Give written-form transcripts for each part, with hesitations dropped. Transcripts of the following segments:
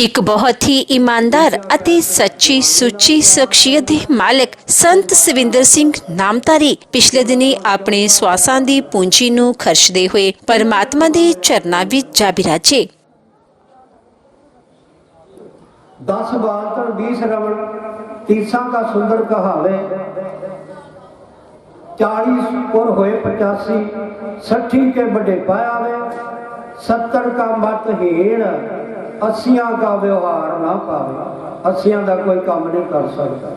ਇੱਕ ਬਹੁਤ ਹੀ ਇਮਾਨਦਾਰ ਅਤੇ ਸੱਚੀ ਸੁੱਚੀ ਸ਼ਖਸੀਅਤ ਦੇ ਮਾਲਕ ਸੰਤ ਸਵਿੰਦਰ ਸਿੰਘ ਨਾਮਧਾਰੀ ਪਿਛਲੇ ਦਿਨੀ ਆਪਣੇ ਸਵਾਸਾਂ ਦੀ ਪੂੰਜੀ ਨੂੰ ਖਰਚਦੇ ਹੋਏ ਪਰਮਾਤਮਾ ਦੇ ਚਰਨਾਂ ਵਿੱਚ ਜਾ ਬਿਰਾਜੇ। 10 बालतन 20 रमण 30 का सुंदर कहावे 40 पुर होए 85 60 के बड़े पायावे 70 का मत हीण 80 का व्यवहार ना पावे 80 का कोई काम नहीं कर सकता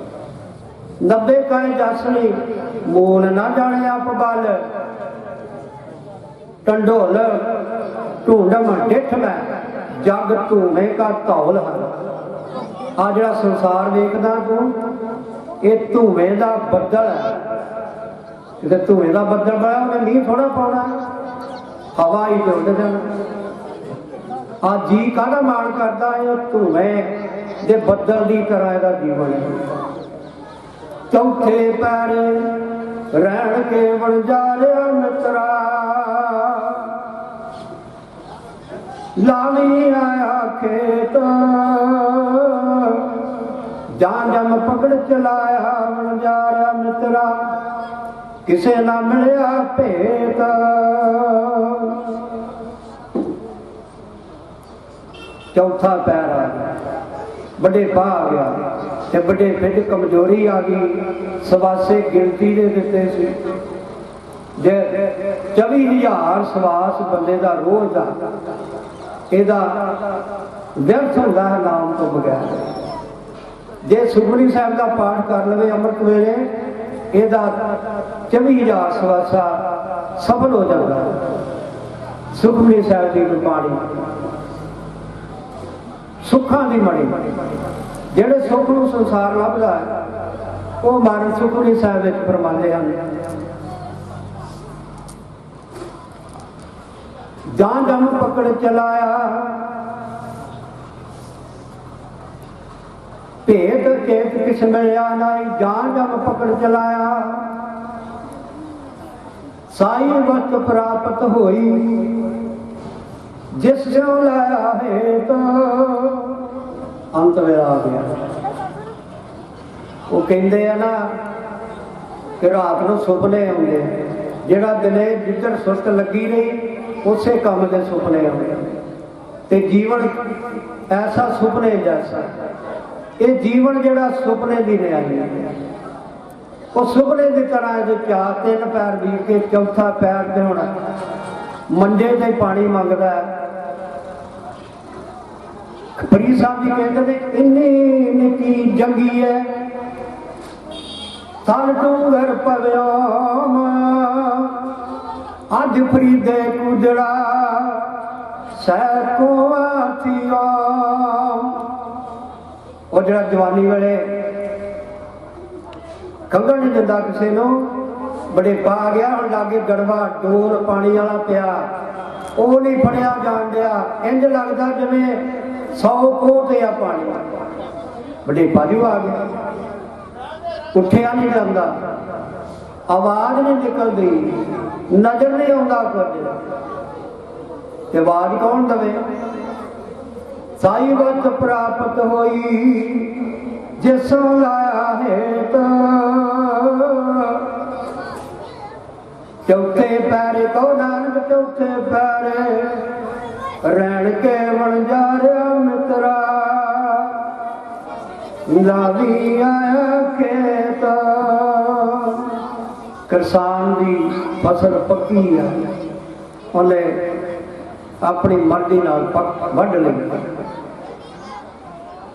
90 का जसनी मूल ना जाने आप बल टंडोल ढूंढम डिठ में जग धूमे का धौल है। आ जिहड़ा संसार वेखदा तू ये धूमें का बदल है जो धूमें का बदल बड़ा उन्हें मीह थोड़ा पाना हवा ही तो उड़ जाना। आ जी काहदा मान करता है धूमें दे बदल की तरह इसका जीवन है। चौथे पैरे रहन के वणजारे मित्रा लावी आया खेत जान जम पकड़ चलाया वणजारा मित्रा किसे ना मिलया भेत। चौथा पैर आ गया बड़े पा आ गया ते बड़े फिर कमजोरी आ गई सवासे गिनती दे दिते सी जे 24,000 सवास बंदे का रोज का ਇਹਦਾ व्यर्थ ਹੁੰਦਾ है नाम तो बगैर। जे सुखमनी साहब का पाठ कर लवे अमृत वेले ਇਹਦਾ 24,000 सवासा सफल हो जाता है। सुखमनी साहब की गुरबाणी सुखां दी मणी ਜਿਹੜੇ सुख ਨੂੰ संसार ਲੱਭਦਾ है ਉਹ ਮਨ ਸੁਖਮਨੀ ਸਾਹਿਬ ਵਿੱਚ ਫਰਮਾਉਂਦੇ ਹਨ। जान जम पकड़ चलाया भेद चेत किस मिलया नाई जान जम पकड़ चलाया साई वस्त प्राप्त होई जिस जो लाया है तो अंत वेला आ गया। वो कहते हैं ना कि रात को सुपने आते जेड़ा दिने जिधर सुस्त लगी रही उसे काम के सुपने आते ते जीवन ऐसा सुपने जैसा ये जीवन जेड़ा सुपने की न्याई वो सुपने की तरह चार 3 पैर बीत के चौथा पैर ते होना मंजे से पानी मंगता है। फरीद साहब जी कहते हैं इन्नी निकी जंगी है थल डूंगर पव्याम अज फरीदे कुजड़ा सैको आतिया। वो जरा जवानी वाले कंगन नहीं दिता किसी को बड़े पा गया हम लागे गड़वा डोर पानी वाला पिया वो नहीं फड़िया जान दिया इंज लगता जिमें 100 कोट या पानी बड़े पाजू आ गया उठिया नहीं जाता आवाज नहीं निकलती नजर नहीं आता कुछ आवाज कौन दवे। साई वत प्राप्त होई जिसों लाया है तो चौथे पैरे को नानक चौथे पैरे रहन के वणजारे मित्रा लावी आया खेत। किसान की फसल पक्की है उन्हें अपनी मर्जी नाल वढ़ ली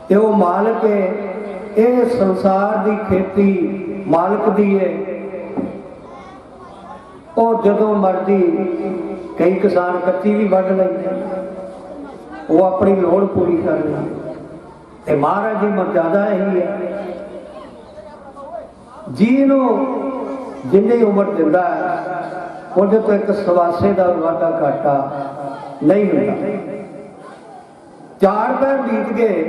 ते वो मालिक है ये संसार की खेती मालिक दी है। और जदों मर्जी कई किसान कच्ची भी वढ़ लेंगे वो अपनी लोड़ पूरी कर लेंगे। महाराज की मर्यादा यही है जी नूं जिन्नी उम्र दिंदा है उहदे तो एक सवासे का वाधा घाटा नहीं होता। 4 पैर बीत गए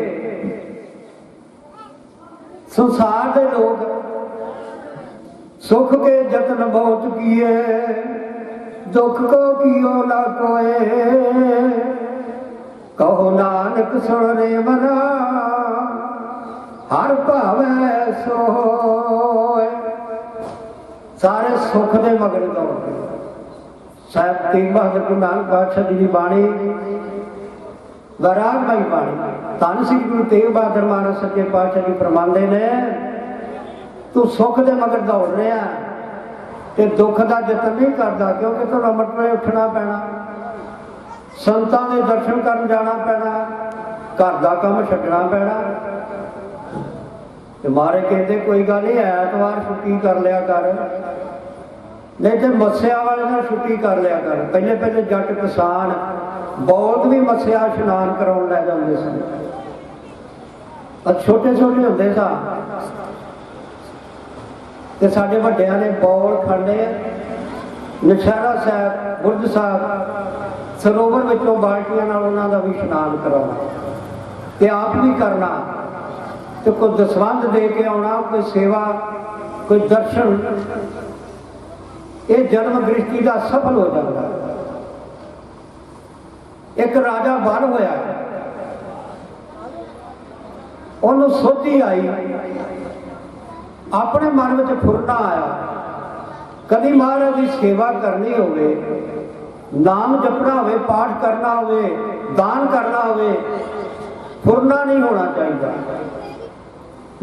संसार के लोग सुख के जतन बहुत किए दुख को कियो ना कोए कहो नानक सुन रे मना हर भावै सोए। सारे सुख दे मगन दौड़ते। साहब तेग बहादुर गुरु नानक पातशाह जी की बाणी वैरागमई बाणी धन श्री गुरु तेग बहादुर महाराज सच्चे पातशाह जी फरमाते ने, तू सुख दे मगर दौड़ रहा ते दुख का जतन नहीं करता, क्योंकि तुहानू अमृत वेले उठना पैना, संतां दे दर्शन करन जाना पैना, घर का काम छड्डना पैना। ते मारे कहते कोई गल नहीं, ऐतवार छुट्टी कर लिया कर, नहीं तो मत्स्या वाले दिन छुट्टी कर लिया कर। पहले पहले जट किसान बहुत भी मत्स्या इशनान कराउण लै जांदे सन। छोटे छोटे होंदे सा ते साडे वड्डियां ने बौल खंडे नौशहरा साहब बुरज साहब सरोवर विचों बाल्टियां नाल उन्हां दा भी इशनान कराउणा ते आप भी करना, तो कोई दसवंध दे के आना, कोई सेवा, कोई दर्शन, ये जन्म दृष्टि का सफल हो जाता। एक राजा बन होया, उन्होंने सोची आई, अपने मन में फुरना आया, कभी महाराज की सेवा करनी होवे, नाम जपना होवे, पाठ करना होवे, दान करना होवे, फुरना नहीं होना चाहिए।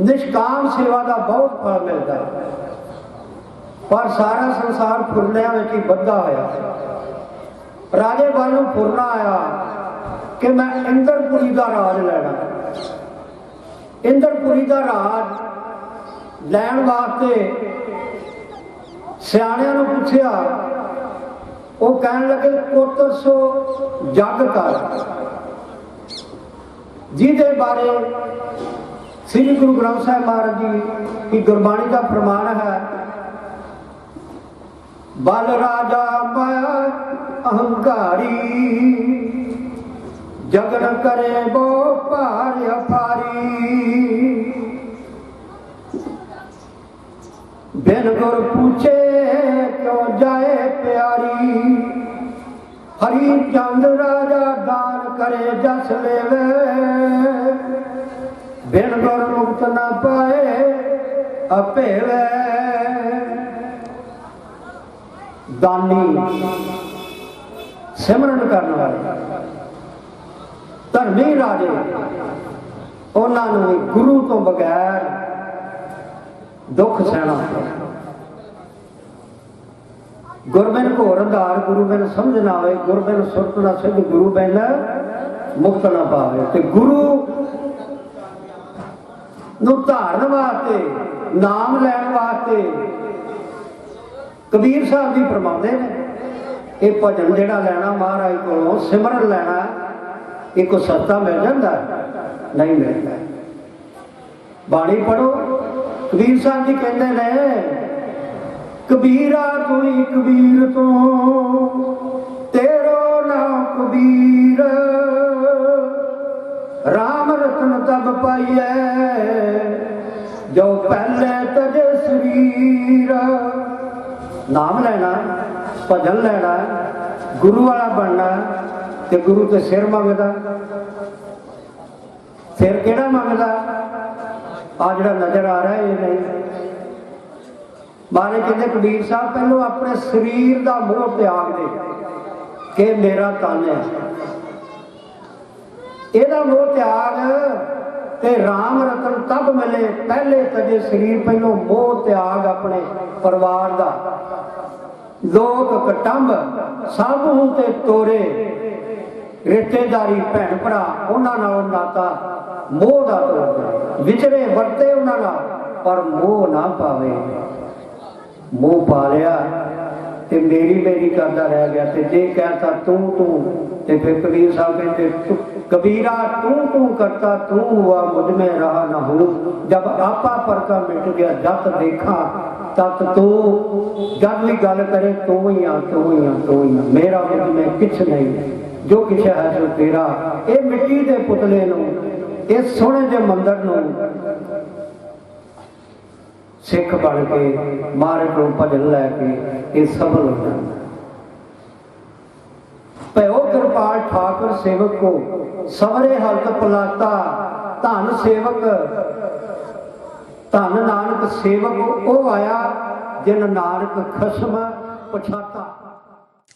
निष्काम सेवा का बहुत फल मिलता है, पर सारा संसार फुरनिया में ही बद्धा होया। राजे वालों फुरना आया कि मैं इंद्रपुरी का राज लेना। इंद्रपुरी का राज लैन वास्ते सियाणियां नूं पुछया, वो कहन लगे पुत्र सो जग कर, जिहदे बारे श्री गुरु ग्रंथ साहिब महाराज जी की गुरबाणी का प्रमाण है, बल राजा माया अहंकारी, जगन करे वो पार अपारी, बिन गुर पूछे क्यों जाए प्यारी, हरि चंद राजा दान करे जस लेवे, बिन गुर मुक्त न पाए अपेवे। दानी सिमरन करने वाले धर्मी राजे, उन्होंने गुरु तो बगैर दुख सहना। गुरबिन घोर अंधार गुरु बिन समझ ना आवे, गुरबिन सुरत ना सिद्ध गुरु बिन मुक्त ना पावे। ते गुरु नूं धारण वास्ते, नाम लैण वास्ते कबीर साहब जी फरमाते हैं, ये भजन जिहड़ा लैना महाराज कोलों, सिमरन लैना, ये कोई सस्ता मिल जाता नहीं मिलता। बाणी पढ़ो, कबीर साहब जी कहते हैं, कबीरा तू ही कबीर तू, तेरो नाम कबीर, राम रतन तब पाइए जो पहले तजे शरीर। नाम लेना, भजन लेना, गुरु वाला बनना, ते गुरु ते सिर मंगदा। सिर केड़ा मंगदा? आ जिहड़ा नजर आ रहा है ये नहीं। मारे कहते कबीर साहब पहलो अपने शरीर का मोह त्याग दे कि मेरा तन है, ਇਹਦਾ मोह त्याग ते राम रतन तब मिले, पहले तजे शरीर, पहलो मोह त्याग अपने परिवार का, लोग कटंब सब हूं ते तोरे, रिश्तेदारी भैन भरा उन्हां नाल नाता मोह दा तोड़, विचरे वरते उन्हां नाल पर मोह ना पावे। मोह पा लिया ते मेरी मेरी करता रह गया, ते जे कहता तू तू, ते फिर कबीर साहब कहते कबीरा तू करता तू हुआ, मुझ में रहा ना हूं, जब आपा परका मिट गया जत देखा तत तू, जब भी गल करे तू ही आ, तू ही आ, तू ही आ, मेरा मुझ में किछ नहीं, जो किछ है सो तेरा। ये मिट्टी के पुतले नूं, ये सोने के मंदिर नूं सिख बन के मारे को भजन लैके ये सफल हो जाता। भैओ कृपा पाल ठाकुर सेवक को सवरे हल्क पलाता, धन सेवक धन नानक सेवक ओ आया, जिन नानक खसम पछाता।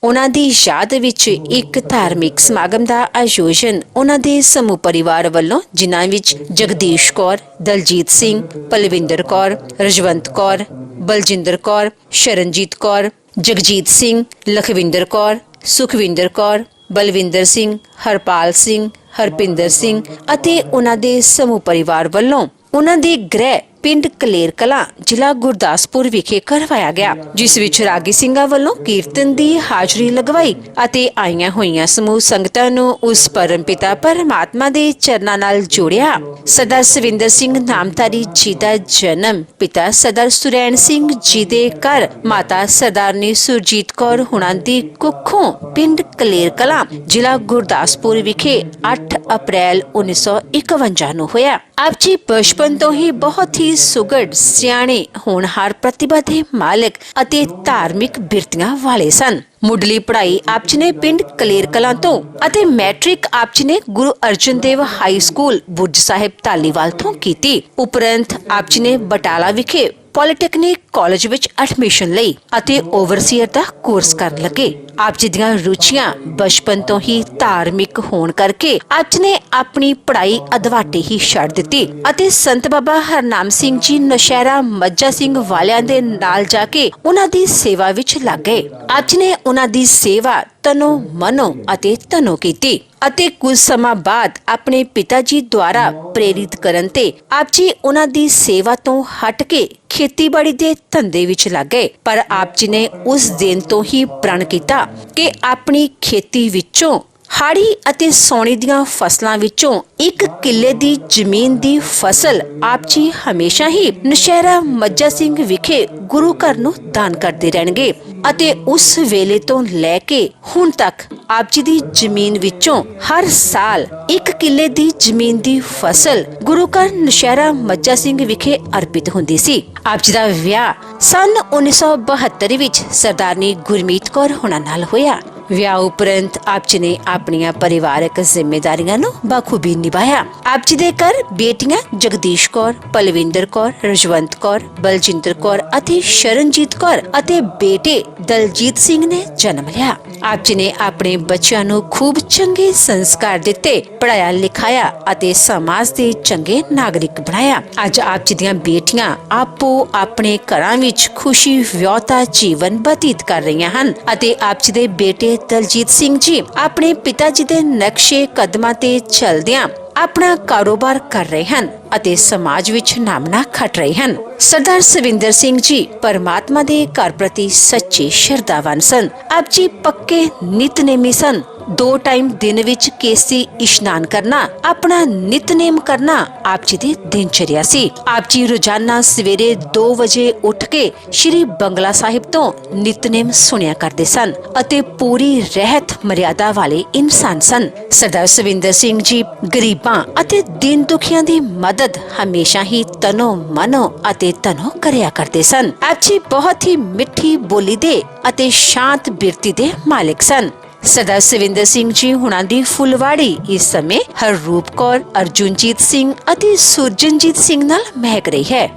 ਉਹਨਾਂ ਦੀ ਯਾਦ ਵਿੱਚ ਇੱਕ ਧਾਰਮਿਕ ਸਮਾਗਮ ਦਾ ਆਯੋਜਨ ਉਹਨਾਂ ਦੇ ਸਮੂਹ ਪਰਿਵਾਰ ਵੱਲੋਂ, ਜਿਨ੍ਹਾਂ ਵਿੱਚ ਜਗਦੀਸ਼ ਕੌਰ, ਦਲਜੀਤ ਸਿੰਘ, ਪਲਵਿੰਦਰ ਕੌਰ, ਰਜਵੰਤ ਕੌਰ, ਬਲਜਿੰਦਰ ਕੌਰ, ਸ਼ਰਨਜੀਤ ਕੌਰ, ਜਗਜੀਤ ਸਿੰਘ, ਲਖਵਿੰਦਰ ਕੌਰ, ਸੁਖਵਿੰਦਰ ਕੌਰ, ਬਲਵਿੰਦਰ ਸਿੰਘ, ਹਰਪਾਲ ਸਿੰਘ, ਹਰਪਿੰਦਰ ਸਿੰਘ ਅਤੇ ਉਹਨਾਂ ਦੇ ਸਮੂਹ ਪਰਿਵਾਰ ਵੱਲੋਂ ਉਹਨਾਂ ਦੇ ਗ੍ਰਹਿ ਪਿੰਡ ਕਲੇਰ ਕਲਾਂ, ਜ਼ਿਲ੍ਹਾ ਗੁਰਦਾਸਪੁਰ ਵਿਖੇ ਕਰਵਾਇਆ ਗਿਆ, ਜਿਸ ਵਿੱਚ ਰਾਗੀ ਸਿੰਘਾਂ ਵੱਲੋਂ ਕੀਰਤਨ ਦੀ ਹਾਜ਼ਰੀ ਲਗਵਾਈ ਅਤੇ ਆਈਆਂ ਹੋਈਆਂ ਸਮੂਹ ਸੰਗਤਾਂ ਨੂੰ ਉਸ ਪਰਮਪਿਤਾ ਪਰਮਾਤਮਾ ਦੇ ਚਰਨਾਂ ਨਾਲ ਜੋੜਿਆ। ਸਰਦਾਰ ਸਵਿੰਦਰ ਸਿੰਘ ਨਾਮਧਾਰੀ ਜੀ ਦਾ ਜਨਮ ਪਿਤਾ ਸਰਦਾਰ ਸੁਰੈਣ ਸਿੰਘ ਜੀ ਦੇ ਘਰ ਮਾਤਾ ਸਰਦਾਰਨੀ ਸੁਰਜੀਤ ਕੌਰ ਹੁਣਾਂ ਦੀ ਕੁੱਖੋਂ ਪਿੰਡ ਕਲੇਰ ਕਲਾਂ, ਜ਼ਿਲ੍ਹਾ ਗੁਰਦਾਸਪੁਰ ਵਿਖੇ 8 ਅਪ੍ਰੈਲ 1951 ਨੂੰ ਹੋਇਆ। ਆਪ ਜੀ ਬਚਪਨ ਤੋਂ ਹੀ ਬਹੁਤ ਹੀ ਸੁਗੜ, ਸਿਆਣੇ, ਹੋਣਹਾਰ ਪ੍ਰਤਿਭਾ ਦੇ ਮਾਲਕ ਅਤੇ ਧਾਰਮਿਕ ਬਿਰਤੀਆਂ ਵਾਲੇ ਸਨ। ਮੁੱਢਲੀ ਪੜ੍ਹਾਈ ਆਪ ਜੀ ਨੇ ਪਿੰਡ ਕਲੇਰ ਕਲਾਂ ਤੋਂ ਅਤੇ ਮੈਟ੍ਰਿਕ ਆਪ ਜੀ ਨੇ ਗੁਰੂ ਅਰਜਨ ਦੇਵ ਹਾਈ ਸਕੂਲ ਬੁਰਜ ਸਾਹਿਬ ਧਾਲੀਵਾਲ ਤੋਂ ਕੀਤੀ। ਉਪਰੰਤ ਆਪ ਜੀ ਨੇ ਬਟਾਲਾ ਵਿਖੇ ਪੋਲੀਟੈਕਨਿਕ ਕਾਲਜ ਵਿੱਚ ਐਡਮਿਸ਼ਨ ਲਈ ਅਤੇ ਓਵਰਸੀਅਰ ਦਾ ਕੋਰਸ ਕਰਨ ਲੱਗੇ। ਆਪ ਜੀ ਦੀਆਂ ਰੁਚੀਆਂ ਬਚਪਨ ਤੋਂ ਹੀ ਧਾਰਮਿਕ ਹੋਣ ਕਰਕੇ ਆਪ ਜੀ ਨੇ ਆਪਣੀ ਪੜ੍ਹਾਈ ਅਧਵਾਟੇ ਹੀ ਛੱਡ ਦਿੱਤੀ ਅਤੇ ਸੰਤ ਬਾਬਾ ਹਰਨਾਮ ਸਿੰਘ ਜੀ ਨੌਸ਼ਹਿਰਾ ਮੱਝਾ ਸਿੰਘ ਵਾਲਿਆਂ ਦੇ ਨਾਲ ਜਾ ਕੇ ਉਹਨਾਂ ਦੀ ਸੇਵਾ ਵਿੱਚ ਲੱਗ ਗਏ। ਆਪ ਜੀ ਨੇ ਉਹਨਾਂ ਦੀ ਸੇਵਾ ਤਨੋ ਮਨੋ ਅਤੇ ਤਨੋ ਕੀਤੀ ਅਤੇ ਕੁਝ ਸਮਾਂ ਬਾਅਦ ਆਪਣੇ ਪਿਤਾ ਜੀ ਦੁਆਰਾ ਪ੍ਰੇਰਿਤ ਕਰਨ ਤੇ ਆਪ ਜੀ ਉਹਨਾਂ ਦੀ ਸੇਵਾ ਤੋਂ ਹਟ ਕੇ ਖੇਤੀਬਾੜੀ ਦੇ ਧੰਦੇ ਵਿੱਚ ਲੱਗ ਗਏ। ਪਰ ਆਪ ਜੀ ਨੇ ਉਸ ਦਿਨ ਤੋਂ ਹੀ ਪ੍ਰਣ ਕੀਤਾ ਕਿ ਆਪਣੀ ਖੇਤੀ ਵਿੱਚੋਂ ਹਾੜੀ ਅਤੇ ਸੌਣੀ ਦੀਆਂ ਫਸਲਾਂ ਵਿੱਚੋਂ 1 ਕਿੱਲੇ ਦੀ ਜ਼ਮੀਨ ਦੀ ਫਸਲ ਆਪ ਜੀ ਹਮੇਸ਼ਾ ਹੀ ਨੌਸ਼ਹਿਰਾ ਮੱਝਾ ਸਿੰਘ ਵਿਖੇ ਗੁਰੂ ਘਰ ਨੂੰ ਦਾਨ ਕਰਦੇ ਰਹਿਣਗੇ ਅਤੇ ਉਸ ਵੇਲੇ ਤੋਂ ਲੈ ਕੇ ਹੁਣ ਤੱਕ ਆਪ ਜੀ ਦੀ ਜ਼ਮੀਨ ਵਿੱਚੋਂ ਹਰ ਸਾਲ 1 ਕਿੱਲੇ ਦੀ ਜ਼ਮੀਨ ਦੀ ਫਸਲ ਗੁਰੂ ਘਰ ਨੌਸ਼ਹਿਰਾ ਮੱਝਾ ਸਿੰਘ ਵਿਖੇ ਅਰਪਿਤ ਹੁੰਦੀ ਸੀ। ਆਪ ਜੀ ਦਾ ਵਿਆਹ ਸੰਨ 1972 ਵਿੱਚ ਸਰਦਾਰਨੀ ਗੁਰਮੀਤ ਕੌਰ ਹੁਣਾਂ ਨਾਲ ਹੋਇਆ। ਵਿਆਹ ਉਪਰੰਤ ਆਪ ਜੀ ਨੇ ਆਪਣੀਆਂ ਪਰਿਵਾਰਕ ਜ਼ਿੰਮੇਦਾਰੀਆਂ ਨੂੰ ਬਾਖੂਬੀ ਨਿਭਾਇਆ। ਆਪ ਜੀ ਦੇ ਘਰ ਬੇਟੀਆਂ ਜਗਦੀਸ਼ ਕੌਰ, ਪਲਵਿੰਦਰ ਕੌਰ, ਰਜਵੰਤ ਕੌਰ, ਬਲਜਿੰਦਰ ਕੌਰ ਅਤੇ ਸ਼ਰਨਜੀਤ ਕੌਰ ਅਤੇ ਬੇਟੇ ਦਲਜੀਤ ਸਿੰਘ ਨੇ ਜਨਮ ਲਿਆ। ਆਪ ਜੀ ਨੇ ਆਪਣੇ ਬੱਚਿਆਂ ਨੂੰ ਖੂਬ ਚੰਗੇ ਸੰਸਕਾਰ ਦਿੱਤੇ, ਪੜ੍ਹਾਇਆ ਲਿਖਾਇਆ ਅਤੇ ਸਮਾਜ ਦੇ ਚੰਗੇ ਨਾਗਰਿਕ ਬਣਾਇਆ। ਅੱਜ ਆਪ ਜੀ ਦੀਆਂ ਬੇਟੀਆਂ ਆਪੋ ਆਪਣੇ ਘਰਾਂ ਵਿੱਚ ਖੁਸ਼ੀ ਵਿਅਹਤਾ ਜੀਵਨ ਬਤੀਤ ਕਰ ਰਹੀਆਂ ਹਨ ਅਤੇ ਆਪ ਜੀ ਦੇ ਬੇਟੇ ਦਲਜੀਤ ਸਿੰਘ ਜੀ ਆਪਣੇ ਪਿਤਾ ਜੀ ਦੇ ਨਕਸ਼ੇ ਕਦਮਾਂ ਤੇ ਚੱਲਦਿਆਂ ਆਪਣਾ ਕਾਰੋਬਾਰ ਕਰ ਰਹੇ ਹਨ ਅਤੇ ਸਮਾਜ ਵਿੱਚ ਨਾਮਣਾ ਖੱਟ ਰਹੇ ਹਨ। ਸਰਦਾਰ ਸਵਿੰਦਰ ਸਿੰਘ ਜੀ ਪਰਮਾਤਮਾ ਦੇ ਘਰ ਪ੍ਰਤੀ ਸੱਚੇ ਸ਼ਰਧਾਵਾਨ ਸਨ। ਆਪ ਜੀ ਪੱਕੇ ਨਿਤਨੇਮੀ ਸਨ। 2 ਟਾਈਮ ਦਿਨ ਵਿੱਚ ਕੇਸੀ ਇਸ਼ਨਾਨ ਕਰਨਾ ਆਪਣਾ ਨਿਤਨੇਮ ਕਰਨਾ ਆਪ ਜੀ ਦੀ ਦਿਨਚਰਿਆ ਸੀ। ਆਪ ਜੀ ਰੋਜ਼ਾਨਾ ਸਵੇਰੇ 2 ਵਜੇ ਉੱਠ ਕੇ ਸ਼੍ਰੀ ਬੰਗਲਾ ਸਾਹਿਬ ਤੋਂ ਨਿਤਨੇਮ ਸੁਣਿਆ ਕਰਦੇ ਸਨ ਅਤੇ ਪੂਰੀ ਰਹਿਤ ਮਰਿਆਦਾ ਵਾਲੇ ਇਨਸਾਨ ਸਨ। ਸਰਦਾਰ ਸਵਿੰਦਰ ਸਿੰਘ ਜੀ ਗਰੀਬਾਂ ਅਤੇ ਦੀਨ ਦੁਖੀਆਂ ਦੀ ਮਦਦ ਹਮੇਸ਼ਾ ਹੀ ਤਨੋ ਮਨੋ ਅਤੇ ਤਨੋ ਕਰਿਆ ਕਰਦੇ ਸਨ। ਆਪ ਜੀ ਬਹੁਤ ਹੀ ਮਿੱਠੀ ਬੋਲੀ ਦੇ ਅਤੇ ਸ਼ਾਂਤ ਬਿਰਤੀ ਦੇ ਮਾਲਕ ਸਨ। ਸਰਦਾਰ ਸਵਿੰਦਰ ਸਿੰਘ ਜੀ ਹੁਣਾਂ ਦੀ ਫੁਲਵਾੜੀ ਇਸ ਸਮੇਂ ਹਰਰੂਪ ਕੌਰ, ਅਰਜੁਨਜੀਤ ਸਿੰਘ ਅਤੇ ਸੁਰਜਨਜੀਤ ਸਿੰਘ ਨਾਲ ਮਹਿਕ ਰਹੀ ਹੈ।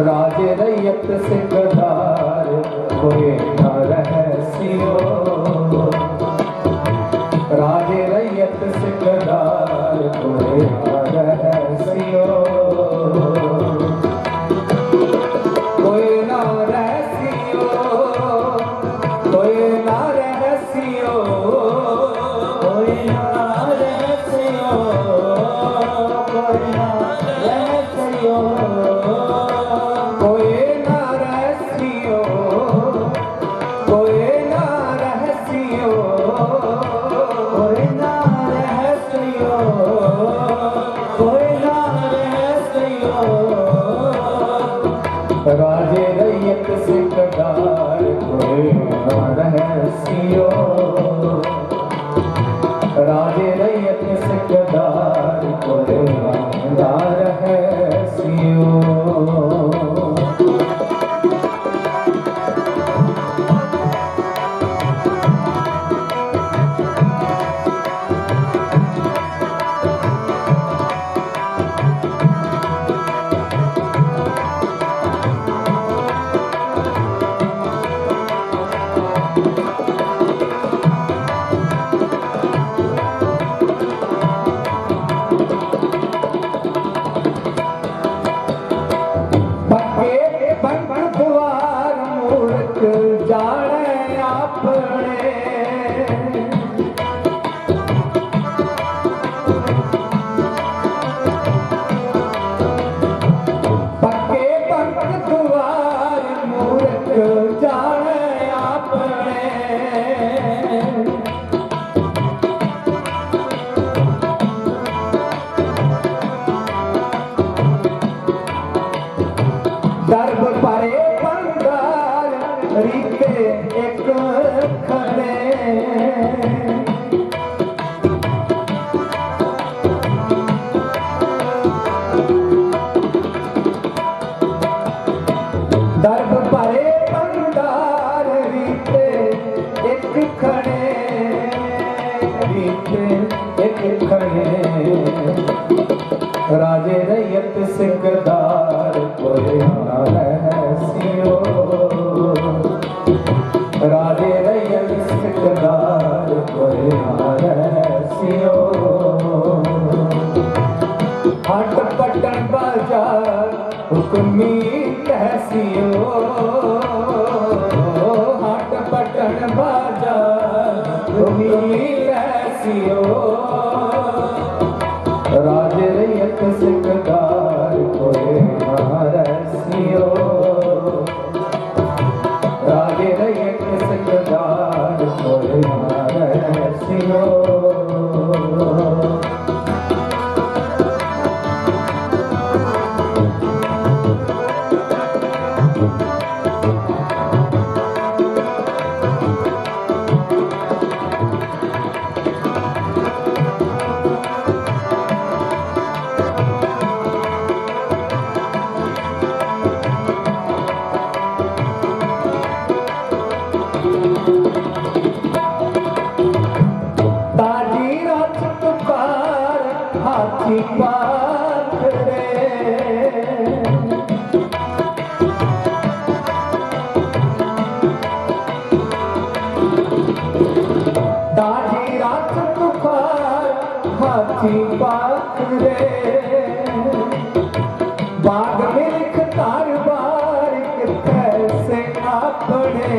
राजे रैयत सिकदार कोई न रहसियो, राजे रैयत सिकदार कोई न रहसियो, कोई न रहसियो, कोई न रहसियो, कोई न रहसियो, कोई न रहसियो, कोई ना रहसियो, कोई ना रहसियो। सियो राजे रैयत सिकदार कोरे आंदार है सियो दर्ब परे पंगार रीते एक खड़े दर्ब परे पंगार रीते एक खड़े रीते एक खड़े राजे रैयत सिकदार कोरे सियो राजे रैयत सिकदार कोरे सियो हट पटन बाजार हुक्मी तहसियो हट पटन बाजार हुक्मी तहसियो राजे रैयत सिकदार कोरे सियो राजे रैयत सिकदार कोरे सियो हाथी पाखरे दादी रात तुखार हाथी पाखरे बाग में लिखतार बार कैसे अपने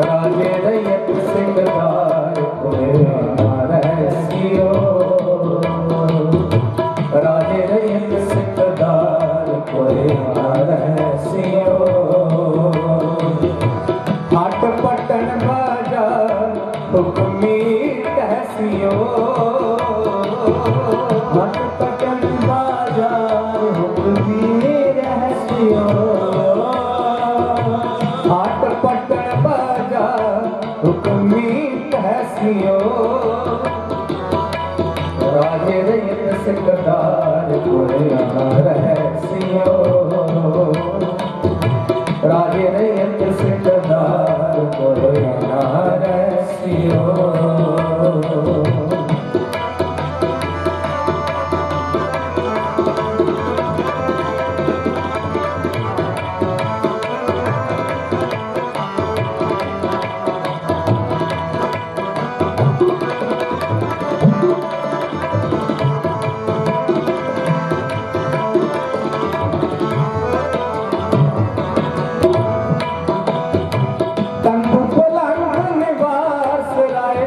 राजे रैयत सिकदार कोरे सियो राजे रैयत सिकदार कोरे सियो हट पटन बाजार हुक्मी तहसियो हट पटन बाजार हुक्मी रहसियो हट पटन बाजार हुक्मी तहसियो राजे रैयत सिकदार कोरे रहसियो राजे रैयत सिकदार कोरे रहसियो तंबू पलंग निवास लाए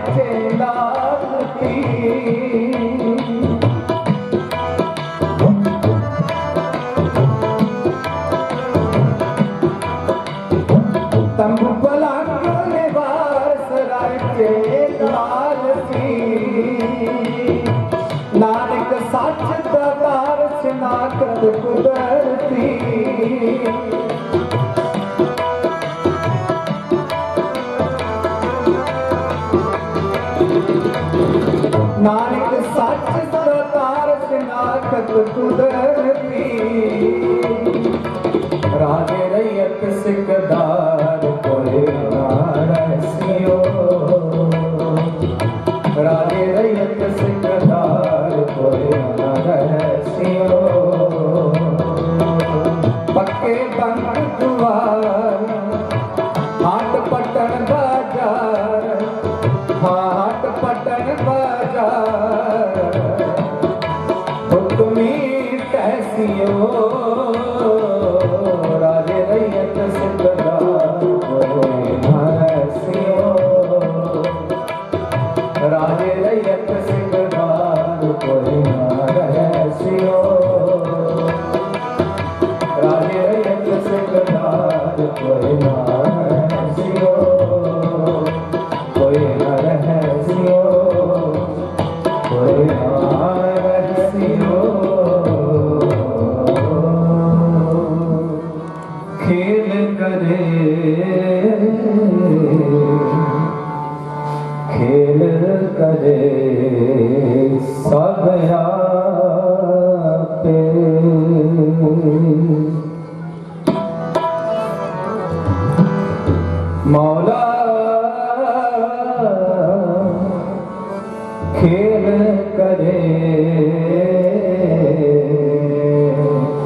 तंबू पलंग निवार सराय के लाल सी नानक सच दरबार शनाखत कुदरती नानक सच दरबार शनाखत कुदरती राजे रैयत सिकदार कोई ना रहसियो राजे रैयत सिकदार कोई ना रहसियो पक्के बंद दुआर हाट पटन बाजार हाट पटन बाजार हुक्मी तहसियो राजे रैयत सिकदार कोई ना रहसियो राजे रैयत सिकदार कोई ना रहसियो राजे रैयत सिकदार कोई ना रहसियो कोई ना रहसियो कोई ना रहसियो खेल करे खेल करे सब आपे मौला खेल करे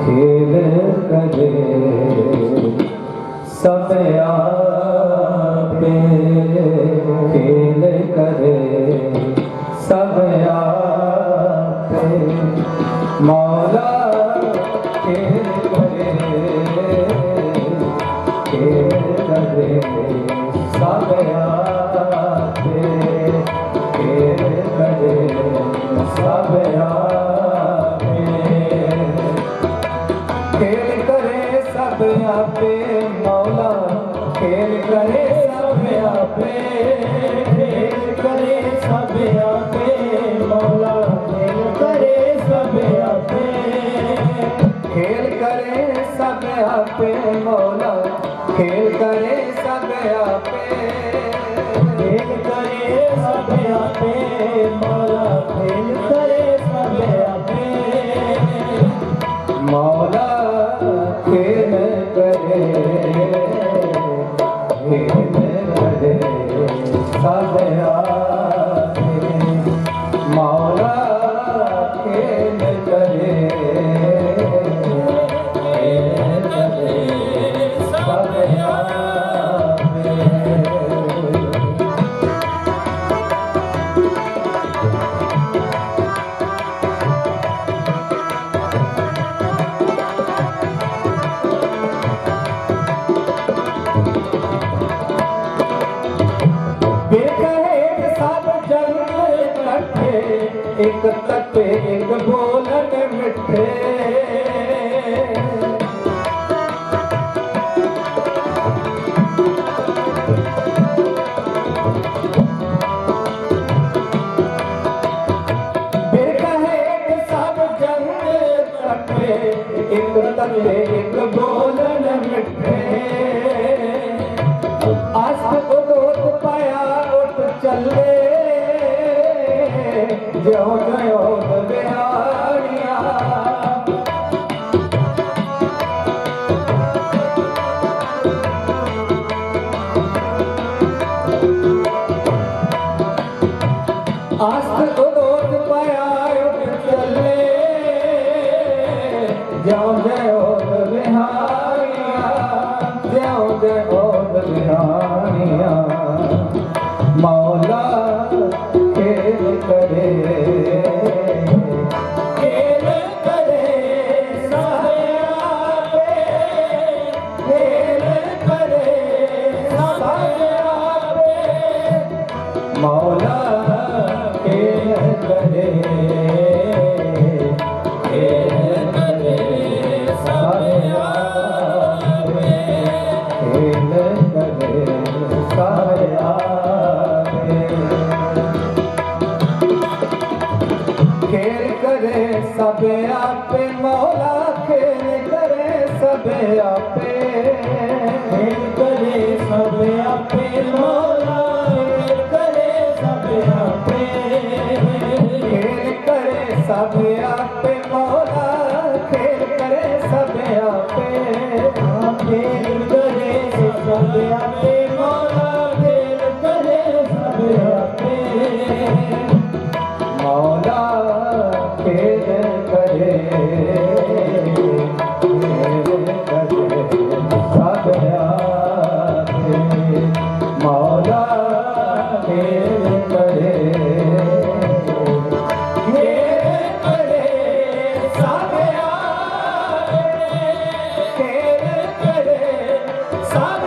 खेल करे सब आपे खेल करे सब आपे मौला खेल करे खेल करे सब आपे खेल करे सब आपे खेल करे सब आपे मौला खेल करे सब आपे खेल करे सब आपे मौला खेल करे सब आपे खेल करे सब आपे मौला खेल करे सब आपे खेल करे सब आपे मौला खेल करे सब आपे मौला खेल करे खेल करे सब आपे मौला खेल करे खेल करे सब आपे एक तटे एक बोलन मिठे फिर कहे सब जंग तटे एक तटे एक बोलन मिठे आस्थ उदोत पाया उठ चले ज्यों ज्यों बिहारिया आस्थ उदोत पाया उठ चले ज्यों ज्यों बिहारिया ज्यों ज्यों बिहारिया मौला खेल करे आपे खेल करे सब आपे मौला खेल करे सब आपे खेल करे सब आपे मौला खेल करे सब आपे खेल करे सब आपे मौला खेल करे सब आपे मौला खेल करे मौला खेल करे सब खेल करे सब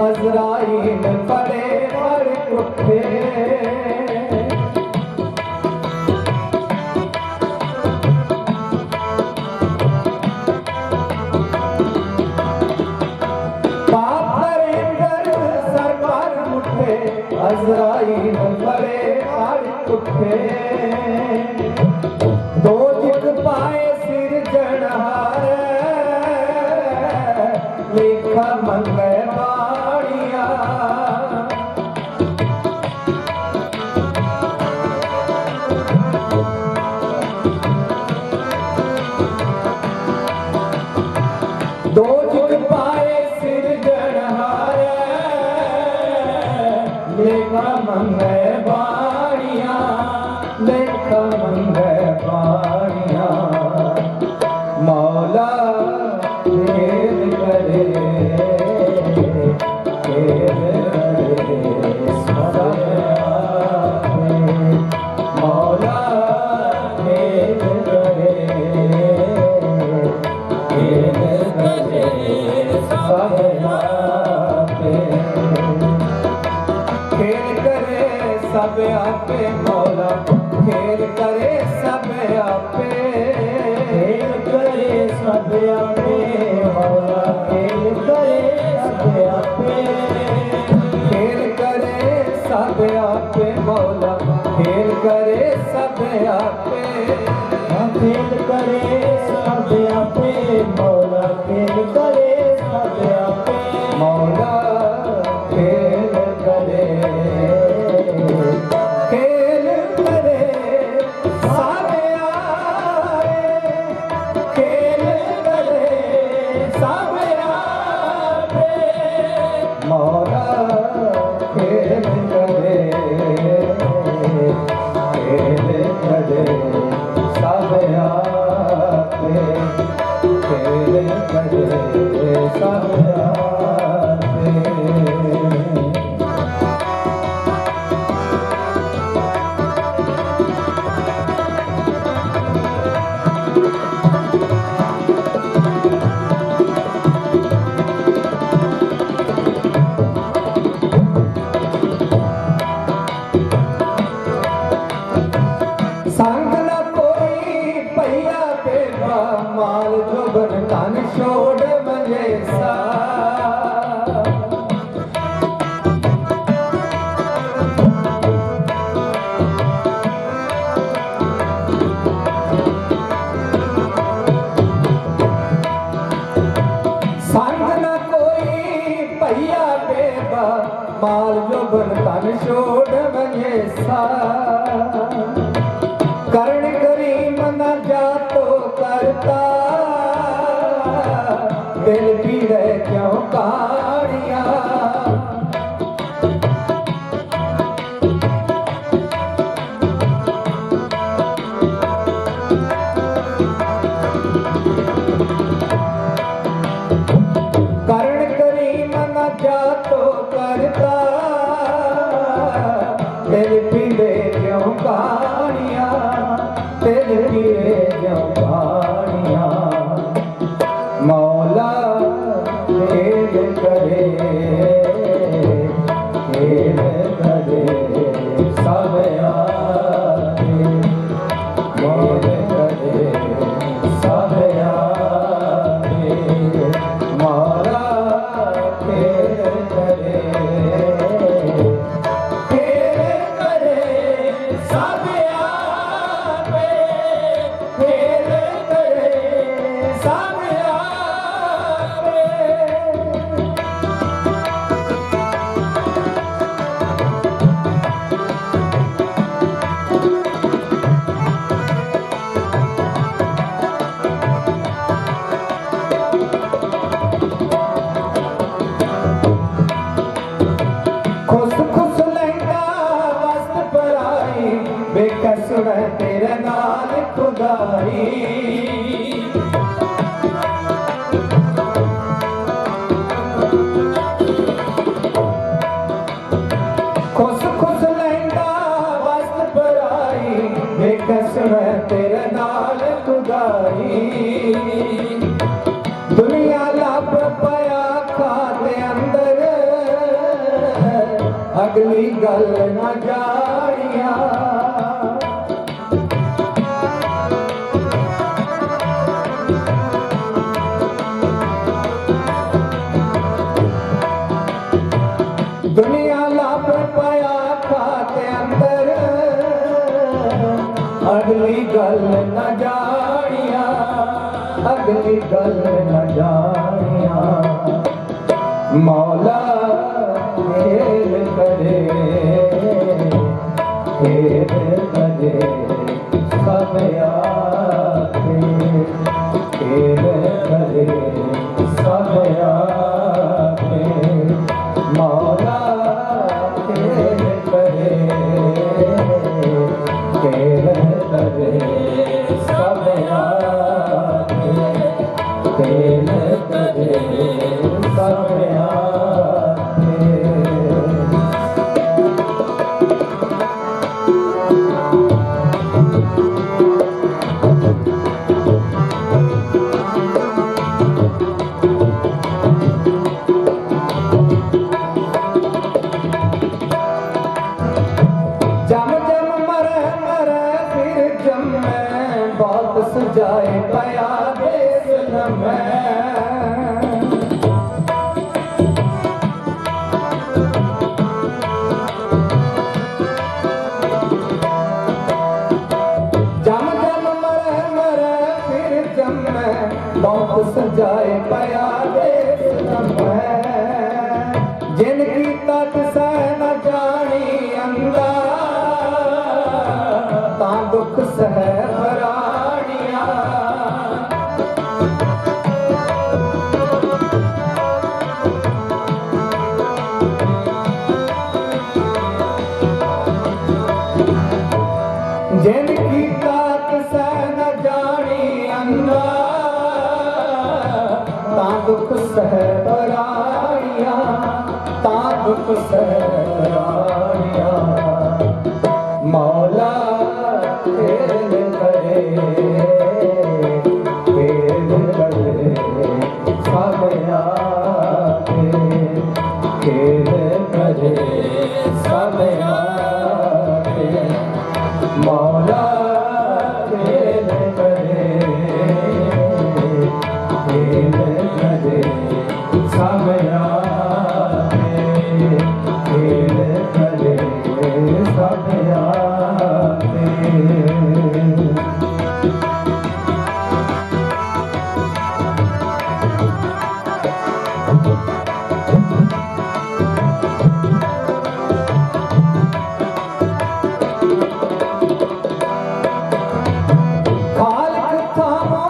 अज़राइल पड़े पर उठे पाप करेंगे सर पर उठे अज़राइल पड़े पर उठे दो जिक पाए सिर जनहार लेखा मंगे दो जिग पाए सिर जनहार लेखा मंगे बाणिया लेखा मंगे बाणिया मौला खेल करे सब आपे मौला खेल करे सब आपे मौला खेल करे सब आपे खेल करे सब आपे मौला खेल करे सब आपे खेल करे सब आपे मौला खेल करे सब आपे खेल करे सब आपे मौला खेल करे सब आपे मौला खेल करे मौला खेल करे सब आपे खेल करे सब आपे संग न कोई पहिया बेबा माल जो बन तन छोड़ मजे सा संग न कोई पहिया बेबा माल जो बन तन छोड़ मजे सा करण करीम न जातो करता दिल पीड़े क्यों कहानियां करण करीम न जातो करता दिल पीड़े क्यों कहानियां दिल पीड़े क्यों मौला खेल करे, खेल करे सब आए, मौल करे सब आए, मौला खेल करे, खेल करे सब आए, खेल करे सब आए। खुश खुश लहंगा मस्त पराई, बेकसूर तेरे नाल खुदाई। खुश खुश लहंगा मस्त पराई, बेकसूर तेरे नाल खुदाई। दुनिया लब पया खाते अंदर, अगली गल न जानिया। दुनिया लब पया खाते अंदर, अगली गल न जानिया, अगली गल न जानिया। मौला खेल करे, खेल करे सब आके, खेल करे सब आके, मौला खेल करे, खेल करे सब आके, खेल करे सब आके। जम जम मरे मरे फिर जमे, बहुत सजाए पया देश नमे। जम जम मरे मरे फिर जमे, बहुत सजाए पया देश नमे। जिनकी तक सह न जानी अंदा, ता दुख सह भरानिया। जिनकी तात सह न जानी अंदा, ता दुख सह भरानिया, ता दुख सह भरानिया। मौला खेल करे, खेल करे सब आके, खेल करे सब आके, मौला खेल करे, खेल करे सब आके, खेल करे सब आके। खालिक थामो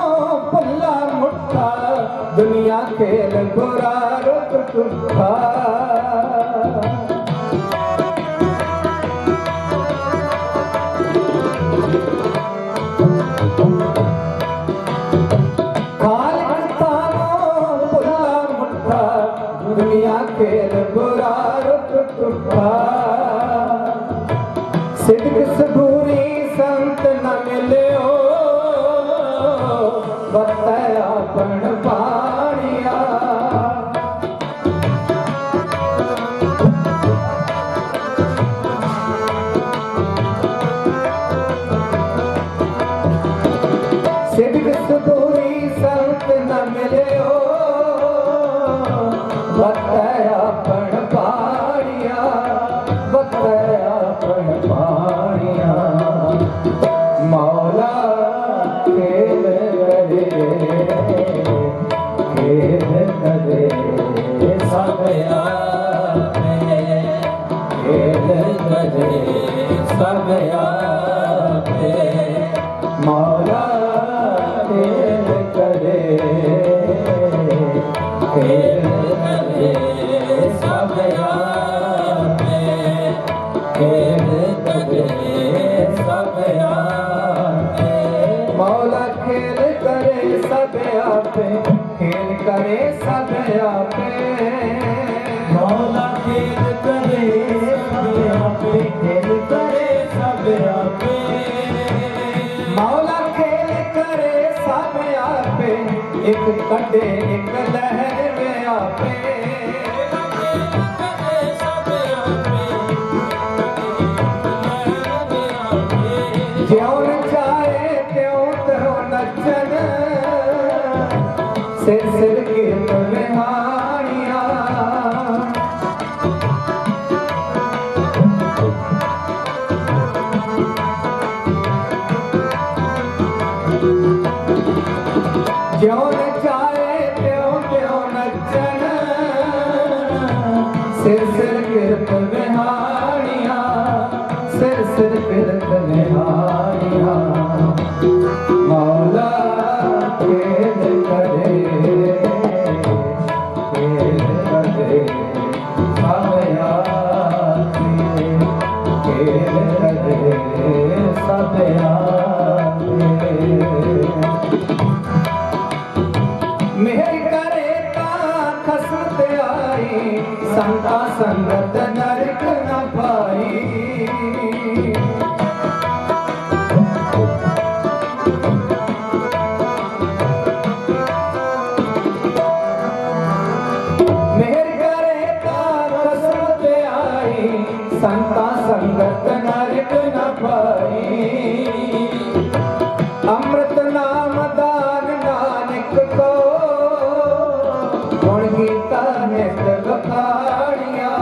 भुल्ला मुठा, दुनिया खेल बुरा रुक टुठा। खालिक थामो भुल्ला मुठा, दुनिया खेल बुरा रुक टुठा। सिद्ध सबूरी संत न मिलियो, बताया पण पा करे सब आपे, खेल करे सब आपे, मौला खेल करे, खेल करे सब आपे, खेल करे सब आपे, मौला खेल करे सब आपे, खेल करे सब आपे, मौला खेल करे सब आपे, खेल करे सब आपे, मौला खेल करे सब आपे, एक कटे एक लहर में आपे, ज्यों चाहे त्यों त्यों नचन, सिर सिर गिरत बिहारियां, ज्यों चाहे त्यों त्यों नचन, सिर सिर गिरत बिहारियां, सिर सिर गिरत बिहारियां, मौला खेल करे, खेल करे सब आपे, खेल करे सब आपे, मेहर करे ता खसमत आई, संता संगत नरक न पाई, मेहर करे ता खसमत आई, संता संगत नरक न पाई, अमृत नाम दान नानक को, गुण गीता नित बखाड़िया,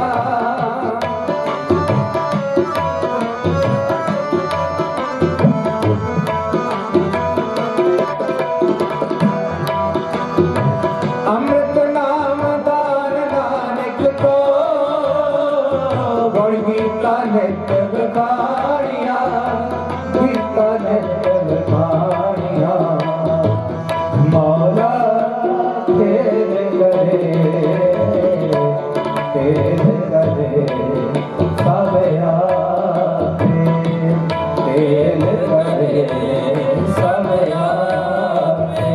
अमृत नाम दान नानक को, गुण गीता नित बखाड़िया, गीता नित बखाड़िया, मौला खेल करे, खेल करे सब आपे, खेल करे सब आपे,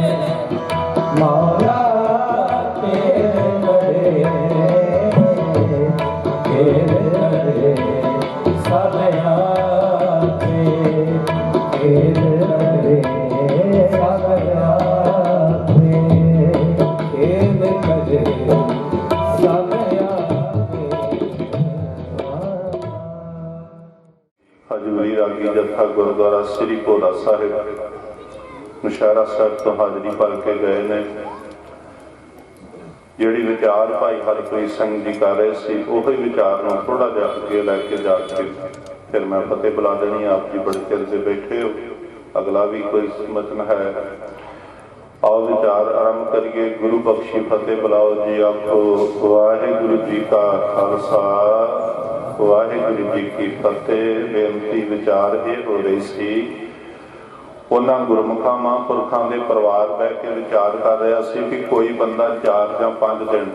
मौला खेल करे, खेल करे सब आपे, खेल करे सब आपे, खेल करे सब आपे। ਹਜ਼ੂਰੀ ਰਾਗੀ ਜੱਥਾ ਗੁਰਦੁਆਰਾ ਸ੍ਰੀ ਭੋਲਾ ਸਾਹਿਬ ਨੌਸ਼ਹਿਰਾ ਸਾਹਿਬ ਤੋਂ ਹਾਜ਼ਰੀ ਭਰ ਕੇ ਗਏ ਨੇ। ਜਿਹੜੀ ਵਿਚਾਰ ਭਾਈ ਹਰਪ੍ਰੀਤ ਸਿੰਘ ਜੀ ਕਰ ਰਹੇ ਸੀ ਉਹੀ ਵਿਚਾਰ ਨੂੰ ਥੋੜਾ ਜਿਹਾ ਅੱਗੇ ਲੈ ਕੇ ਜਾ ਕੇ ਫਿਰ ਮੈਂ ਫਤਿਹ ਬੁਲਾ ਦੇਣੀ। ਆਪ ਜੀ ਬੜੇ ਚਿਰ ਦੇ ਬੈਠੇ ਹੋ, ਅਗਲਾ ਵੀ ਕੋਈ ਸਮਝਣ ਹੈ। ਆਓ ਵਿਚਾਰ ਆਰੰਭ ਕਰੀਏ। ਗੁਰੂ ਬਖਸ਼ੀ ਫਤਿਹ ਬੁਲਾਓ ਜੀ। ਆਖੋ ਵਾਹਿਗੁਰੂ ਜੀ ਕਾ ਖਾਲਸਾ ਵਾਹਿਗੁਰੂ ਜੀ ਕੀ ਫਤਿਹ। ਬੇਨਤੀ ਵਿਚਾਰ ਇਹ ਹੋ ਰਹੀ ਸੀ, ਉਹਨਾਂ ਗੁਰਮੁਖਾਂ ਮਹਾਂਪੁਰਖਾਂ ਦੇ ਪਰਿਵਾਰ ਬਹਿ ਕੇ ਵਿਚਾਰ ਕਰ ਰਿਹਾ ਸੀ ਕਿ ਕੋਈ ਬੰਦਾ 4 ਜਾਂ 5 ਦਿਨ,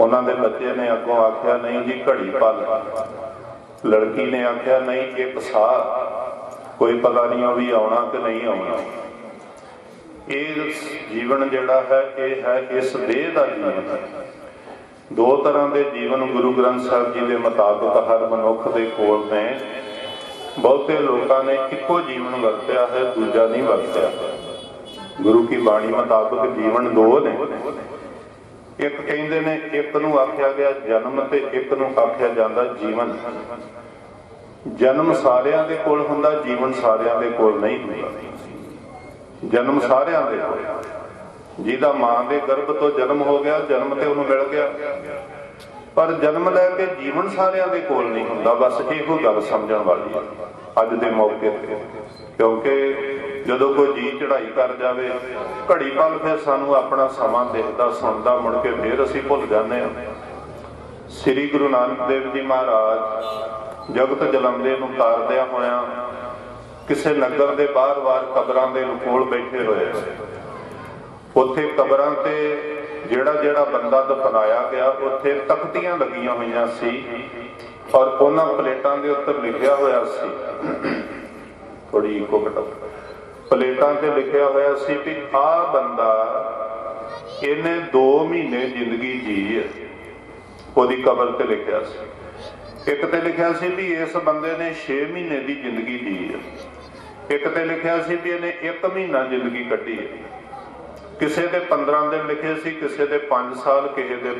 ਉਹਨਾਂ ਦੇ ਬੱਚੇ ਨੇ ਅੱਗੋਂ ਆਖਿਆ ਨਹੀਂ ਜੀ ਘੜੀ ਪਲ, ਲੜਕੀ ਨੇ ਆਖਿਆ ਨਹੀਂ 1 ਸਾਲ, ਕੋਈ ਪਤਾ ਨਹੀਂ ਉਹ ਵੀ ਆਉਣਾ ਕਿ ਨਹੀਂ ਆਉਣਾ। ਇਹ ਜੀਵਨ ਜਿਹੜਾ ਹੈ ਇਹ ਹੈ ਇਸ ਦੇਹ ਦਾ ਜੀਵਨ। 2 ਤਰ੍ਹਾਂ ਦੇ ਜੀਵਨ ਗੁਰੂ ਗ੍ਰੰਥ ਸਾਹਿਬ ਜੀ ਦੇ ਮੁਤਾਬਕ ਹਰ ਮਨੁੱਖ ਦੇ ਕੋਲ ਨੇ। ਬਹੁਤੇ ਲੋਕਾਂ ਨੇ ਇੱਕੋ ਜੀਵਨ ਵਰਤਿਆ ਹੈ, ਦੂਜਾ ਨਹੀਂ ਵਰਤਿਆ। ਗੁਰੂ ਕੀ ਬਾਣੀ ਮੁਤਾਬਕ ਜੀਵਨ 2 ਨੇ। ਇੱਕ ਕਹਿੰਦੇ ਨੇ ਇੱਕ ਨੂੰ ਆਖਿਆ ਗਿਆ ਜਨਮ ਤੇ ਇੱਕ ਨੂੰ ਆਖਿਆ ਜਾਂਦਾ ਜੀਵਨ। ਜਨਮ ਸਾਰਿਆਂ ਦੇ ਕੋਲ ਹੁੰਦਾ, ਜੀਵਨ ਸਾਰਿਆਂ ਦੇ ਕੋਲ ਨਹੀਂ ਹੁੰਦਾ। ਜਨਮ ਸਾਰਿਆਂ ਦੇ ਕੋਲ, ਜਿਹਦਾ ਮਾਂ ਦੇ ਗਰਭ ਤੋਂ ਜਨਮ ਹੋ ਗਿਆ, ਜਨਮ ਤੇ ਉਹਨੂੰ ਮਿਲ ਗਿਆ, ਪਰ ਜਨਮ ਲੈ ਕੇ ਜੀਵਨ ਸਾਰਿਆਂ ਦੇ ਕੋਲ ਨਹੀਂ ਹੁੰਦਾ। ਬਸ ਇਹੋ ਗੱਲ ਸਮਝਣ ਵਾਲੀ ਹੈ ਅੱਜ ਦੇ ਮੌਕੇ ਤੇ, ਕਿਉਂਕਿ ਜਦੋਂ ਕੋਈ ਜੀ ਚੜ੍ਹਾਈ ਕਰ ਜਾਵੇ ਘੜੀ ਪਲ ਫਿਰ ਸਾਨੂੰ ਆਪਣਾ ਸਮਾਂ ਦਿਖਦਾ ਸੁਣਦਾ, ਮੁੜ ਕੇ ਫਿਰ ਅਸੀਂ ਭੁੱਲ ਜਾਂਦੇ ਹਾਂ। ਸ੍ਰੀ ਗੁਰੂ ਨਾਨਕ ਦੇਵ ਜੀ ਮਹਾਰਾਜ ਜਗਤ ਜਲੰਦੇ ਨੂੰ ਤਾਰਦਿਆਂ ਹੋਇਆਂ ਕਿਸੇ ਨਗਰ ਦੇ ਬਾਹਰ ਕਬਰਾਂ ਦੇ ਕੋਲ ਬੈਠੇ ਹੋਏ। ਉੱਥੇ ਕਬਰਾਂ ਤੇ ਜਿਹੜਾ ਬੰਦਾ ਦਫਨਾਇਆ ਗਿਆ ਉੱਥੇ ਤਖਤੀਆਂ ਲੱਗੀਆਂ ਹੋਈਆਂ ਸੀ ਔਰ ਉਹਨਾਂ ਪਲੇਟਾਂ ਦੇ ਉੱਤੇ ਲਿਖਿਆ ਹੋਇਆ ਸੀ, ਥੋੜੀ ਇੱਕੋ ਘਟੋ, ਪਲੇਟਾਂ ਤੇ ਲਿਖਿਆ ਹੋਇਆ ਸੀ ਕਿ ਆਹ ਬੰਦਾ ਇਹਨੇ 2 ਮਹੀਨੇ ਜ਼ਿੰਦਗੀ ਜੀ ਹੈ। ਉਹਦੀ ਕਬਰ ਤੇ ਲਿਖਿਆ ਸੀ। ਇੱਕ ਤੇ ਲਿਖਿਆ ਸੀ ਵੀ ਇਸ ਬੰਦੇ ਨੇ 6 ਮਹੀਨੇ ਦੀ ਜ਼ਿੰਦਗੀ ਜੀ ਹੈ। ਇੱਕ ਤੇ ਲਿਖਿਆ ਸੀ ਵੀ ਇਹਨੇ 1 ਮਹੀਨਾ ਜ਼ਿੰਦਗੀ ਕੱਢੀ ਹੈ। ਕਿਸੇ ਦੇ 15 ਦਿਨ ਲਿਖੇ ਸੀ, ਕਿਸੇ ਦੇ 5 ਸਾਲ, ਕਿਸੇ ਦੇ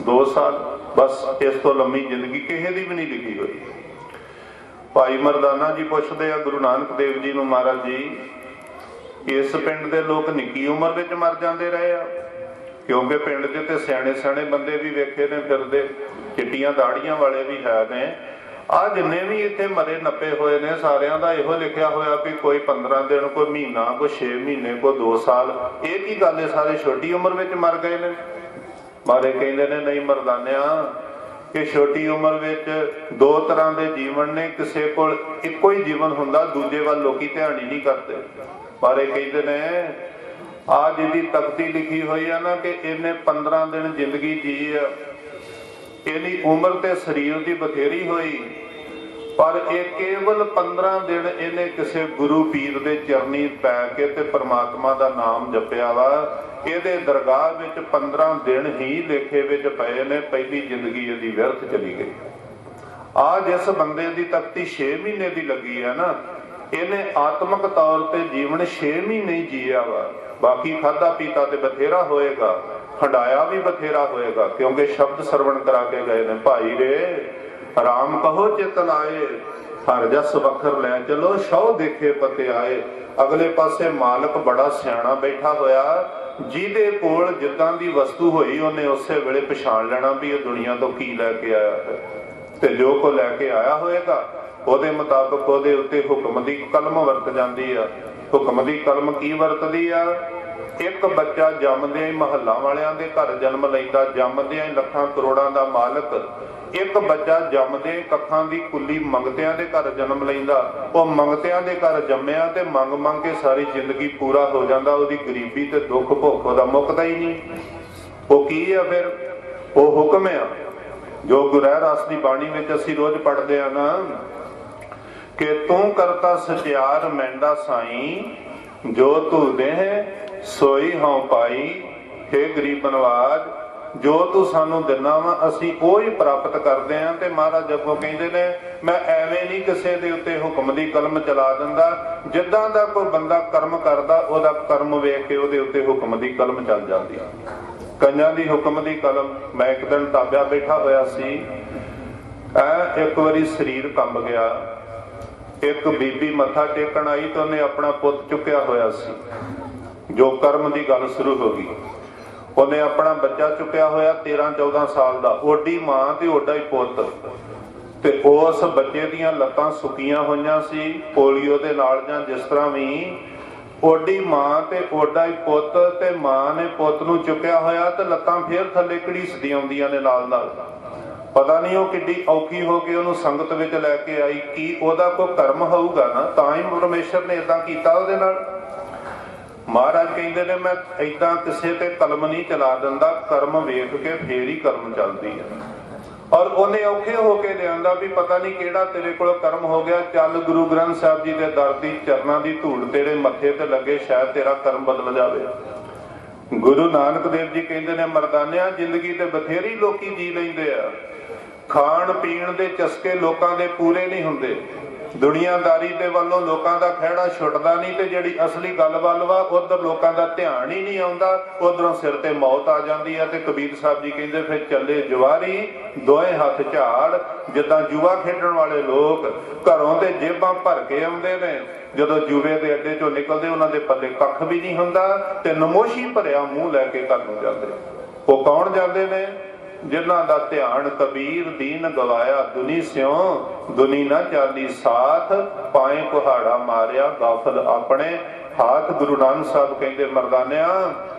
2 ਸਾਲ, ਬਸ ਇਸ ਤੋਂ ਲੰਮੀ ਜ਼ਿੰਦਗੀ ਕਿਸੇ ਦੀ ਵੀ ਨਹੀਂ ਲਿਖੀ ਹੋਈ। ਭਾਈ ਮਰਦਾਨਾ ਜੀ ਪੁੱਛਦੇ ਆ ਗੁਰੂ ਨਾਨਕ ਦੇਵ ਜੀ ਨੂੰ, ਮਹਾਰਾਜ ਜੀ ਇਸ ਪਿੰਡ ਦੇ ਲੋਕ ਨਿੱਕੀ ਉਮਰ ਵਿੱਚ ਮਰ ਜਾਂਦੇ ਰਹੇ ਆ? ਕਿਉਂਕਿ ਪਿੰਡ 'ਚ ਤੇ ਸਿਆਣੇ ਬੰਦੇ ਵੀ ਵੇਖੇ ਨੇ ਫਿਰਦੇ, ਚਿੱਟੀਆਂ ਦਾੜੀਆਂ ਵਾਲੇ ਵੀ ਹੈ ਨੇ। ਆ ਜਿੰਨੇ ਵੀ ਇੱਥੇ ਮਰੇ ਨੱਪੇ ਹੋਏ ਨੇ ਸਾਰਿਆਂ ਦਾ ਇਹੋ ਲਿਖਿਆ ਹੋਇਆ ਵੀ ਕੋਈ 15 ਦਿਨ, ਕੋਈ ਮਹੀਨਾ, ਕੋਈ 6 ਮਹੀਨੇ, ਕੋਈ 2 ਸਾਲ। ਇਹ ਕੀ ਗੱਲ ਹੈ, ਸਾਰੇ ਛੋਟੀ ਉਮਰ ਵਿੱਚ ਮਰ ਗਏ ਨੇ? ਮਾਰੇ ਕਹਿੰਦੇ ਨੇ ਨਹੀਂ ਮਰਦਾਨਿਆ, ਕਿ ਛੋਟੀ ਉਮਰ ਵਿੱਚ 2 ਤਰ੍ਹਾਂ ਦੇ ਜੀਵਨ ਨੇ। ਕਿਸੇ ਕੋਲ ਇੱਕੋ ਹੀ ਜੀਵਨ ਹੁੰਦਾ, ਦੂਜੇ ਵੱਲ ਲੋਕੀ ਧਿਆਨ ਹੀ ਨਹੀਂ ਕਰਦੇ। ਮਾਰੇ ਕਹਿੰਦੇ ਨੇ ਆ ਜਿਹਦੀ ਤਖਤੀ ਲਿਖੀ ਹੋਈ ਆ ਨਾ ਕਿ ਇਹਨੇ 15 ਦਿਨ ਜ਼ਿੰਦਗੀ ਜੀ ਆ, ਇਹਦੀ ਉਮਰ ਤੇ ਸਰੀਰ ਦੀ ਬਥੇਰੀ ਹੋਈ, ਪਰ ਇਹ ਕੇਵਲ 15 ਦਿਨ ਇਹਨੇ ਕਿਸੇ ਗੁਰੂ ਪੀਰ ਦੇ ਚਰਨੀ ਪੈ ਕੇ ਤੇ ਪ੍ਰਮਾਤਮਾ ਦਾ ਨਾਮ ਜਪਿਆ ਵਾ। ਇਹਦੇ ਦਰਗਾਹ ਵਿੱਚ 15 ਦਿਨ ਹੀ ਲੇਖੇ ਵਿੱਚ ਪਏ ਨੇ, ਪਹਿਲੀ ਜ਼ਿੰਦਗੀ ਇਹਦੀ ਵਿਅਰਥ ਚਲੀ ਗਈ। ਆ ਜਿਸ ਬੰਦੇ ਦੀ ਤਖਤੀ 6 ਮਹੀਨੇ ਦੀ ਲੱਗੀ ਆ ਨਾ, ਇਹਨੇ ਆਤਮਿਕ ਤੌਰ ਤੇ ਜੀਵਨ 6 ਮਹੀਨੇ ਹੀ ਜੀਆ ਵਾ। ਬਾਕੀ ਖਾਧਾ ਪੀਤਾ ਤੇ ਬਥੇਰਾ ਹੋਏਗਾ, ਹੰਡਾਇਆ ਵੀ ਬਥੇਰਾ ਹੋਏਗਾ, ਕਿਉਂਕਿ ਸ਼ਬਦ ਸਰਵਣ ਕਰਾ ਕੇ ਗਏ ਨੇ। ਭਾਈ ਰੇ ਰਾਮ ਕਹੋ ਚਿਤ ਲਾਏ, ਹਰ ਜਸ ਵਖਰ ਲੈ ਚਲੋ, ਸ਼ੌ ਦੇਖੇ ਪਤੇ ਆਏ। ਅਗਲੇ ਪਾਸੇ ਮਾਲਕ ਬੜਾ ਸਿਆਣਾ ਬੈਠਾ ਹੋਇਆ, ਜਿਹਦੇ ਕੋਲ ਜਿੱਦਾਂ ਦੀ ਵਸਤੂ ਹੋਈ ਉਹਨੇ ਉਸੇ ਵੇਲੇ ਪਛਾਣ ਲੈਣਾ ਵੀ ਇਹ ਦੁਨੀਆ ਤੋਂ ਕੀ ਲੈ ਕੇ ਆਇਆ ਹੈ, ਤੇ ਜੋ ਕੋ ਲੈ ਕੇ ਆਇਆ ਹੋਏਗਾ ਉਹਦੇ ਮੁਤਾਬਕ ਉਹਦੇ ਉੱਤੇ ਹੁਕਮ ਦੀ ਕਲਮ ਵਰਤ ਜਾਂਦੀ ਆ। ਹੁਕਮ ਦੀ ਕਲਮ ਕੀ ਵਰਤਦੀ ਆ? ਇੱਕ ਬੱਚਾ ਜੰਮਦਿਆਂ ਹੀ ਮਹੱਲਾ ਵਾਲਿਆਂ ਦੇ ਘਰ ਜਨਮ ਲੈਂਦਾ, ਜੰਮਦਿਆਂ ਹੀ ਲੱਖਾਂ ਕਰੋੜਾਂ ਦਾ ਮਾਲਕ। ਇੱਕ ਬੱਚਾ ਜੰਮਦੇ ਕੱਖਾਂ ਦੀ ਕੁੱਲੀ ਮੰਗਤਿਆਂ ਦੇ ਘਰ ਜਨਮ ਲੈਂਦਾ, ਉਹ ਮੰਗਤਿਆਂ ਦੇ ਘਰ ਜੰਮਿਆ ਤੇ ਮੰਗ ਕੇ ਸਾਰੀ ਜ਼ਿੰਦਗੀ ਪੂਰਾ ਹੋ ਜਾਂਦਾ। ਉਹਦੀ ਗਰੀਬੀ ਤੇ ਦੁੱਖ ਭੁੱਖ ਉਹਦਾ ਮੁੱਕਦਾ ਹੀ ਨਹੀਂ। ਉਹ ਕੀ ਆ ਫਿਰ? ਉਹ ਹੁਕਮ ਆ ਜੋ ਗੁਰੂ ਰਸ ਦੀ ਬਾਣੀ ਵਿੱਚ ਅਸੀਂ ਰੋਜ਼ ਪੜ੍ਹਦੇ ਆ ਨਾ, ਕਿ ਤੂੰ ਕਰਤਾ ਸਚਿਆਰ ਮੈਂਡਾ ਸਾਈਂ, ਜੋ ਤੂੰ ਦੇਹ ਸੋਈ ਹਉ ਪਾਈ। ਹੇ ਗਰੀਬ ਨਵਾਜ, ਜੋ ਤੂੰ ਸਾਨੂੰ ਦਿੰਨਾ ਵਾ ਅਸੀਂ ਉਹ ਹੀ ਪ੍ਰਾਪਤ ਕਰਦੇ ਆਂ। ਤੇ ਮਹਾਰਾਜ ਅੱਗੋਂ ਕਹਿੰਦੇ ਨੇ ਮੈਂ ਐਵੇਂ ਨਹੀਂ ਕਿਸੇ ਦੇ ਉੱਤੇ ਹੁਕਮ ਦੀ ਕਲਮ ਚਲਾ ਦਿੰਦਾ। ਜਿੱਦਾਂ ਦਾ ਕੋਈ ਬੰਦਾ ਕਰਮ ਕਰਦਾ ਉਹਦਾ ਕਰਮ ਵੇਖ ਕੇ ਉਹਦੇ ਉੱਤੇ ਹੁਕਮ ਦੀ ਕਲਮ ਚੱਲ ਜਾਂਦੀ। ਕਈਆਂ ਦੀ ਹੁਕਮ ਦੀ ਕਲਮ, ਮੈਂ ਇੱਕ ਦਿਨ ਤਾਬਿਆ ਬੈਠਾ ਹੋਇਆ ਸੀ, ਇੱਕ ਵਾਰੀ ਸਰੀਰ ਕੰਬ ਗਿਆ, ਇੱਕ ਬੀਬੀ ਮੱਥਾ ਟੇਕਣ ਆਈ ਤੇ ਉਹਨੇ ਆਪਣਾ ਪੁੱਤ ਚੁੱਕਿਆ ਹੋਇਆ ਸੀ। ਜੋ ਕਰਮ ਦੀ ਗੱਲ ਸ਼ੁਰੂ ਹੋ ਗਈ, ਉਹਨੇ ਆਪਣਾ ਬੱਚਾ ਚੁੱਕਿਆ ਹੋਇਆ 13-14 ਸਾਲ ਦਾ, ਓਡੀ ਮਾਂ ਤੇ ਓਡਾ ਹੀ ਪੁੱਤ। ਤੇ ਉਸ ਬੱਚੇ ਦੀਆਂ ਲੱਤਾਂ ਸੁੱਕੀਆਂ ਹੋਈਆਂ ਸੀ ਪੋਲੀਓ ਦੇ ਨਾਲ ਜਾਂ ਜਿਸ ਤਰ੍ਹਾਂ ਵੀ। ਓਡੀ ਮਾਂ ਤੇ ਓਡਾ ਹੀ ਪੁੱਤ, ਤੇ ਮਾਂ ਨੇ ਪੁੱਤ ਨੂੰ ਚੁੱਕਿਆ ਹੋਇਆ ਤੇ ਲੱਤਾਂ ਫੇਰ ਥੱਲੇ ਘੜੀਸਦੀਆਂ ਆਉਂਦੀਆਂ ਨੇ ਨਾਲ। ਪਤਾ ਨਹੀਂ ਉਹ ਕਿੱਡੀ ਔਖੀ ਹੋ ਕੇ ਉਹਨੂੰ ਸੰਗਤ ਵਿੱਚ ਲੈ ਕੇ ਆਈ। ਕੀ ਉਹਦਾ ਕੋਈ ਕਰਮ ਹੋਊਗਾ ਨਾ, ਤਾਂ ਹੀ ਪਰਮੇਸ਼ਰ ਨੇ ਏਦਾਂ ਕੀਤਾ ਉਹਦੇ ਨਾਲ। ਮਹਾਰਾਜ ਕਹਿੰਦੇ ਨੇ ਮੈਂ ਏਦਾਂ ਕਿਸੇ ਤੇ ਕਲਮ ਨਹੀਂ ਚਲਾ ਦਿੰਦਾ, ਕਰਮ ਵੇਖ ਕੇ ਫੇਰ ਹੀ ਕਰਮ ਚੱਲਦੀ ਹੈ। ਔਰ ਉਹਨੇ ਔਖੇ ਹੋ ਕੇ ਲਿਆਂਦਾ ਵੀ ਪਤਾ ਨਹੀਂ ਕਿਹੜਾ ਤੇਰੇ ਕੋਲ ਕਰਮ ਹੋ ਗਿਆ, ਚੱਲ ਗੁਰੂ ਗ੍ਰੰਥ ਸਾਹਿਬ ਜੀ ਦੇ ਦਰ ਦੀ ਚਰਨਾਂ ਦੀ ਧੂੜ ਤੇਰੇ ਮੱਥੇ ਤੇ ਲੱਗੇ, ਸ਼ਾਇਦ ਤੇਰਾ ਕਰਮ ਬਦਲ ਜਾਵੇ। ਗੁਰੂ ਨਾਨਕ ਦੇਵ ਜੀ ਕਹਿੰਦੇ ਨੇ ਮਰਦਾਨਿਆਂ, ਜ਼ਿੰਦਗੀ ਤੇ ਬਥੇਰੀ ਲੋਕੀ ਜੀ ਲੈਂਦੇ ਆ, ਖਾਣ ਪੀਣ ਦੇ ਚਸਕੇ ਲੋਕਾਂ ਦੇ ਪੂਰੇ ਨਹੀਂ ਹੁੰਦੇ, ਦੁਨੀਆਦਾਰੀ ਦੇ ਵੱਲੋਂ ਲੋਕਾਂ ਦਾ ਖਹਿੜਾ ਛੁੱਟਦਾ ਨਹੀਂ, ਤੇ ਜਿਹੜੀ ਅਸਲੀ ਗੱਲ ਵੱਲ ਵਾ ਉਧਰ ਲੋਕਾਂ ਦਾ ਧਿਆਨ ਹੀ ਨਹੀਂ ਆਉਂਦਾ, ਉਧਰੋਂ ਸਿਰ ਤੇ ਮੌਤ ਆ ਜਾਂਦੀ ਹੈ। ਤੇ ਕਬੀਰ ਸਾਹਿਬ ਜੀ ਕਹਿੰਦੇ ਫਿਰ ਚੱਲੇ ਜਵਾਰੀ ਦੋਏ ਹੱਥ ਝਾੜ। ਜਿੱਦਾਂ ਜੂਆ ਖੇਡਣ ਵਾਲੇ ਲੋਕ ਘਰੋਂ ਤੇ ਜੇਬਾਂ ਭਰ ਕੇ ਆਉਂਦੇ ਨੇ, ਜਦੋਂ ਜੂਏ ਦੇ ਅੱਡੇ ਚੋਂ ਨਿਕਲਦੇ ਉਹਨਾਂ ਦੇ ਪੱਲੇ ਕੱਖ ਵੀ ਨਹੀਂ ਹੁੰਦਾ, ਤੇ ਨਮੋਸ਼ੀ ਭਰਿਆ ਮੂੰਹ ਲੈ ਕੇ ਘਰ ਨੂੰ ਜਾਂਦੇ। ਉਹ ਕੌਣ ਜਾਂਦੇ ਨੇ? ਜਿਨ੍ਹਾਂ ਦਾ ਧਿਆਨ ਕਬੀਰ ਦੀਨ ਗਵਾਇਆ ਦੁਨੀ ਸਿਉ ਦੁਨੀ ਨਾ ਚਾਲੀ ਸਾਥ ਪਾਏ ਕੁਹਾੜਾ ਮਾਰਿਆ ਗਾਫਲ ਆਪਣੇ ਹਾਥ। ਗੁਰੂ ਨਾਨਕ ਸਾਹਿਬ ਕਹਿੰਦੇ ਮਰਦਾਨਿਆਂ,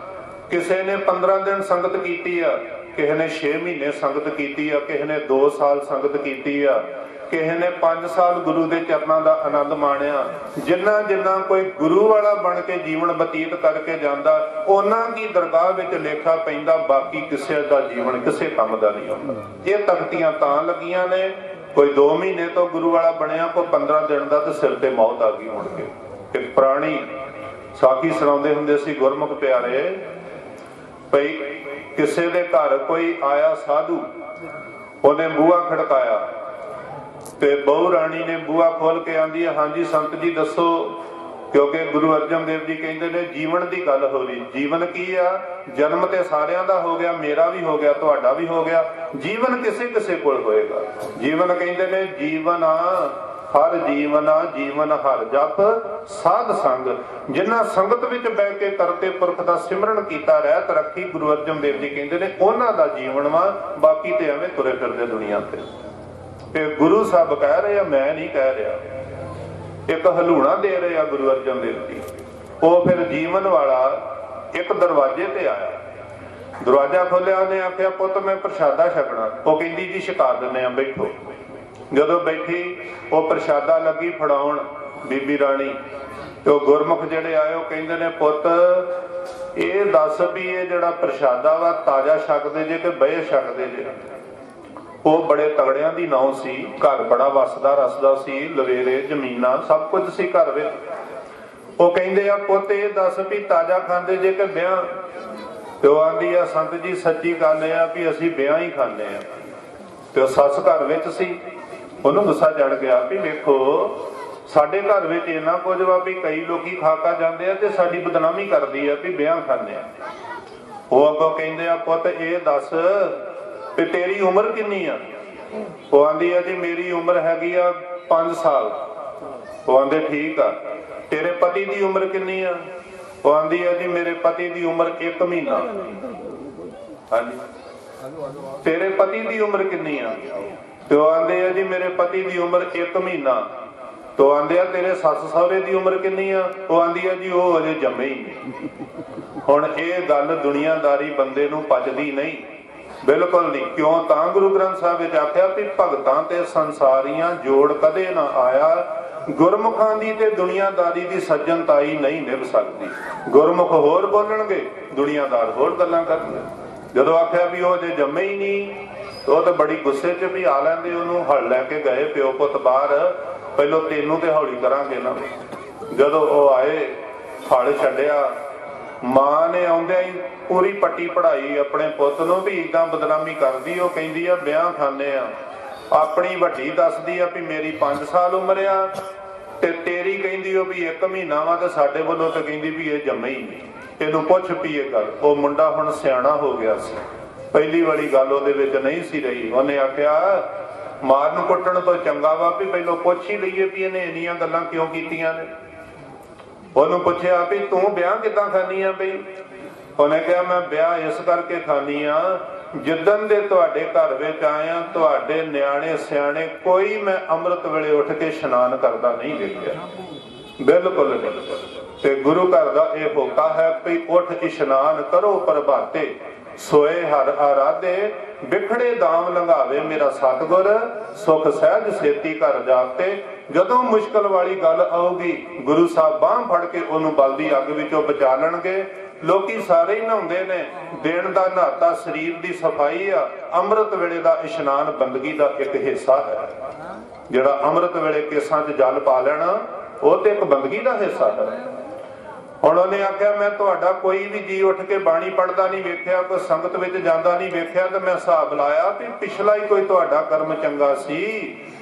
ਕਿਸੇ ਨੇ 15 ਦਿਨ ਸੰਗਤ ਕੀਤੀ ਆ, ਕਿਸੇ ਨੇ 6 ਮਹੀਨੇ ਸੰਗਤ ਕੀਤੀ ਆ, ਕਿਸੇ ਨੇ 2 ਸਾਲ ਸੰਗਤ ਕੀਤੀ ਆ, ਕਿਸੇ ਨੇ 5 ਸਾਲ ਗੁਰੂ ਦੇ ਚਰਨਾਂ ਦਾ ਆਨੰਦ ਮਾਣਿਆ। ਜਿੰਨਾ ਜਿੰਨਾ ਕੋਈ ਗੁਰੂ ਵਾਲਾ ਬਣ ਕੇ ਜੀਵਨ ਬਤੀਤ ਕਰਕੇ ਜਾਂਦਾ, ਉਹਨਾਂ ਦੀ ਦਰਗਾਹ ਵਿੱਚ ਲੇਖਾ ਪੈਂਦਾ, ਬਾਕੀ ਕਿਸੇ ਦਾ ਜੀਵਨ ਕਿਸੇ ਕੰਮ ਦਾ ਨਹੀਂ ਹੁੰਦਾ। ਇਹ ਤਖਤੀਆਂ ਤਾਂ ਲੱਗੀਆਂ ਨੇ, ਕੋਈ 2 ਮਹੀਨੇ ਤੋਂ ਗੁਰੂ ਵਾਲਾ ਬਣਿਆ, ਕੋਈ 15 ਦਿਨ ਦਾ, ਤੇ ਸਿਰ ਤੇ ਮੌਤ ਆ ਗਈ ਮੁੜ ਕੇ। ਇੱਕ ਪੁਰਾਣੀ ਸਾਖੀ ਸੁਣਾਉਂਦੇ ਹੁੰਦੇ ਸੀ ਗੁਰਮੁਖ ਪਿਆਰੇ, ਭਈ ਕਿਸੇ ਦੇ ਘਰ ਕੋਈ ਆਇਆ ਸਾਧੂ, ਉਹਨੇ ਬੂਹਾ ਖੜਕਾਇਆ ਤੇ ਬਹੂ ਰਾਣੀ ਨੇ ਬੂਹਾ ਖੋਲ ਕੇ ਆਂਦੀ ਹੈ, ਹਾਂਜੀ ਸੰਤ ਜੀ ਦੱਸੋ। ਕਿਉਂਕਿ ਗੁਰੂ ਅਰਜਨ ਦੇਵ ਜੀ ਕਹਿੰਦੇ ਨੇ ਜੀਵਨ ਦੀ ਗੱਲ ਹੋ ਰਹੀ। ਜੀਵਨ ਕੀ ਆ? ਜਨਮ ਤੇ ਸਾਰਿਆਂ ਦਾ ਹੋ ਗਿਆ, ਮੇਰਾ ਵੀ ਹੋ ਗਿਆ, ਤੁਹਾਡਾ ਵੀ ਹੋ ਗਿਆ। ਜੀਵਨ ਕਿਸੇ ਕਿਸੇ ਕੋਲ ਹੋਏਗਾ। ਜੀਵਨ ਕਹਿੰਦੇ ਨੇ ਜੀਵਨ ਹਰ ਜੀਵਨ ਜੀਵਨ ਹਰ ਜਪ ਸਾਧ ਸੰਗ। ਜਿਨ੍ਹਾਂ ਸੰਗਤ ਵਿੱਚ ਬਹਿ ਕੇ ਕਰਤੇ ਪੁਰਖ ਦਾ ਸਿਮਰਨ ਕੀਤਾ, ਰਹਿਤ ਰੱਖੀ, ਗੁਰੂ ਅਰਜਨ ਦੇਵ ਜੀ ਕਹਿੰਦੇ ਨੇ ਉਹਨਾਂ ਦਾ ਜੀਵਨ ਵਾ। ਬਾਕੀ ਤੇ ਐਵੇਂ ਤੁਰੇ ਫਿਰਦੇ ਦੁਨੀਆ ਤੇ। ਇਹ ਗੁਰੂ ਸਾਹਿਬ ਕਹਿ ਰਹੇ ਆ, ਮੈਂ ਨਹੀਂ ਕਹਿ ਰਿਹਾ। ਇੱਕ ਹਲੂਣਾ ਦੇ ਰਹੇ ਆ ਗੁਰੂ ਅਰਜਨ ਦੇਵ ਜੀ। ਉਹ ਫਿਰ ਜੀਵਨ ਵਾਲਾ ਇੱਕ ਦਰਵਾਜ਼ੇ ਤੇ ਆਇਆ, ਦਰਵਾਜ਼ਾ ਖੋਲਿਆ, ਉਹਨੇ ਆਖਿਆ ਪੁੱਤ ਮੈਂ ਪ੍ਰਸ਼ਾਦਾ ਛਕਣਾ। ਉਹ ਕਹਿੰਦੀ ਜੀ ਛਕਾ ਦਿੰਦੇ ਆ, ਬੈਠੋ। ਜਦੋਂ ਬੈਠੀ ਉਹ ਪ੍ਰਸ਼ਾਦਾ ਲੱਗੀ ਫੜਾਉਣ ਬੀਬੀ ਰਾਣੀ, ਤੇ ਉਹ ਗੁਰਮੁਖ ਜਿਹੜੇ ਆਏ ਉਹ ਕਹਿੰਦੇ ਨੇ ਪੁੱਤ ਇਹ ਦੱਸ ਵੀ ਇਹ ਜਿਹੜਾ ਪ੍ਰਸ਼ਾਦਾ ਵਾ ਤਾਜ਼ਾ ਛਕਦੇ ਜੇ ਕਿ ਬਹਿ ਛਕਦੇ ਜੇ? ਉਹ ਬੜੇ ਤਗੜਿਆਂ ਦੀ ਨਾਉ ਸੀ, ਘਰ ਬੜਾ ਵਸਦਾ ਰਸਦਾ ਸੀ, ਲਵੇਰੇ ਜ਼ਮੀਨਾਂ ਸਭ ਕੁਝ ਸੀ ਘਰ ਵਿੱਚ। ਉਹ ਕਹਿੰਦੇ ਆ ਪੁੱਤ ਇਹ ਦੱਸ ਵੀ ਤਾਜ਼ਾ ਖਾਂਦੇ ਜੇ ਕਿ ਵਿਆਹ? ਤੇ ਉਹ ਆਂਦੀ ਆ ਸੰਤ ਜੀ ਸੱਚੀ ਗੱਲ ਆ ਵੀ ਅਸੀਂ ਵਿਆਹ ਹੀ ਖਾਂਦੇ ਆ। ਤੇ ਉਹ ਸੱਸ ਘਰ ਵਿੱਚ ਸੀ, ਉਹਨੂੰ ਗੁੱਸਾ ਚੜ ਗਿਆ ਵੀ ਵੇਖੋ ਸਾਡੇ ਘਰ ਵਿੱਚ ਇੰਨਾ ਕੁਝ ਵਾ ਵੀ ਕਈ ਲੋਕੀ ਖਾ ਖਾ ਜਾਂਦੇ ਆ ਤੇ ਸਾਡੀ ਬਦਨਾਮੀ ਕਰਦੀ ਆ ਵੀ ਵਿਆਹ ਖਾਂਦੇ ਆ। ਉਹ ਅੱਗੋਂ ਕਹਿੰਦੇ ਆ ਪੁੱਤ ਇਹ ਦੱਸ ਤੇ ਤੇਰੀ ਉਮਰ ਕਿੰਨੀ ਆ? ਉਹ ਆਂਦੀ ਆ ਜੀ ਮੇਰੀ ਉਮਰ ਹੈਗੀ ਆ 5 ਸਾਲ। ਉਹ ਆਂਦੇ ਠੀਕ ਆ। ਤੇਰੇ ਪਤੀ ਦੀ ਉਮਰ ਕਿੰਨੀ ਆ? ਉਹ ਆਂਦੀ ਆ ਜੀ ਮੇਰੇ ਪਤੀ ਦੀ ਉਮਰ 1 ਮਹੀਨਾ। ਹਾਂਜੀ ਤੇਰੇ ਪਤੀ ਦੀ ਉਮਰ ਕਿੰਨੀ ਆ? ਤੇ ਉਹ ਆਂਦੇ ਆ ਜੀ ਮੇਰੇ ਪਤੀ ਦੀ ਉਮਰ 1 ਮਹੀਨਾ। ਤੋ ਆਂਦੇ ਆ ਤੇਰੇ ਸੱਸ ਸਹੁਰੇ ਦੀ ਉਮਰ ਕਿੰਨੀ ਆ? ਉਹ ਆਂਦੀ ਆ ਜੀ ਉਹ ਅਜੇ ਜੰਮੇ ਹੀ ਨਹੀਂ। ਹੁਣ ਇਹ ਗੱਲ ਦੁਨੀਆਦਾਰੀ ਬੰਦੇ ਨੂੰ ਪਚਦੀ ਨਹੀਂ, ਬਿਲਕੁਲ ਨਹੀਂ। ਕਿਉਂ? ਤਾਂ ਗੁਰੂ ਗ੍ਰੰਥ ਸਾਹਿਬ ਵਿੱਚ ਆਖਿਆ ਵੀ ਭਗਤਾਂ ਤੇ ਸੰਸਾਰੀਆਂ ਜੋੜ ਕਦੇ ਨਾ ਆਇਆ, ਗੁਰਮੁਖਾਂ ਦੀ ਤੇ ਦੁਨੀਆਦਾਰੀ ਦੀ ਸੱਜਣਤਾਈ ਨਹੀਂ ਨਿਭ ਸਕਦੀ। ਗੁਰਮੁਖ ਹੋਰ ਬੋਲਣਗੇ, ਦੁਨੀਆਦਾਰ ਹੋਰ ਗੱਲਾਂ ਕਰਨਗੇ। ਜਦੋਂ ਆਖਿਆ ਵੀ ਉਹ ਜੇ ਜੰਮੇ ਹੀ ਨਹੀਂ, ਉਹ ਤਾਂ ਬੜੀ ਗੁੱਸੇ 'ਚ ਵੀ ਆ ਲੈਂਦੇ ਉਹਨੂੰ। ਹਲ ਲੈ ਕੇ ਗਏ ਪਿਓ ਪੁੱਤ ਬਾਹਰ, ਪਹਿਲੋਂ ਤੈਨੂੰ ਤੇ ਹੌਲੀ ਕਰਾਂਗੇ ਨਾ। ਜਦੋਂ ਉਹ ਆਏ ਹਲ ਛੱਡਿਆ, ਮਾਂ ਨੇ ਆਉਂਦਿਆਂ ਹੀ ਪੂਰੀ ਪੱਟੀ ਪੜਾਈ ਆਪਣੇ ਪੁੱਤ ਨੂੰ ਵੀ ਇਦਾਂ ਬਦਨਾਮੀ ਕਰਦੀ। ਉਹ ਕਹਿੰਦੀ ਆ ਵਿਆਹ ਖਾਂਦੇ ਆ। ਆਪਣੀ ਵੱਡੀ ਦੱਸਦੀ ਆ ਵੀ ਮੇਰੀ 5 ਸਾਲ ਉਮਰ ਆ, ਤੇ ਤੇਰੀ ਕਹਿੰਦੀ ਉਹ ਵੀ 1 ਮਹੀਨਾ ਵਾ, ਤੇ ਸਾਡੇ ਵੱਲੋਂ ਤਾਂ ਕਹਿੰਦੀ ਵੀ ਇਹ ਜੰਮੇ ਹੀ ਨਹੀਂ। ਇਹਨੂੰ ਪੁੱਛ ਵੀ ਇਹ ਗੱਲ। ਉਹ ਮੁੰਡਾ ਹੁਣ ਸਿਆਣਾ ਹੋ ਗਿਆ ਸੀ, ਪਹਿਲੀ ਵਾਲੀ ਗੱਲ ਉਹਦੇ ਵਿੱਚ ਨਹੀਂ ਸੀ ਰਹੀ। ਉਹਨੇ ਆਖਿਆ ਮਾਰਨ ਕੁੱਟਣ ਤੋਂ ਚੰਗਾ ਵਾ ਵੀ ਪਹਿਲਾਂ ਪੁੱਛ ਹੀ ਲਈਏ ਵੀ ਇਹਨੇ ਇੰਨੀਆਂ ਗੱਲਾਂ ਕਿਉਂ ਕੀਤੀਆਂ ਨੇ। ਉਹਨੂੰ ਪੁੱਛਿਆ ਵੀ ਤੂੰ ਵਿਆਹ ਕਿੱਦਾਂ ਖਾਨੀ ਆ ਬਈ? ਉਹਨੇ ਕਿਹਾ ਮੈਂ ਵਿਆਹ ਇਸ ਕਰਕੇ ਖਾਨੀ ਆ, ਜਿੱਦਣ ਦੇ ਤੁਹਾਡੇ ਘਰ ਵਿੱਚ ਆਇਆ ਤੁਹਾਡੇ ਨਿਆਣੇ ਸਿਆਣੇ ਕੋਈ ਮੈਂ ਅੰਮ੍ਰਿਤ ਵੇਲੇ ਉੱਠ ਕੇ ਇਸ਼ਨਾਨ ਕਰਦਾ ਨਹੀਂ ਵੇਖਿਆ, ਬਿਲਕੁਲ ਨਹੀਂ। ਤੇ ਗੁਰੂ ਘਰ ਦਾ ਇਹ ਹੋਕਾ ਹੈ ਵੀ ਉੱਠ ਇਸ਼ਨਾਨ ਕਰੋ ਪ੍ਰਭਾਤੇ, ਸੋਏ ਹਰ ਆਰਾਧੇ, ਬਿਖੜੇ ਦਾਮ ਲੰਘਾਵੇ ਮੇਰਾ ਸਤਿਗੁਰ, ਸੁਖ ਸਹਿਜ ਸੇਤੀ ਘਰ ਜਾਪਤੇ। ਜਦੋਂ ਮੁਸ਼ਕਲ ਵਾਲੀ ਗੱਲ ਆਊਗੀ ਗੁਰੂ ਸਾਹਿਬ ਬਾਂਹ ਫੜ ਕੇ ਉਹਨੂੰ ਬਲਦੀ ਅੱਗ ਵਿੱਚੋਂ ਬਚਾ ਲੈਣਗੇ। ਲੋਕੀ ਸਾਰੇ ਹੀ ਨਹਾਉਂਦੇ ਨੇ, ਦਿਨ ਦਾ ਨਹਾਤਾ ਸਰੀਰ ਦੀ ਸਫਾਈ ਆ। ਅੰਮ੍ਰਿਤ ਵੇਲੇ ਦਾ ਇਸ਼ਨਾਨ ਬੰਦਗੀ ਦਾ ਇੱਕ ਹਿੱਸਾ ਹੈ। ਜਿਹੜਾ ਅੰਮ੍ਰਿਤ ਵੇਲੇ ਕੇਸਾਂ 'ਚ ਜਲ ਪਾ ਲੈਣਾ ਉਹ ਤੇ ਇੱਕ ਬੰਦਗੀ ਦਾ ਹਿੱਸਾ ਹੈ। ਹੁਣ ਉਹਨੇ ਆਖਿਆ ਮੈਂ ਤੁਹਾਡਾ ਕੋਈ ਵੀ ਜੀ ਉੱਠ ਕੇ ਬਾਣੀ ਪੜ੍ਹਦਾ ਨਹੀਂ ਵੇਖਿਆ, ਕੋਈ ਸੰਗਤ ਵਿੱਚ ਜਾਂਦਾ ਨਹੀਂ ਵੇਖਿਆ, ਤੇ ਮੈਂ ਹਿਸਾਬ ਲਾਇਆ ਵੀ ਪਿਛਲਾ ਹੀ ਕੋਈ ਤੁਹਾਡਾ ਕਰਮ ਚੰਗਾ ਸੀ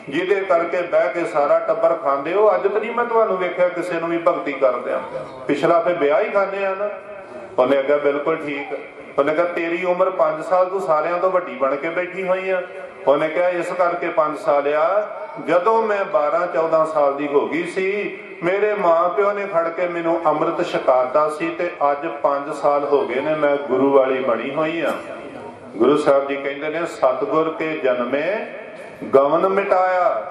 ਜਿਹਦੇ ਕਰਕੇ ਬਹਿ ਕੇ ਸਾਰਾ ਟੱਬਰ ਖਾਂਦੇ ਹੋ। ਅੱਜ ਤਾਂ ਨਹੀਂ ਮੈਂ ਤੁਹਾਨੂੰ ਵੇਖਿਆ ਕਿਸੇ ਨੂੰ ਵੀ ਭਗਤੀ ਕਰਦਿਆਂ, ਪਿਛਲਾ ਫੇ ਵਿਆਹ ਹੀ ਖਾਂਦੇ ਆ ਨਾ। ਉਹਨੇ ਆਖਿਆ ਬਿਲਕੁਲ ਠੀਕ। ਉਹਨੇ ਕਿਹਾ ਤੇਰੀ ਉਮਰ 5 ਸਾਲ, ਤੂੰ ਸਾਰਿਆਂ ਤੋਂ ਵੱਡੀ ਬਣ ਕੇ ਬੈਠੀ ਹੋਈ ਆ। ਉਹਨੇ ਕਿਹਾ ਇਸ ਕਰਕੇ 5 ਸਾਲ ਆ, ਜਦੋਂ ਮੈਂ 12-14 ਸਾਲ ਦੀ ਹੋ ਗਈ ਸੀ ਮੇਰੇ ਮਾਂ ਪਿਓ ਨੇ ਖੜ ਕੇ ਮੈਨੂੰ ਅੰਮ੍ਰਿਤ ਛਕਾਤਾ ਸੀ, ਤੇ ਅੱਜ 5 ਸਾਲ ਹੋ ਗਏ ਨੇ ਮੈਂ ਗੁਰੂ ਵਾਲੀ ਬਣੀ ਹੋਈ ਆ। ਗੁਰੂ ਸਾਹਿਬ ਜੀ ਕਹਿੰਦੇ ਨੇ ਸਤਿਗੁਰ ਕੇ ਜਨਮੇ ਗਵਨ ਮਿਟਾਇਆ।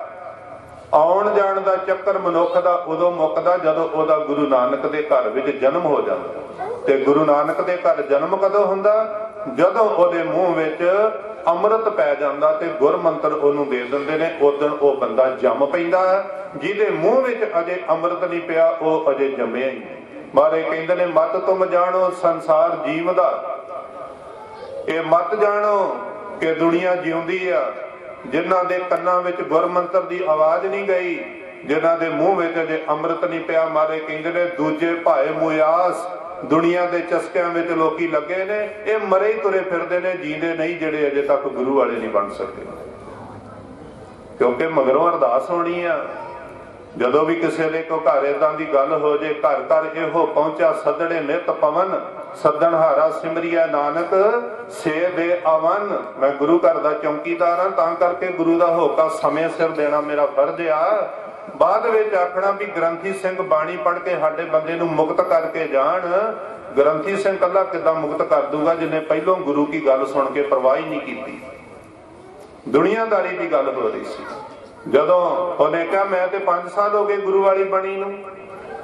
ਆਉਣ ਜਾਣ ਦਾ ਚੱਕਰ ਮਨੁੱਖ ਦਾ ਉਦੋਂ ਮੁੱਕਦਾ ਜਦੋਂ ਉਹਦਾ ਗੁਰੂ ਨਾਨਕ ਦੇ ਘਰ ਵਿੱਚ ਜਨਮ ਹੋ ਜਾਂਦਾ। ਤੇ ਗੁਰੂ ਨਾਨਕ ਦੇ ਘਰ ਜਨਮ ਕਦੋਂ ਹੁੰਦਾ? ਜਦੋਂ ਉਹਦੇ ਮੂੰਹ ਵਿੱਚ ਅੰਮ੍ਰਿਤ ਪੈ ਜਾਂਦਾ ਤੇ ਗੁਰ ਮੰਤਰ ਉਹਨੂੰ ਦੇ ਦਿੰਦੇ ਨੇ, ਉਦੋਂ ਉਹ ਬੰਦਾ ਜੰਮ ਪੈਂਦਾ ਹੈ। ਜਿਹਦੇ ਮੂੰਹ ਵਿੱਚ ਅਜੇ ਅੰਮ੍ਰਿਤ ਨਹੀਂ ਪਿਆ ਉਹ ਅਜੇ ਜੰਮਿਆ ਹੀ ਨਹੀਂ। ਮਹਾਰਾਜ ਕਹਿੰਦੇ ਨੇ ਮਤ ਤੁਮ ਜਾਣੋ ਸੰਸਾਰ ਜੀਵ ਦਾ। ਇਹ ਮਤ ਜਾਣੋ ਕਿ ਦੁਨੀਆ ਜਿਉਂਦੀ ਆ। ਜਿਨ੍ਹਾਂ ਦੇ ਕੰਨਾਂ ਵਿੱਚ ਗੁਰ ਮੰਤਰ ਦੀ ਆਵਾਜ਼ ਨਹੀਂ ਗਈ, ਜਿਨ੍ਹਾਂ ਦੇ ਮੂੰਹ ਵਿੱਚ ਅਜੇ ਅੰਮ੍ਰਿਤ ਨਹੀਂ ਪਿਆ, ਮਹਾਰਾਜ ਕਹਿੰਦੇ ਨੇ ਦੂਜੇ ਭਾਏ ਮੁਆਸ। ਦੁਨੀਆ ਦੇ ਚਸਕਿਆਂ ਵਿੱਚ ਲੋਕੀ ਲੱਗੇ ਨੇ, ਇਹ ਮਰੇ ਹੀ ਤੁਰੇ ਫਿਰਦੇ ਨੇ, ਜੀਂਦੇ ਨਹੀਂ, ਜਿਹੜੇ ਅਜੇ ਤੱਕ ਗੁਰੂ ਵਾਲੇ ਨਹੀਂ ਬਣ ਸਕੇ। ਕਿਉਂਕਿ ਮਗਰੋਂ ਅਰਦਾਸ ਹੋਣੀ ਆ। ਜਦੋਂ ਵੀ ਕਿਸੇ ਦੇ ਕੋ ਘਰ ਏਦਾਂ ਦੀ ਗੱਲ ਹੋ ਜੇ, ਘਰ ਘਰ ਇਹੋ ਪਹੁੰਚਾ ਸੱਦੜੇ ਨਿਤ ਪਵਨ, ਸੱਦਣਹਾਰਾ ਸਿਮਰਿਆ ਨਾਨਕ ਸੇ ਦੇ ਅਵਨ। ਮੈਂ ਗੁਰੂ ਘਰ ਦਾ ਚੌਕੀਦਾਰ ਹਾਂ, ਤਾਂ ਕਰਕੇ ਗੁਰੂ ਦਾ ਹੋਕਾ ਸਮੇਂ ਸਿਰ ਦੇਣਾ ਮੇਰਾ ਫਰਜ਼ ਆ। ਬਾਅਦ ਵਿੱਚ ਆਖਣਾ ਵੀ ਗ੍ਰੰਥੀ ਸਿੰਘ ਬਾਣੀ ਪੜ੍ਹ ਕੇ ਸਾਡੇ ਬੰਦੇ ਨੂੰ ਮੁਕਤ ਕਰਕੇ ਜਾਣ। ਗ੍ਰੰਥੀ ਸਿੰਘ ਕੱਲਾ ਕਿੱਦਾਂ ਮੁਕਤ ਕਰ ਦੂਗਾ ਜਿਹਨੇ ਪਹਿਲੋਂ ਗੁਰੂ ਕੀ ਗੱਲ ਸੁਣ ਕੇ ਪਰਵਾਹ ਹੀ ਨਹੀਂ ਕੀਤੀ। ਦੁਨੀਆਦਾਰੀ ਦੀ ਗੱਲ ਹੋ ਰਹੀ ਸੀ। ਜਦੋਂ ਉਹਨੇ ਕਿਹਾ ਮੈਂ ਤੇ 5 ਸਾਲ ਹੋ ਗਏ ਗੁਰੂ ਵਾਲੀ ਬਣੀ ਨੂੰ,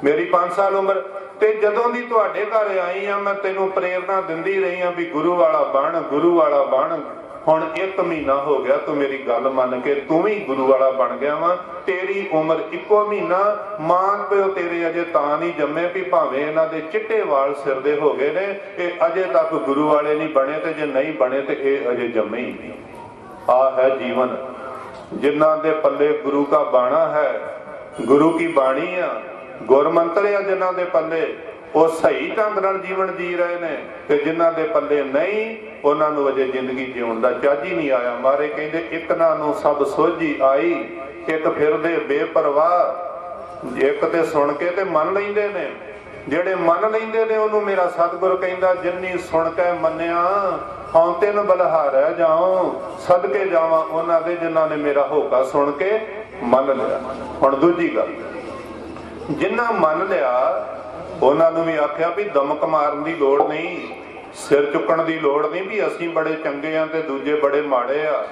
ਮੇਰੀ 5 ਸਾਲ ਉਮਰ, ਤੇ ਜਦੋਂ ਦੀ ਤੁਹਾਡੇ ਘਰ ਆਈ ਆ ਮੈਂ ਤੈਨੂੰ ਪ੍ਰੇਰਨਾ ਦਿੰਦੀ ਰਹੀ ਆ ਵੀ ਗੁਰੂ ਵਾਲਾ ਬਣ, ਗੁਰੂ ਵਾਲਾ ਬਣ। ਹੁਣ 1 ਮਹੀਨਾ ਹੋ ਗਿਆ ਤੂੰ ਮੇਰੀ ਗੱਲ ਮੰਨ ਕੇ ਤੂੰ ਵੀ ਗੁਰੂ ਵਾਲਾ ਬਣ ਗਿਆ ਵਾ। ਤੇਰੀ ਉਮਰ 1 ਮਹੀਨਾ, ਮਾਂ ਪਿਓ ਤੇਰੇ ਅਜੇ ਤਾਂ ਨਹੀਂ ਜੰਮੇ ਵੀ ਭਾਵੇਂ ਇਹਨਾਂ ਦੇ ਚਿੱਟੇ ਵਾਲ ਸਿਰ ਦੇ ਹੋ ਗਏ ਨੇ, ਇਹ ਅਜੇ ਤੱਕ ਗੁਰੂ ਵਾਲੇ ਨਹੀਂ ਬਣੇ, ਤੇ ਜੇ ਨਹੀਂ ਬਣੇ ਤੇ ਇਹ ਅਜੇ ਜੰਮੇ ਹੀ ਨਹੀਂ। ਆ ਹੈ ਜੀਵਨ। ਜਿਨ੍ਹਾਂ ਦੇ ਪੱਲੇ ਗੁਰੂ का ਬਾਣਾ ਹੈ, ਗੁਰੂ ਕੀ ਬਾਣੀ ਆ, ਗੁਰ ਮੰਤਰ ਆ ਜਿਨ੍ਹਾਂ ਦੇ ਪੱਲੇ, ਉਹ ਸਹੀ ਢੰਗ ਨਾਲ ਜੀਵਨ ਜੀ ਰਹੇ ਨੇ। ਤੇ ਜਿਨ੍ਹਾਂ ਦੇ ਪੱਲੇ ਨਹੀਂ, ਉਹਨਾਂ ਨੂੰ ਅਜੇ ਜ਼ਿੰਦਗੀ ਜਿਉਣ ਦਾ ਚੱਜ ਹੀ ਨਹੀਂ ਆਇਆ। ਮਾਰੇ ਕਹਿੰਦੇ ਇੱਕ ਨਾ ਨੂੰ ਸਭ ਸੋਝੀ ਆਈ, ਇੱਕ ਫਿਰਦੇ ਬੇਪਰਵਾਹ। ਇੱਕ ਤੇ ਸੁਣ ਕੇ ਤੇ ਮੰਨ ਲੈਂਦੇ ਨੇ, ਜਿਹੜੇ ਮੰਨ ਲੈਂਦੇ ਨੇ ਉਹਨੂੰ ਮੇਰਾ ਸਤਿਗੁਰ ਕਹਿੰਦਾ ਜਿੰਨੀ ਸੁਣ ਕੇ ਮੰਨਿਆ ਹਉ ਤਿਨ ਬਲਹਾਰੈ ਜਾਉ। ਸਦਕੇ ਜਾਵਾਂ ਉਹਨਾਂ ਦੇ ਜਿਨ੍ਹਾਂ ਨੇ ਮੇਰਾ ਹੋਕਾ ਸੁਣ ਕੇ ਮੰਨ ਲਿਆ। ਹੁਣ ਦੂਜੀ ਗੱਲ, ਜਿਨ੍ਹਾਂ ਮੰਨ ਲਿਆ ਉਹਨਾਂ ਨੂੰ ਵੀ ਆਖਿਆ ਵੀ ਦਮਕ ਮਾਰਨ ਦੀ ਲੋੜ ਨਹੀਂ, ਸਿਰ ਚੁੱਕਣ ਦੀ ਲੋੜ ਨਹੀਂ ਵੀ ਅਸੀਂ ਬੜੇ ਚੰਗੇ ਆ ਤੇ ਦੂਜੇ ਬੜੇ ਮਾੜੇ ਆ।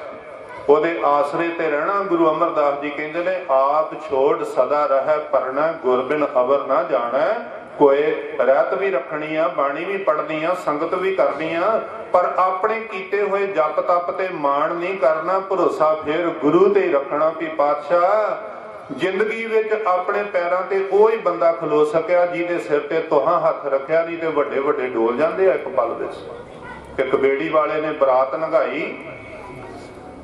ਉਹਦੇ ਆਸਰੇ ਤੇ ਰਹਿਣਾ। ਗੁਰੂ ਅਮਰਦਾਸ ਜੀ ਕਹਿੰਦੇ ਨੇ ਆਪ ਛੋੜ ਸਦਾ ਰਹਿ ਪਰਣਾ, ਗੁਰ ਬਿਨ ਅਵਰ ਨਾ ਜਾਣਾ। ਕੋਏ ਰਹਿਤ ਵੀ ਰੱਖਣੀ ਆ, ਬਾਣੀ ਵੀ ਪੜ੍ਹਨੀ ਆ, ਸੰਗਤ ਵੀ ਕਰਨੀ ਆ, ਪਰ ਆਪਣੇ ਕੀਤੇ ਹੋਏ ਜਪ ਤਪ ਤੇ ਮਾਣ ਨਹੀਂ ਕਰਨਾ। ਭਰੋਸਾ ਫਿਰ ਗੁਰੂ ਤੇ ਹੀ ਰੱਖਣਾ ਵੀ ਪਾਤਸ਼ਾਹ ਜ਼ਿੰਦਗੀ ਵਿੱਚ ਆਪਣੇ ਪੈਰਾਂ ਤੇ ਉਹ ਹੀ ਬੰਦਾ ਖਲੋ ਸਕਿਆ ਜਿਹਦੇ ਸਿਰ ਤੇ ਤੁਹਾਂ ਹੱਥ ਰੱਖਿਆ, ਨਹੀਂ ਤੇ ਵੱਡੇ ਵੱਡੇ ਡੋਲ ਜਾਂਦੇ ਆ ਇੱਕ ਪਲ ਵਿੱਚ। ਇੱਕ ਬੇੜੀ ਵਾਲੇ ਨੇ ਬਰਾਤ ਲੰਘਾਈ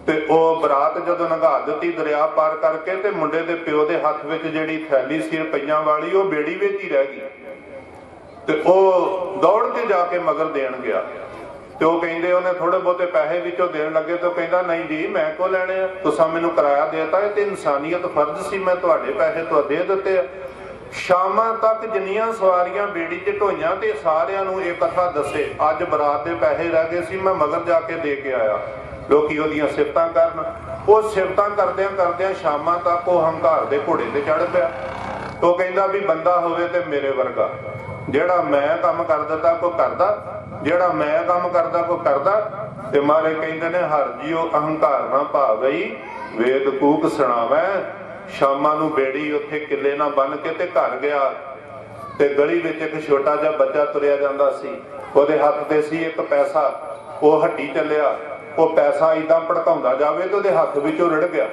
ਤੇ ਉਹ ਬਰਾਤ ਜਦੋਂ ਲੰਘਾ ਦਿੱਤੀ ਦਰਿਆ ਪਾਰ ਕਰਕੇ, ਤੇ ਮੁੰਡੇ ਦੇ ਪਿਓ ਦੇ ਹੱਥ ਵਿੱਚ ਜਿਹੜੀ ਥੈਲੀ ਸੀ ਰੁਪਈਆਂ ਵਾਲੀ, ਉਹ ਬੇੜੀ ਵਿੱਚ ਹੀ ਰਹਿ ਗਈ। ਤੇ ਉਹ ਦੌੜ ਕੇ ਜਾ ਕੇ ਮਗਰ ਦੇਣ ਗਿਆ, ਤੇ ਉਹ ਕਹਿੰਦੇ ਉਹਨੇ ਥੋੜੇ ਬਹੁਤੇ ਪੈਸੇ ਵਿੱਚੋਂ ਦੇਣ ਲੱਗੇ, ਤੇ ਉਹ ਕਹਿੰਦਾ ਨਹੀਂ ਜੀ ਮੈਂ ਕੋ ਲੈਣੇ ਆ, ਤੁਸੀਂ ਮੈਨੂੰ ਕਿਰਾਇਆ ਦੇਤਾ, ਇਹ ਤੇ ਇਨਸਾਨੀਅਤ ਫਰਜ਼ ਸੀ, ਮੈਂ ਤੁਹਾਡੇ ਪੈਸੇ ਤੋਂ ਦੇ ਦਿੱਤੇ ਆ। ਸ਼ਾਮਾਂ ਤੱਕ ਜਿੰਨੀਆਂ ਸਵਾਰੀਆਂ ਬੇੜੀ 'ਚ ਢੋਈਆਂ ਤੇ ਸਾਰਿਆਂ ਨੂੰ ਇਹ ਕਥਾ ਦੱਸੇ ਅੱਜ ਬਰਾਤ ਦੇ ਪੈਸੇ ਰਹਿ ਗਏ ਸੀ, ਮੈਂ ਮਗਰ ਜਾ ਕੇ ਦੇ ਕੇ ਆਇਆ। ਲੋਕੀ ਉਹਦੀਆਂ ਸਿਫਤਾਂ ਕਰਨ। ਉਹ ਸਿਫਤਾਂ ਕਰਦਿਆਂ ਕਰਦਿਆਂ ਸ਼ਾਮਾਂ ਤੱਕ ਉਹ ਹੰਕਾਰ ਦੇ ਘੋੜੇ ਤੇ ਚੜ੍ਹ ਪਿਆ। ਉਹ ਕਹਿੰਦਾ ਵੀ ਬੰਦਾ ਹੋਵੇ ਤੇ ਮੇਰੇ ਵਰਗਾ, ਜਿਹੜਾ ਮੈਂ ਕੰਮ ਕਰ ਦਿੱਤਾ ਕੋ ਕਰਦਾ, ਜਿਹੜਾ ਮੈਂ ਕੰਮ ਕਰਦਾ ਕੋ ਕਰਦਾ। ਤੇ ਮਾਰੇ ਕਹਿੰਦੇ ਨੇ ਹਰ ਜੀਓ ਅਹੰਕਾਰ ਨਾ ਭਾਵਈ, ਵੇਦ ਕੂਕ ਸੁਣਾਵੈ। ਸ਼ਾਮਾਂ ਨੂੰ ਬੇੜੀ ਉੱਥੇ ਕਿੱਲੇ ਨਾਲ ਬੰਨ ਕੇ ਤੇ ਘਰ ਗਿਆ, ਤੇ ਗਲੀ ਵਿੱਚ ਇੱਕ ਛੋਟਾ ਜਿਹਾ ਬੱਚਾ ਤੁਰਿਆ ਜਾਂਦਾ ਸੀ, ਉਹਦੇ ਹੱਥ ਤੇ ਸੀ ਇੱਕ ਪੈਸਾ। ਉਹ ਹੱਟੀ ਚੱਲਿਆ, ਉਹ ਪੈਸਾ ਏਦਾਂ ਭੜਕਾਉਂਦਾ ਜਾਵੇ ਤੇ ਉਹਦੇ ਹੱਥ ਵਿੱਚੋਂ ਰਿੜ ਗਿਆ।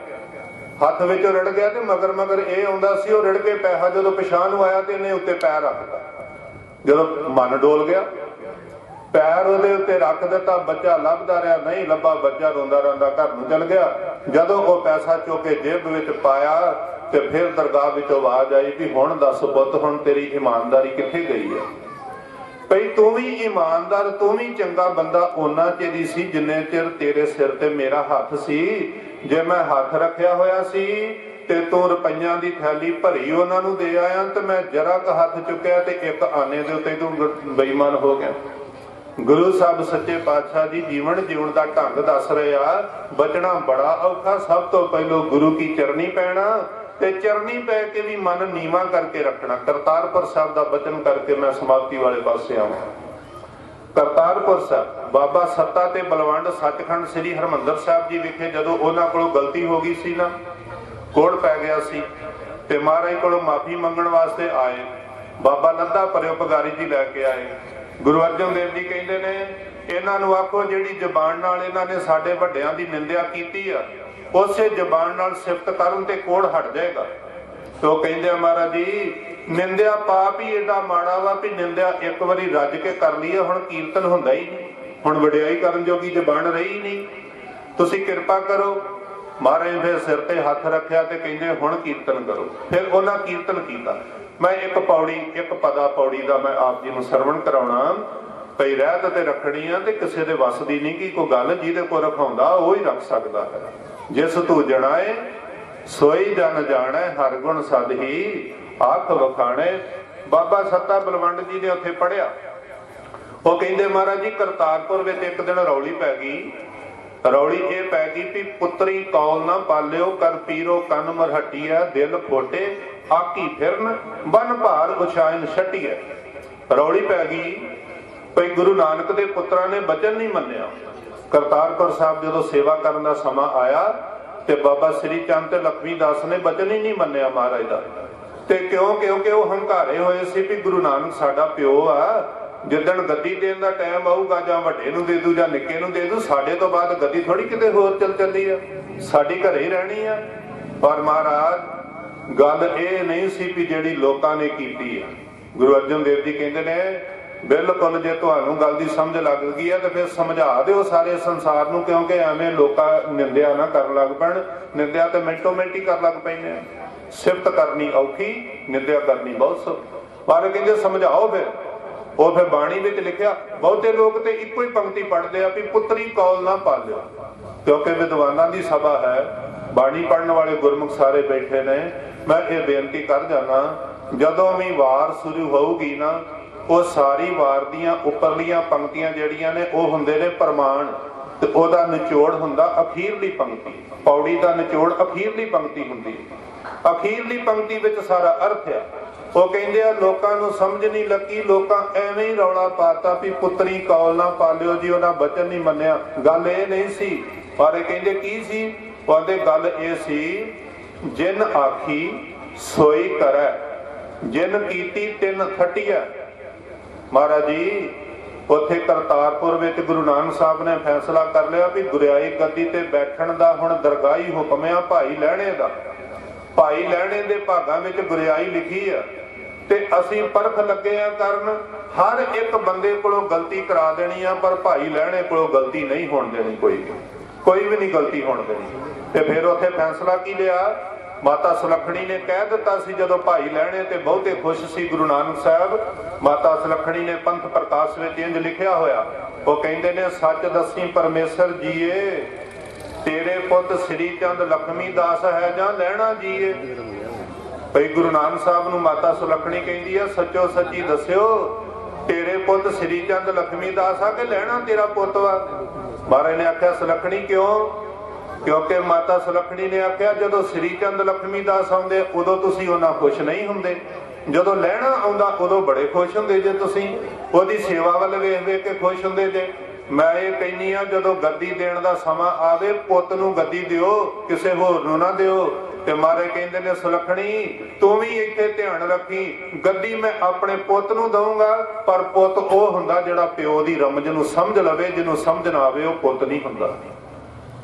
ਹੱਥ ਵਿੱਚੋਂ ਰਿੜ ਗਿਆ ਤੇ ਮਗਰ ਮਗਰ ਇਹ ਆਉਂਦਾ ਸੀ, ਉਹ ਰਿੜ ਕੇ ਪੈਸਾ ਜਦੋਂ ਪਿਛਾਂਹ ਨੂੰ ਆਇਆ ਤੇ ਇਹਨੇ ਉੱਤੇ ਪੈਰ ਰੱਖਦਾ। ਜਦੋਂ ਮਨ ਡੋਲ ਗਿਆ, ਪੈਰ ਉਹਦੇ ਉੱਤੇ ਰੱਖ ਦਿੱਤਾ, ਬੱਚਾ ਲੱਭਦਾ ਰਿਹਾ, ਨਹੀਂ ਲੱਭਾ, ਬੱਚਾ ਰੋਂਦਾ ਰੋਂਦਾ ਘਰ ਨੂੰ ਚਲ ਗਿਆ। ਜਦੋਂ ਉਹ ਪੈਸਾ ਚੁੱਕ ਕੇ ਜੇਬ ਵਿੱਚ ਪਾਇਆ ਤੇ ਫਿਰ ਦਰਗਾਹ ਵਿੱਚੋਂ ਆਵਾਜ਼ ਆਈ ਵੀ ਹੁਣ ਦੱਸ ਪੁੱਤ, ਹੁਣ ਤੇਰੀ ਇਮਾਨਦਾਰੀ ਕਿੱਥੇ ਗਈ ਹੈ? ਭਈ ਤੂੰ ਵੀ ਇਮਾਨਦਾਰ, ਤੂੰ ਵੀ ਚੰਗਾ ਬੰਦਾ ਉਹਨਾਂ ਚਿਰ ਹੀ ਸੀ ਜਿੰਨੇ ਚਿਰ ਤੇਰੇ ਸਿਰ ਤੇ ਮੇਰਾ ਹੱਥ ਸੀ। ਜੇ ਮੈਂ ਹੱਥ ਰੱਖਿਆ ਹੋਇਆ ਸੀ ਤੇ ਤੂੰ ਰੁਪਈਆਂ ਦੀ ਥੈਲੀ ਭਰੀ ਉਹਨਾਂ ਨੂੰ ਦੇ ਆਇਆ, ਤੇ ਮੈਂ ਜਰਾ ਕੁ ਹੱਥ ਚੁੱਕਿਆ ਤੇ ਇੱਕ ਆਨੇ ਦੇ ਉੱਤੇ ਤੂੰ ਬੇਈਮਾਨ ਹੋ ਗਿਆ। ਗੁਰੂ ਸਾਹਿਬ ਸੱਚੇ ਪਾਤਸ਼ਾਹ ਜੀ ਜੀਵਨ ਜਿਉਣ ਦਾ ਢੰਗ ਦੱਸ ਰਹੇ ਆ। ਬਚਣਾ ਬੜਾ ਔਖਾ, ਸਭ ਤੋਂ ਪਹਿਲੋਂ ਗੁਰੂ ਕੀ ਚਰਨੀ ਪੈਣਾ, ਤੇ ਚਰਨੀ ਪੈ ਕੇ ਵੀ ਮਨ ਨੀਵਾਂ ਕਰਕੇ ਰੱਖਣਾ। ਕਰਤਾਰਪੁਰ ਸਾਹਿਬ ਦਾ ਬਚਨ ਕਰਕੇ ਮੈਂ ਸਮਾਪਤੀ ਵਾਲੇ ਪਾਸੇ ਆਵਾਂ। ਕਰਤਾਰਪੁਰ ਸਾਹਿਬ ਬਾਬਾ ਸੱਤਾ ਤੇ ਬਲਵੰਡ ਸੱਚਖੰਡ ਸ੍ਰੀ ਹਰਮੰਦਰ ਸਾਹਿਬ ਜੀ ਵਿਖੇ ਜਦੋਂ ਉਹਨਾਂ ਕੋਲੋਂ ਗਲਤੀ ਹੋ ਗਈ ਸੀ ਨਾ, ਕੋੜ ਪੈ ਗਿਆ ਸੀ, ਤੇ ਮਹਾਰਾਜ ਕੋਲੋਂ ਮਾਫੀ ਮੰਗਣ ਵਾਸਤੇ ਆਏ। ਬਾਬਾ ਲੱਧਾ ਪਰਉਪਕਾਰੀ ਜੀ ਲੈ ਕੇ ਆਏ। ਗੁਰੂ ਅਰਜਨ ਦੇਵ ਜੀ ਕਹਿੰਦੇ ਨੇ ਇਹਨਾਂ ਨੂੰ ਆਖੋ ਜਿਹੜੀ ਜ਼ਬਾਨ ਨਾਲ ਇਹਨਾਂ ਨੇ ਸਾਡੇ ਵੱਡਿਆਂ ਦੀ ਨਿੰਦਿਆ ਕੀਤੀ ਆ, ਉਸੇ ਜ਼ਬਾਨ ਨਾਲ ਸਿਫਤ ਕਰਨ ਤੇ ਕੋੜ ਹਟ ਜਾਏਗਾ। ਤੇ ਉਹ ਕਹਿੰਦੇ ਆ ਮਹਾਰਾਜ ਜੀ ਨਿੰਦਿਆ ਪਾਪ ਹੀ ਏਡਾ ਮਾੜਾ ਵਾ ਵੀ ਨਿੰਦਿਆ ਇੱਕ ਵਾਰੀ ਰੱਜ ਕੇ ਕਰ ਲਈ ਆ, ਹੁਣ ਕੀਰਤਨ ਹੁੰਦਾ ਹੀ ਨਹੀਂ, ਹੁਣ ਵਡਿਆਈ ਕਰਨ ਜੋਗੀ ਜ਼ਬਾਨ ਰਹੀ ਨਹੀਂ, ਤੁਸੀਂ ਕਿਰਪਾ ਕਰੋ। ਮਹਾਰਾਜ ਫਿਰ ਸਿਰ ਤੇ ਹੱਥ ਰੱਖਿਆ ਤੇ ਕਹਿੰਦੇ ਹੁਣ ਕੀਰਤਨ ਕਰੋ। ਫਿਰ ਉਹਨਾਂ ਕੀਰਤਨ ਕੀਤਾ। ਮੈਂ ਇੱਕ ਪੌੜੀ, ਇੱਕ ਪਦਾ ਪੌੜੀ ਦਾ ਮੈਂ ਆਪ ਜੀ ਨੂੰ ਸਰਵਣ ਕਰਾਉਣਾ। ਪਈ ਰਹਿਤ ਤੇ ਰੱਖਣੀ ਆ ਤੇ ਕਿਸੇ ਦੇ ਵੱਸ ਦੀ ਨਹੀਂ ਕਿ ਕੋਈ ਗੱਲ ਜਿਹਦੇ ਕੋਲ ਰਖਾਉਂਦਾ ਉਹ ਹੀ ਰੱਖ ਸਕਦਾ ਹੈ। ਜਿਸ ਤੂੰ ਜਣਾਏ ਸੋਈ ਜਨ ਜਾਣੈ, ਹਰ ਗੁਣ ਸਦ ਹੀ ਆਖ ਵਖਾਣੇ। ਬਾਬਾ ਸੱਤਾ ਬਲਵੰਡ ਜੀ ਨੇ ਉੱਥੇ ਪੜਿਆ। ਉਹ ਕਹਿੰਦੇ ਮਹਾਰਾਜ ਜੀ ਕਰਤਾਰਪੁਰ ਵਿੱਚ ਇੱਕ ਦਿਨ ਰੌਲੀ ਪੈ ਗਈ। ਰੌਲੀ ਇਹ ਪੈ ਗਈ ਵੀ ਪੁੱਤਰੀ ਕੌਲ ਨਾ ਪਾਲਿਓ, ਕਰ ਪੀਰੋ ਕੰਨ ਮਰਹਟੀਐ, ਦਿਲ ਖੋਟੇ ਆਕੀ ਫਿਰਨ, ਬਨ ਭਾਰ ਉਛਾਇਨ ਛਟੀਐ। ਰੌਲੀ ਪੈ ਗਈ ਭਈ ਗੁਰੂ ਨਾਨਕ ਦੇ ਪੁੱਤਰਾਂ ਨੇ ਬਚਨ ਨਹੀਂ ਮੰਨਿਆ। ਕਰਤਾਰਪੁਰ ਸਾਹਿਬ ਜਦੋਂ ਸੇਵਾ ਕਰਨ ਦਾ ਸਮਾਂ ਆਇਆ ਤੇ ਬਾਬਾ ਸ੍ਰੀ ਚੰਦ ਤੇ ਲਖਮੀ ਦਾਸ ਨੇ ਬਚਨ ਹੀ ਨਹੀਂ ਮੰਨਿਆ ਮਹਾਰਾਜ ਦਾ। ਤੇ ਕਿਉਂਕਿ ਉਹ ਹੰਕਾਰੇ ਹੋਏ ਸੀ ਵੀ ਗੁਰੂ ਨਾਨਕ ਸਾਡਾ ਪਿਓ ਆ, ਜਿੱਦਣ ਗੱਦੀ ਦੇਣ ਦਾ ਟਾਈਮ ਆਊਗਾ ਜਾਂ ਵੱਡੇ ਨੂੰ ਦੇ ਦੂ ਜਾਂ ਨਿੱਕੇ ਨੂੰ ਦੇ ਦੂ, ਸਾਡੇ ਤੋਂ ਬਾਅਦ ਗੱਦੀ ਥੋੜੀ ਕਿਤੇ ਹੋਰ ਚੱਲੀ ਆ, ਸਾਡੀ ਘਰੇ ਹੀ ਰਹਿਣੀ ਆ। ਪਰ ਮਹਾਰਾਜ ਗੱਲ ਇਹ ਨਹੀਂ ਸੀ ਵੀ ਜਿਹੜੀ ਲੋਕਾਂ ਨੇ ਕੀਤੀ ਆ। ਗੁਰੂ ਅਰਜਨ ਦੇਵ ਜੀ ਕਹਿੰਦੇ ਨੇ ਬਿਲਕੁਲ ਜੇ ਤੁਹਾਨੂੰ ਗੱਲ ਦੀ ਸਮਝ ਲੱਗ ਗਈ ਹੈ ਤੇ ਫਿਰ ਸਮਝਾ ਦਿਓ ਸਾਰੇ ਸੰਸਾਰ ਨੂੰ, ਕਿਉਂਕਿ ਐਵੇਂ ਲੋਕਾਂ ਨਿੰਦਿਆ ਨਾ ਕਰਨ ਲੱਗ ਪੈਣ। ਨਿੰਦਿਆ ਤੇ ਮਿੰਟੋ ਮਿੰਟ ਹੀ ਕਰਨ ਲੱਗ ਪੈਂਦੇ ਆ। ਸਿਫਤ ਕਰਨੀ ਔਖੀ, ਨਿੰਦਿਆ ਕਰਨੀ ਬਹੁਤ ਸੌਖੀ। ਪਰ ਕਹਿੰਦੇ ਸਮਝਾਓ। ਫਿਰ ਉਹ ਫਿਰ ਬਾਣੀ ਵਿੱਚ ਲਿਖਿਆ। ਬਹੁਤੇ ਲੋਕ ਤੇ ਇੱਕੋ ਹੀ ਪੰਕਤੀ ਪੜ੍ਹਦੇ ਆ ਵੀ ਪੁੱਤਰੀ ਕੌਲ ਨਾ ਪਾਲਿਓ, ਕਿਉਂਕਿ ਵਿਦਵਾਨਾਂ ਦੀ ਸਭਾ ਹੈ, ਬਾਣੀ ਪੜ੍ਹਨ ਵਾਲੇ ਗੁਰਮੁਖ ਸਾਰੇ ਬੈਠੇ ਨੇ। ਮੈਂ ਇਹ ਬੇਨਤੀ ਕਰ ਜਾਣਾ, ਜਦੋਂ ਵੀ ਵਾਰ ਸ਼ੁਰੂ ਹੋਊਗੀ ਨਾ, ਉਹ ਸਾਰੀ ਵਾਰ ਦੀਆਂ ਉੱਪਰਲੀਆਂ ਪੰਕਤੀਆਂ ਜਿਹੜੀਆਂ ਨੇ ਉਹ ਹੁੰਦੇ ਨੇ ਪ੍ਰਮਾਣ, ਤੇ ਉਹਦਾ ਨਿਚੋੜ ਹੁੰਦਾ ਅਖੀਰਲੀ ਪੰਕਤੀ। ਪੌੜੀ ਦਾ ਨਿਚੋੜ ਅਖੀਰਲੀ ਪੰਕਤੀ ਹੁੰਦੀ। ਅਖੀਰਲੀ ਪੰਕਤੀ ਵਿੱਚ ਸਾਰਾ ਅਰਥ ਆ। ਉਹ ਕਹਿੰਦੇ ਆ ਲੋਕਾਂ ਨੂੰ ਸਮਝ ਨਹੀਂ ਲੱਗੀ, ਲੋਕਾਂ ਐਵੇਂ ਹੀ ਰੌਲਾ ਪਾਤਾ ਵੀ ਪੁੱਤਰੀ ਕੌਲ ਨਾ ਪਾਲਿਓ ਜੀ, ਉਹਨਾਂ ਬਚਨ ਨਹੀਂ ਮੰਨਿਆ। ਗੱਲ ਇਹ ਨਹੀਂ ਸੀ। ਪਰ ਇਹ ਕਹਿੰਦੇ ਕੀ ਸੀ? ਉਹਦੇ ਗੱਲ ਇਹ ਸੀ ਜਿਨ ਆਖੀ ਸੋਈ ਕਰੈ, ਜਿਨ ਕੀਤੀ ਤਿੰਨ ਥਟੀਐ। ਮਹਾਰਾਜ ਜੀ ਉੱਥੇ ਕਰਤਾਰਪੁਰ ਵਿੱਚ ਗੁਰੂ ਨਾਨਕ ਸਾਹਿਬ ਨੇ ਫੈਸਲਾ ਕਰ ਲਿਆ ਵੀ ਗੁਰਿਆਈ ਗੱਦੀ ਤੇ ਬੈਠਣ ਦਾ ਹੁਣ ਦਰਗਾਹੀ ਹੁਕਮ ਆ ਭਾਈ ਲਹਿਣੇ ਦਾ। ਭਾਈ ਲਹਿਣੇ ਦੇ ਭਾਗਾਂ ਵਿੱਚ ਗੁਰਿਆਈ ਲਿਖੀ ਆ ਤੇ ਅਸੀਂ ਪਰਖ ਲੱਗੇ ਆ ਕਰਨ, ਹਰ ਇੱਕ ਬੰਦੇ ਕੋਲੋਂ ਗਲਤੀ ਕਰਾ ਦੇਣੀ ਆ, ਪਰ ਭਾਈ ਲਹਿਣੇ ਕੋਲੋਂ ਗਲਤੀ ਨਹੀਂ ਹੋਣ ਦੇਣੀ। ਕੋਈ ਵੀ ਨਹੀਂ ਗਲਤੀ ਹੋਣ ਦੇਣੀ। ਤੇ ਫਿਰ ਉੱਥੇ ਫੈਸਲਾ ਕੀ ਲਿਆ? ਮਾਤਾ ਸੁਲੱਖਣੀ ਨੇ ਕਹਿ ਦਿੱਤਾ ਸੀ ਜਦੋਂ ਭਾਈ ਲਹਿਣੇ ਤੇ ਬਹੁਤੇ ਖੁਸ਼ ਸੀ ਗੁਰੂ ਨਾਨਕ ਸਾਹਿਬ। ਮਾਤਾ ਸੁਲੱਖਣੀ ਨੇ ਪੰਥ ਪ੍ਰਕਾਸ਼ ਵਿੱਚ ਇੰਜ ਲਿਖਿਆ ਹੋਇਆ। ਉਹ ਕਹਿੰਦੇ ਨੇ ਸੱਚ ਦੱਸੀ ਪਰਮੇਸ਼ਰ ਜੀਏ, ਤੇਰੇ ਪੁੱਤ ਸ੍ਰੀ ਚੰਦ ਲਖਮੀ ਦਾਸ ਹੈ ਜਾਂ ਲਹਿਣਾ ਜੀਏ। ਭਈ ਗੁਰੂ ਨਾਨਕ ਸਾਹਿਬ ਨੂੰ ਮਾਤਾ ਸੁਲੱਖਣੀ ਕਹਿੰਦੀ ਆ ਸੱਚੋ ਸੱਚੀ ਦੱਸਿਓ, ਤੇਰੇ ਪੁੱਤ ਸ੍ਰੀ ਚੰਦ ਲਖਮੀ ਦਾਸ ਆ ਕਿ ਲਹਿਣਾ ਤੇਰਾ ਪੁੱਤ ਵਾ? ਮਹਾਰਾਜ ਨੇ ਆਖਿਆ ਸੁਲੱਖਣੀ ਕਿਉਂ? ਕਿਉਂਕਿ ਮਾਤਾ ਸੁਲੱਖਣੀ ਨੇ ਆਖਿਆ ਜਦੋਂ ਸ੍ਰੀ ਚੰਦ ਲਖਮੀ ਦਾਸ ਆਉਂਦੇ ਉਦੋਂ ਤੁਸੀਂ ਉਹਨਾਂ ਖੁਸ਼ ਨਹੀਂ ਹੁੰਦੇ, ਜਦੋਂ ਲਹਿਣਾ ਆਉਂਦਾ ਉਦੋਂ ਬੜੇ ਖੁਸ਼ ਹੁੰਦੇ ਜੇ, ਤੁਸੀਂ ਉਹਦੀ ਸੇਵਾ ਵੱਲ ਵੇਖ ਵੇਖ ਕੇ ਖੁਸ਼ ਹੁੰਦੇ ਜੇ। ਮੈਂ ਇਹ ਕਹਿੰਦੀ ਆ ਜਦੋਂ ਗੱਦੀ ਦੇਣ ਦਾ ਸਮਾਂ ਆਵੇ ਪੁੱਤ ਨੂੰ ਗੱਦੀ ਦਿਓ, ਕਿਸੇ ਹੋਰ ਨੂੰ ਨਾ ਦਿਓ। ਤੇ ਮਹਾਰਾਜ ਕਹਿੰਦੇ ਨੇ ਸੁਲੱਖਣੀ ਤੂੰ ਵੀ ਇੱਥੇ ਧਿਆਨ ਰੱਖੀ, ਗੱਦੀ ਮੈਂ ਆਪਣੇ ਪੁੱਤ ਨੂੰ ਦਊਂਗਾ, ਪਰ ਪੁੱਤ ਉਹ ਹੁੰਦਾ ਜਿਹੜਾ ਪਿਓ ਦੀ ਰਮਜ ਨੂੰ ਸਮਝ ਲਵੇ, ਜਿਹਨੂੰ ਸਮਝ ਨਾ ਆਵੇ ਉਹ ਪੁੱਤ ਨਹੀਂ ਹੁੰਦਾ।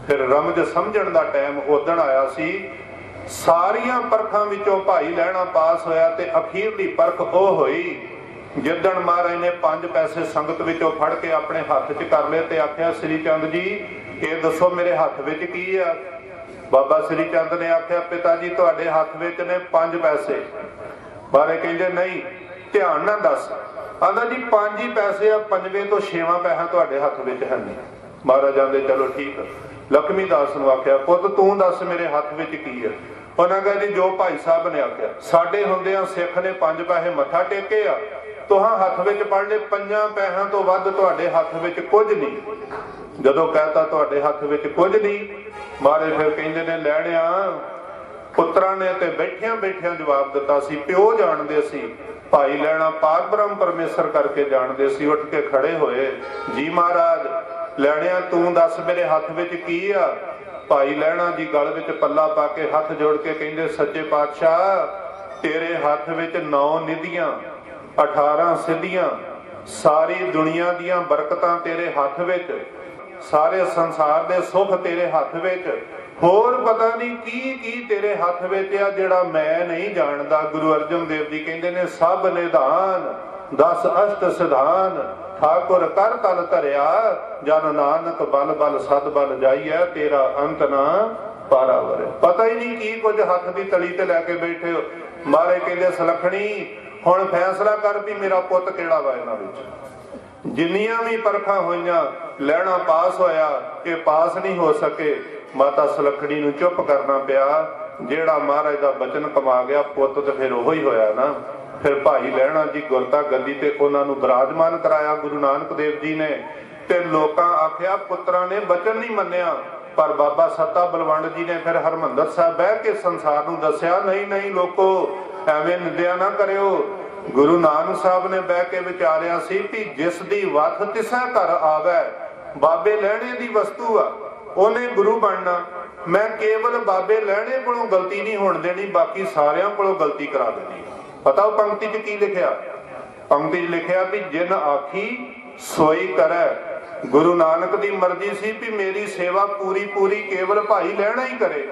ਫਿਰ ਰਮਜ ਸਮਝਣ ਦਾ ਟਾਈਮ ਉਦਣ ਆਇਆ ਸੀ। ਸਾਰੀਆਂ ਪਰਖਾਂ ਵਿੱਚੋਂ ਭਾਈ ਲਹਿਣਾ ਪਾਸ ਹੋਇਆ ਤੇ ਅਖੀਰਲੀ ਪਰਖ ਉਹ ਹੋਈ ਜਿੱਦਣ ਮਹਾਰਾਜ ਨੇ 5 ਪੈਸੇ ਸੰਗਤ ਵਿੱਚੋਂ ਫੜ ਕੇ ਆਪਣੇ ਹੱਥ 'ਚ ਕਰ ਲਏ ਤੇ ਆਖਿਆ ਸ੍ਰੀ ਚੰਦ ਜੀ ਇਹ ਦੱਸੋ ਮੇਰੇ ਹੱਥ ਵਿੱਚ ਕੀ ਆ? ਬਾਬਾ ਸ੍ਰੀ ਚੰਦ ਨੇ ਆਖਿਆ ਪਿਤਾ ਜੀ ਤੁਹਾਡੇ ਹੱਥ ਵਿੱਚ ਨੇ 5 ਪੈਸੇ। ਬਾਰੇ ਕਹਿੰਦੇ ਨਹੀਂ ਧਿਆਨ ਨਾਲ ਦੱਸ। ਆਂਦਾ ਜੀ 5 ਹੀ ਪੈਸੇ ਆ, 5ਵੇਂ ਤੋਂ 6ਵਾਂ ਪੈਸਾ ਤੁਹਾਡੇ ਹੱਥ ਵਿੱਚ ਹੈ ਨਹੀਂ। ਮਹਾਰਾਜ ਆਂਦੇ ਚਲੋ ਠੀਕ। ਲਖਮੀ ਦਾਸ ਨੂੰ ਆਖਿਆ ਪੁੱਤ ਤੂੰ ਦੱਸ ਮੇਰੇ ਹੱਥ ਵਿੱਚ ਕੀ ਆ? ਉਹਨਾਂ ਕਹਿੰਦੇ ਜੋ ਭਾਈ ਸਾਹਿਬ ਨੇ ਆਖਿਆ। ਸਾਡੇ ਹੁੰਦਿਆਂ ਸਿੱਖ ਨੇ 5 ਪੈਸੇ ਮੱਥਾ ਟੇਕੇ ਆ, ਤੁਹਾਂ ਹੱਥ ਵਿੱਚ ਪੜ ਲਏ 5 ਪੈਸਿਆਂ ਤੋਂ ਵੱਧ ਤੁਹਾਡੇ ਹੱਥ ਵਿੱਚ ਕੁਝ ਨਹੀਂ। ਜਦੋਂ ਕਹਤਾ ਤੁਹਾਡੇ ਹੱਥ ਵਿੱਚ ਕੁਝ ਨਹੀਂ, ਮਹਾਰਾਜ ਫਿਰ ਕਹਿੰਦੇ ਨੇ ਲੈਣਿਆ ਪੁੱਤਰਾਂ ਨੇ ਤੇ ਬੈਠਿਆਂ ਬੈਠਿਆਂ ਜਵਾਬ ਦਿੱਤਾ ਸੀ ਪਿਓ ਜਾਣਦੇ ਸੀ ਭਾਈ ਲੈਣਾ ਪਾਰ ਬ੍ਰਹਮ ਪਰਮੇਸ਼ਰ ਕਰਕੇ ਜਾਣਦੇ ਸੀ। ਉੱਠ ਕੇ ਖੜੇ ਹੋਏ, ਜੀ ਮਹਾਰਾਜ ਲੈਣਿਆ ਤੂੰ ਦੱਸ ਮੇਰੇ ਹੱਥ ਵਿੱਚ ਕੀ ਆ? ਭਾਈ ਲੈਣਾ ਜੀ ਗਲ ਵਿੱਚ ਪੱਲਾ ਪਾ ਕੇ ਹੱਥ ਜੋੜ ਕੇ ਕਹਿੰਦੇ, ਸੱਚੇ ਪਾਤਸ਼ਾਹ ਤੇਰੇ ਹੱਥ ਵਿੱਚ 9 ਨਿਧੀਆਂ 18 ਸਿੱਧੀਆਂ, ਸਾਰੀ ਦੁਨੀਆ ਦੀਆਂ ਬਰਕਤਾਂ ਤੇਰੇ ਹੱਥ ਵਿੱਚ, ਸਾਰੇ ਸੰਸਾਰ ਦੇ ਸੁੱਖ ਤੇਰੇ ਹੱਥ ਵਿੱਚ, ਹੋਰ ਪਤਾ ਨਹੀਂ ਕੀ ਕੀ ਤੇਰੇ ਹੱਥ ਵਿੱਚ ਆ ਜਿਹੜਾ ਮੈਂ ਨਹੀਂ ਜਾਣਦਾ। ਗੁਰੂ ਅਰਜਨ ਦੇਵ ਜੀ ਕਹਿੰਦੇ ਨੇ, ਸਭ ਨਿਧਾਨ 10 ਅਸ਼ਟ ਸਿਧਾਨ ਠਾਕੁਰ ਕਰ ਤਲ ਧਰਿਆ, ਜਨ ਨਾਨਕ ਬਲ ਬਲ ਸਦ ਬਲ ਜਾਈਐ, ਤੇਰਾ ਅੰਤ ਨਾ ਪਾਰਾਵਰ। ਪਤਾ ਹੀ ਨਹੀਂ ਕੀ ਕੁਝ ਹੱਥ ਦੀ ਤਲੀ ਤੇ ਲੈ ਕੇ ਬੈਠੇ ਹੋ। ਮਾਰੇ ਕਹਿੰਦੇ, ਸੁਲੱਖਣੀ ਹੁਣ ਫੈਸਲਾ ਕਰ ਵੀ ਮੇਰਾ ਪੁੱਤ ਕਿਹੜਾ ਵਾ ਇਹਨਾਂ ਵਿੱਚ। ਜਿੰਨੀਆਂ ਵੀ ਪਰਖਾਂ ਹੋਈਆਂ, ਲੈਣਾ ਪਾਸ ਹੋਇਆ, ਇਹ ਪਾਸ ਨਹੀਂ ਹੋ ਸਕੇ। ਮਾਤਾ ਸੁਲੱਖਣੀ ਨੂੰ ਚੁੱਪ ਕਰਨਾ ਪਿਆ। ਜਿਹੜਾ ਮਹਾਰਾਜ ਦਾ ਬਚਨ ਕਮਾ ਗਿਆ ਪੁੱਤ ਤੇ ਫਿਰ ਉਹੀ ਹੋਇਆ ਨਾ। ਫਿਰ ਭਾਈ ਲੈਣਾ ਜੀ ਗੁਰਤਾ ਗੱਦੀ ਤੇ ਉਹਨਾਂ ਨੂੰ ਬਿਰਾਜਮਾਨ ਕਰਾਇਆ ਗੁਰੂ ਨਾਨਕ ਦੇਵ ਜੀ ਨੇ। ਤੇ ਲੋਕਾਂ ਆਖਿਆ ਪੁੱਤਰਾਂ ਨੇ ਬਚਨ ਨਹੀਂ ਮੰਨਿਆ, ਪਰ ਬਾਬਾ ਸੱਤਾ ਬਲਵੰਡ ਜੀ ਨੇ ਫਿਰ ਹਰਮੰਦਰ ਸਾਹਿਬ ਬਹਿ ਕੇ ਸੰਸਾਰ ਨੂੰ ਦੱਸਿਆ, ਨਹੀਂ ਨਹੀਂ ਲੋਕੋ ਐਵੇਂ ਨਿੰਦਿਆ ਨਾ ਕਰਿਓ। ਗੁਰੂ ਨਾਨਕ ਸਾਹਿਬ ਨੇ ਬਹਿ ਕੇ ਵਿਚਾਰਿਆ ਸੀ ਕਿ ਜਿਸ ਦੀ ਵੱਥ ਤਿਸਾ ਘਰ ਆਵੇ, ਬਾਬੇ ਲਹਿਣੇ ਦੀ ਵਸਤੂ ਆ, ਉਹਨੇ ਗੁਰੂ ਬਣਨਾ। ਮੈਂ ਕੇਵਲ ਬਾਬੇ ਲਹਿਣੇ ਕੋਲੋਂ ਗਲਤੀ ਨਹੀਂ ਹੋਣ ਦੇਣੀ, ਬਾਕੀ ਸਾਰਿਆਂ ਕੋਲੋਂ ਗਲਤੀ ਕਰਾ ਦੇਣੀ। ਪਤਾ ਉਹ ਪੰਕਤੀ 'ਚ ਕੀ ਲਿਖਿਆ? ਪੰਕਤੀ 'ਚ ਲਿਖਿਆ ਵੀ ਜਿਨ ਆਖੀ ਸੋਈ ਕਰੈ। ਗੁਰੂ ਨਾਨਕ ਦੀ ਮਰਜ਼ੀ ਸੀ ਵੀ ਮੇਰੀ ਸੇਵਾ ਪੂਰੀ ਪੂਰੀ ਕੇਵਲ ਭਾਈ ਲੈਣਾ ਹੀ ਕਰੇ,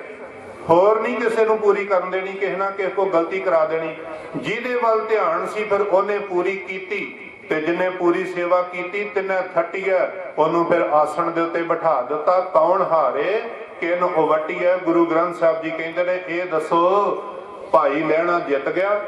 ਹੋਰ ਨਹੀਂ ਕਿਸੇ ਨੂੰ ਪੂਰੀ ਕਰਨ ਦੇਣੀ, ਕਿਸੇ ਨਾ ਕਿਸੇ ਕੋਲ ਗਲਤੀ ਕਰਾ ਦੇਣੀ। ਜਿਹਦੇ ਵੱਲ ਧਿਆਨ ਸੀ ਫਿਰ ਉਹਨੇ ਪੂਰੀ ਕੀਤੀ, ਤੇ ਜਿਨੇ ਪੂਰੀ ਸੇਵਾ ਕੀਤੀ ਤਿੰਨੇ ਥੱਟੀਐ, ਉਹਨੂੰ ਫਿਰ ਆਸਣ ਦੇ ਉੱਤੇ ਬਿਠਾ ਦਿੱਤਾ। ਕੌਣ ਹਾਰੇ ਕਿਨ ਉਵਟੀਐ। ਗੁਰੂ ਗ੍ਰੰਥ ਸਾਹਿਬ ਜੀ ਕਹਿੰਦੇ ਨੇ, ਇਹ ਦੱਸੋ ਭਾਈ ਲੈਣਾ ਜਿੱਤ ਗਿਆ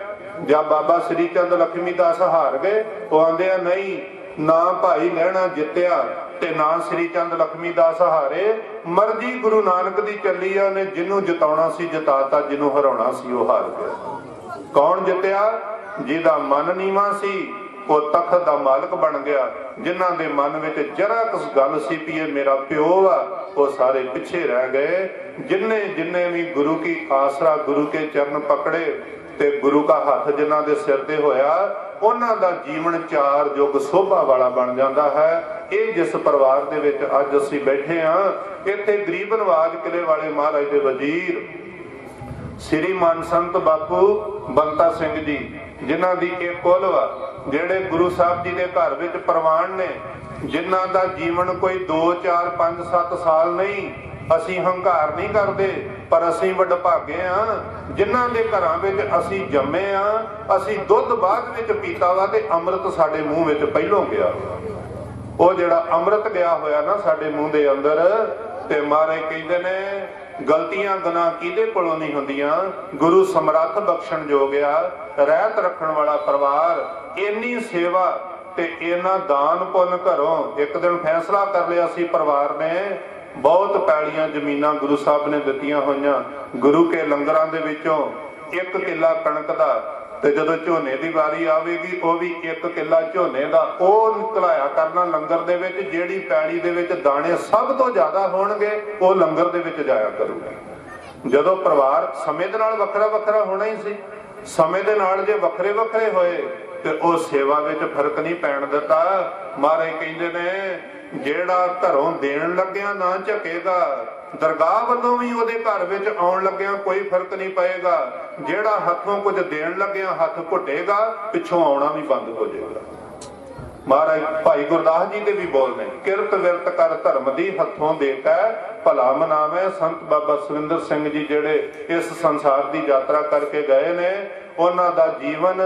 ਜਾਂ ਬਾਬਾ ਸ੍ਰੀ ਚੰਦ ਲక్ష్ਮੀ ਦਾਸ ਹਾਰ ਗਏ? ਉਹ ਆਂਦੇ ਆ ਨਹੀਂ, ਨਾ ਭਾਈ ਲੈਣਾ ਜਿੱਤਿਆ ਤੇ ਨਾ ਸ੍ਰੀ ਚੰਦ ਲక్ష్ਮੀ ਦਾਸ ਹਾਰੇ। ਮਰਜ਼ੀ ਗੁਰੂ ਨਾਨਕ ਦੀ ਚੱਲੀ ਆ, ਉਹਨੇ ਜਿਹਨੂੰ ਜਿਤਾਉਣਾ ਸੀ ਜਿਤਾਤਾ, ਜਿਹਨੂੰ ਹਰਾਉਣਾ ਸੀ ਉਹ ਹਾਰ ਗਿਆ। ਕੌਣ ਜਿੱਤਿਆ? ਜਿਹਦਾ ਮਨ ਨੀਵਾਂ ਸੀ ਉਹ ਤਖਤ ਦਾ ਮਾਲਕ ਬਣ ਗਿਆ। ਜਿਨ੍ਹਾਂ ਦੇ ਮਨ ਵਿੱਚ ਜਰਾ ਕੁ ਗੱਲ ਸੀ ਵੀ ਇਹ ਮੇਰਾ ਪਿਓ ਆ, ਉਹ ਸਾਰੇ ਪਿੱਛੇ ਰਹਿ ਗਏ। ਜਿੰਨੇ ਵੀ ਗੁਰੂ ਕੀ ਆਸਰਾ, ਗੁਰੂ ਕੇ ਚਰਨ ਪਕੜੇ ਤੇ ਗੁਰੂ ਦਾ ਹੱਥ ਜਿਨ੍ਹਾਂ ਦੇ ਸਿਰ ਤੇ ਹੋਇਆ, ਉਹਨਾਂ ਦਾ ਜੀਵਨ 4 ਯੁੱਗ ਸੋਭਾ ਵਾਲਾ ਬਣ ਜਾਂਦਾ ਹੈ। ਇਹ ਜਿਸ ਪਰਿਵਾਰ ਦੇ ਵਿੱਚ ਅੱਜ ਅਸੀਂ ਬੈਠੇ ਹਾਂ, ਇੱਥੇ ਗਰੀਬ ਨਵਾਜ ਕਿਲੇ ਵਾਲੇ ਮਹਾਰਾਜ ਦੇ ਵਜ਼ੀਰ ਸ੍ਰੀ ਮਨ ਸੰਤ ਬਾਪੂ ਬੰਤਾ ਸਿੰਘ ਜੀ, ਜਿਨ੍ਹਾਂ ਦੀ ਇਹ ਕੁਲ ਵਾ, ਜਿਹੜੇ ਗੁਰੂ ਸਾਹਿਬ ਜੀ ਦੇ ਘਰ ਵਿੱਚ ਪ੍ਰਵਾਨ ਨੇ, ਜਿਨ੍ਹਾਂ ਦਾ ਜੀਵਨ ਕੋਈ 2 4 5 7 ਸਾਲ ਨਹੀਂ। ਅਸੀਂ ਹੰਕਾਰ ਨਹੀਂ ਕਰਦੇ, ਪਰ ਅਸੀਂ ਵਡਭਾਗੇ ਆ ਜਿਨ੍ਹਾਂ ਦੇ ਘਰਾਂ ਵਿੱਚ ਅਸੀਂ ਜੰਮੇ ਆ। ਅਸੀਂ ਦੁੱਧ ਬਾਅਦ ਵਿੱਚ ਪੀਤਾ ਵਾ ਤੇ ਅੰਮ੍ਰਿਤ ਸਾਡੇ ਮੂੰਹ ਵਿੱਚ ਪਹਿਲੋਂ ਗਿਆ। ਉਹ ਜਿਹੜਾ ਅੰਮ੍ਰਿਤ ਗਿਆ ਹੋਇਆ ਨਾ ਸਾਡੇ ਮੂੰਹ ਦੇ ਅੰਦਰ, ਤੇ ਮਹਾਰਾਜ ਕਹਿੰਦੇ ਨੇ ਗਲਤੀਆਂ ਗੁਨਾਹ ਕਿਹਦੇ ਕੋਲੋਂ ਨਹੀਂ ਹੁੰਦੀਆਂ, ਗੁਰੂ ਸਮਰੱਥ ਬਖਸ਼ਣ ਜੋਗ ਆ। ਰਹਿਤ ਰੱਖਣ ਵਾਲਾ ਪਰਿਵਾਰ, ਇੰਨੀ ਸੇਵਾ ਤੇ ਇਹਨਾਂ ਦਾਨ ਪੁੰਨ ਘਰੋਂ। ਇੱਕ ਦਿਨ ਫੈਸਲਾ ਕਰ ਲਿਆ ਸੀ ਪਰਿਵਾਰ ਨੇ, ਬਹੁਤ ਪੈਲੀਆਂ ਜ਼ਮੀਨਾਂ ਗੁਰੂ ਸਾਹਿਬ ਨੇ ਦਿੱਤੀਆਂ ਹੋਈਆਂ। ਗੁਰੂ ਕੇ ਲੰਗਰਾਂ ਦੇ ਵਿੱਚੋਂ 1 ਕਿੱਲਾ ਕਣਕ ਦਾ, ਤੇ ਜਦੋਂ ਝੋਨੇ ਦੀ ਵਾਰੀ ਆਵੇਗੀ ਉਹ ਵੀ 1 ਕਿੱਲਾ ਝੋਨੇ ਦਾ, ਉਹ ਨਿਕਲਾਇਆ ਕਰਨਾ ਲੰਗਰ ਦੇ ਵਿੱਚ। ਜਿਹੜੀ ਪੈਲੀ ਦੇ ਵਿੱਚ ਦਾਣੇ ਸਭ ਤੋਂ ਜ਼ਿਆਦਾ ਹੋਣਗੇ ਉਹ ਲੰਗਰ ਦੇ ਵਿੱਚ ਜਾਇਆ ਕਰੂਗਾ। ਜਦੋਂ ਪਰਿਵਾਰ ਸਮੇਂ ਦੇ ਨਾਲ ਵੱਖਰਾ ਵੱਖਰਾ ਹੋਣਾ ਹੀ ਸੀ, ਸਮੇਂ ਦੇ ਨਾਲ ਜੇ ਵੱਖਰੇ ਵੱਖਰੇ ਹੋਏ ਤੇ ਉਹ ਸੇਵਾ ਵਿੱਚ ਫਰਕ ਨਹੀਂ ਪੈਣ ਦਿੱਤਾ। ਮਹਾਰਾਜ ਕਹਿੰਦੇ ਨੇ, ਜਿਹੜਾ ਘਰੋਂ ਦੇਣ ਲੱਗਿਆ ਨਾ ਝਕੇਗਾ, ਦਰਗਾਹ ਵੱਲੋਂ ਵੀ ਉਹਦੇ ਘਰ ਵਿੱਚ ਆਉਣ ਲੱਗਿਆ ਕੋਈ ਫਰਕ ਨਹੀਂ ਪਏਗਾ। ਜਿਹੜਾ ਹੱਥੋਂ ਕੁਝ ਦੇਣ ਲੱਗਿਆ ਹੱਥ ਘੁੱਟੇਗਾ, ਪਿੱਛੋਂ ਆਉਣਾ ਵੀ ਬੰਦ ਹੋ ਜਾਏਗਾ। ਮਹਾਰਾਜ ਭਾਈ ਗੁਰਦਾਸ ਜੀ ਦੇ ਵੀ ਬੋਲ ਨੇ, ਕਿਰਤ ਵਿਰਤ ਕਰ ਧਰਮ ਦੀ, ਹੱਥੋਂ ਦੇ ਕੇ ਭਲਾ ਮਨਾਵੇ। ਸੰਤ ਬਾਬਾ ਸੁਰਿੰਦਰ ਸਿੰਘ ਜੀ ਜਿਹੜੇ ਇਸ ਸੰਸਾਰ ਦੀ ਯਾਤਰਾ ਕਰਕੇ ਗਏ ਨੇ, ਉਹਨਾਂ ਦਾ ਜੀਵਨ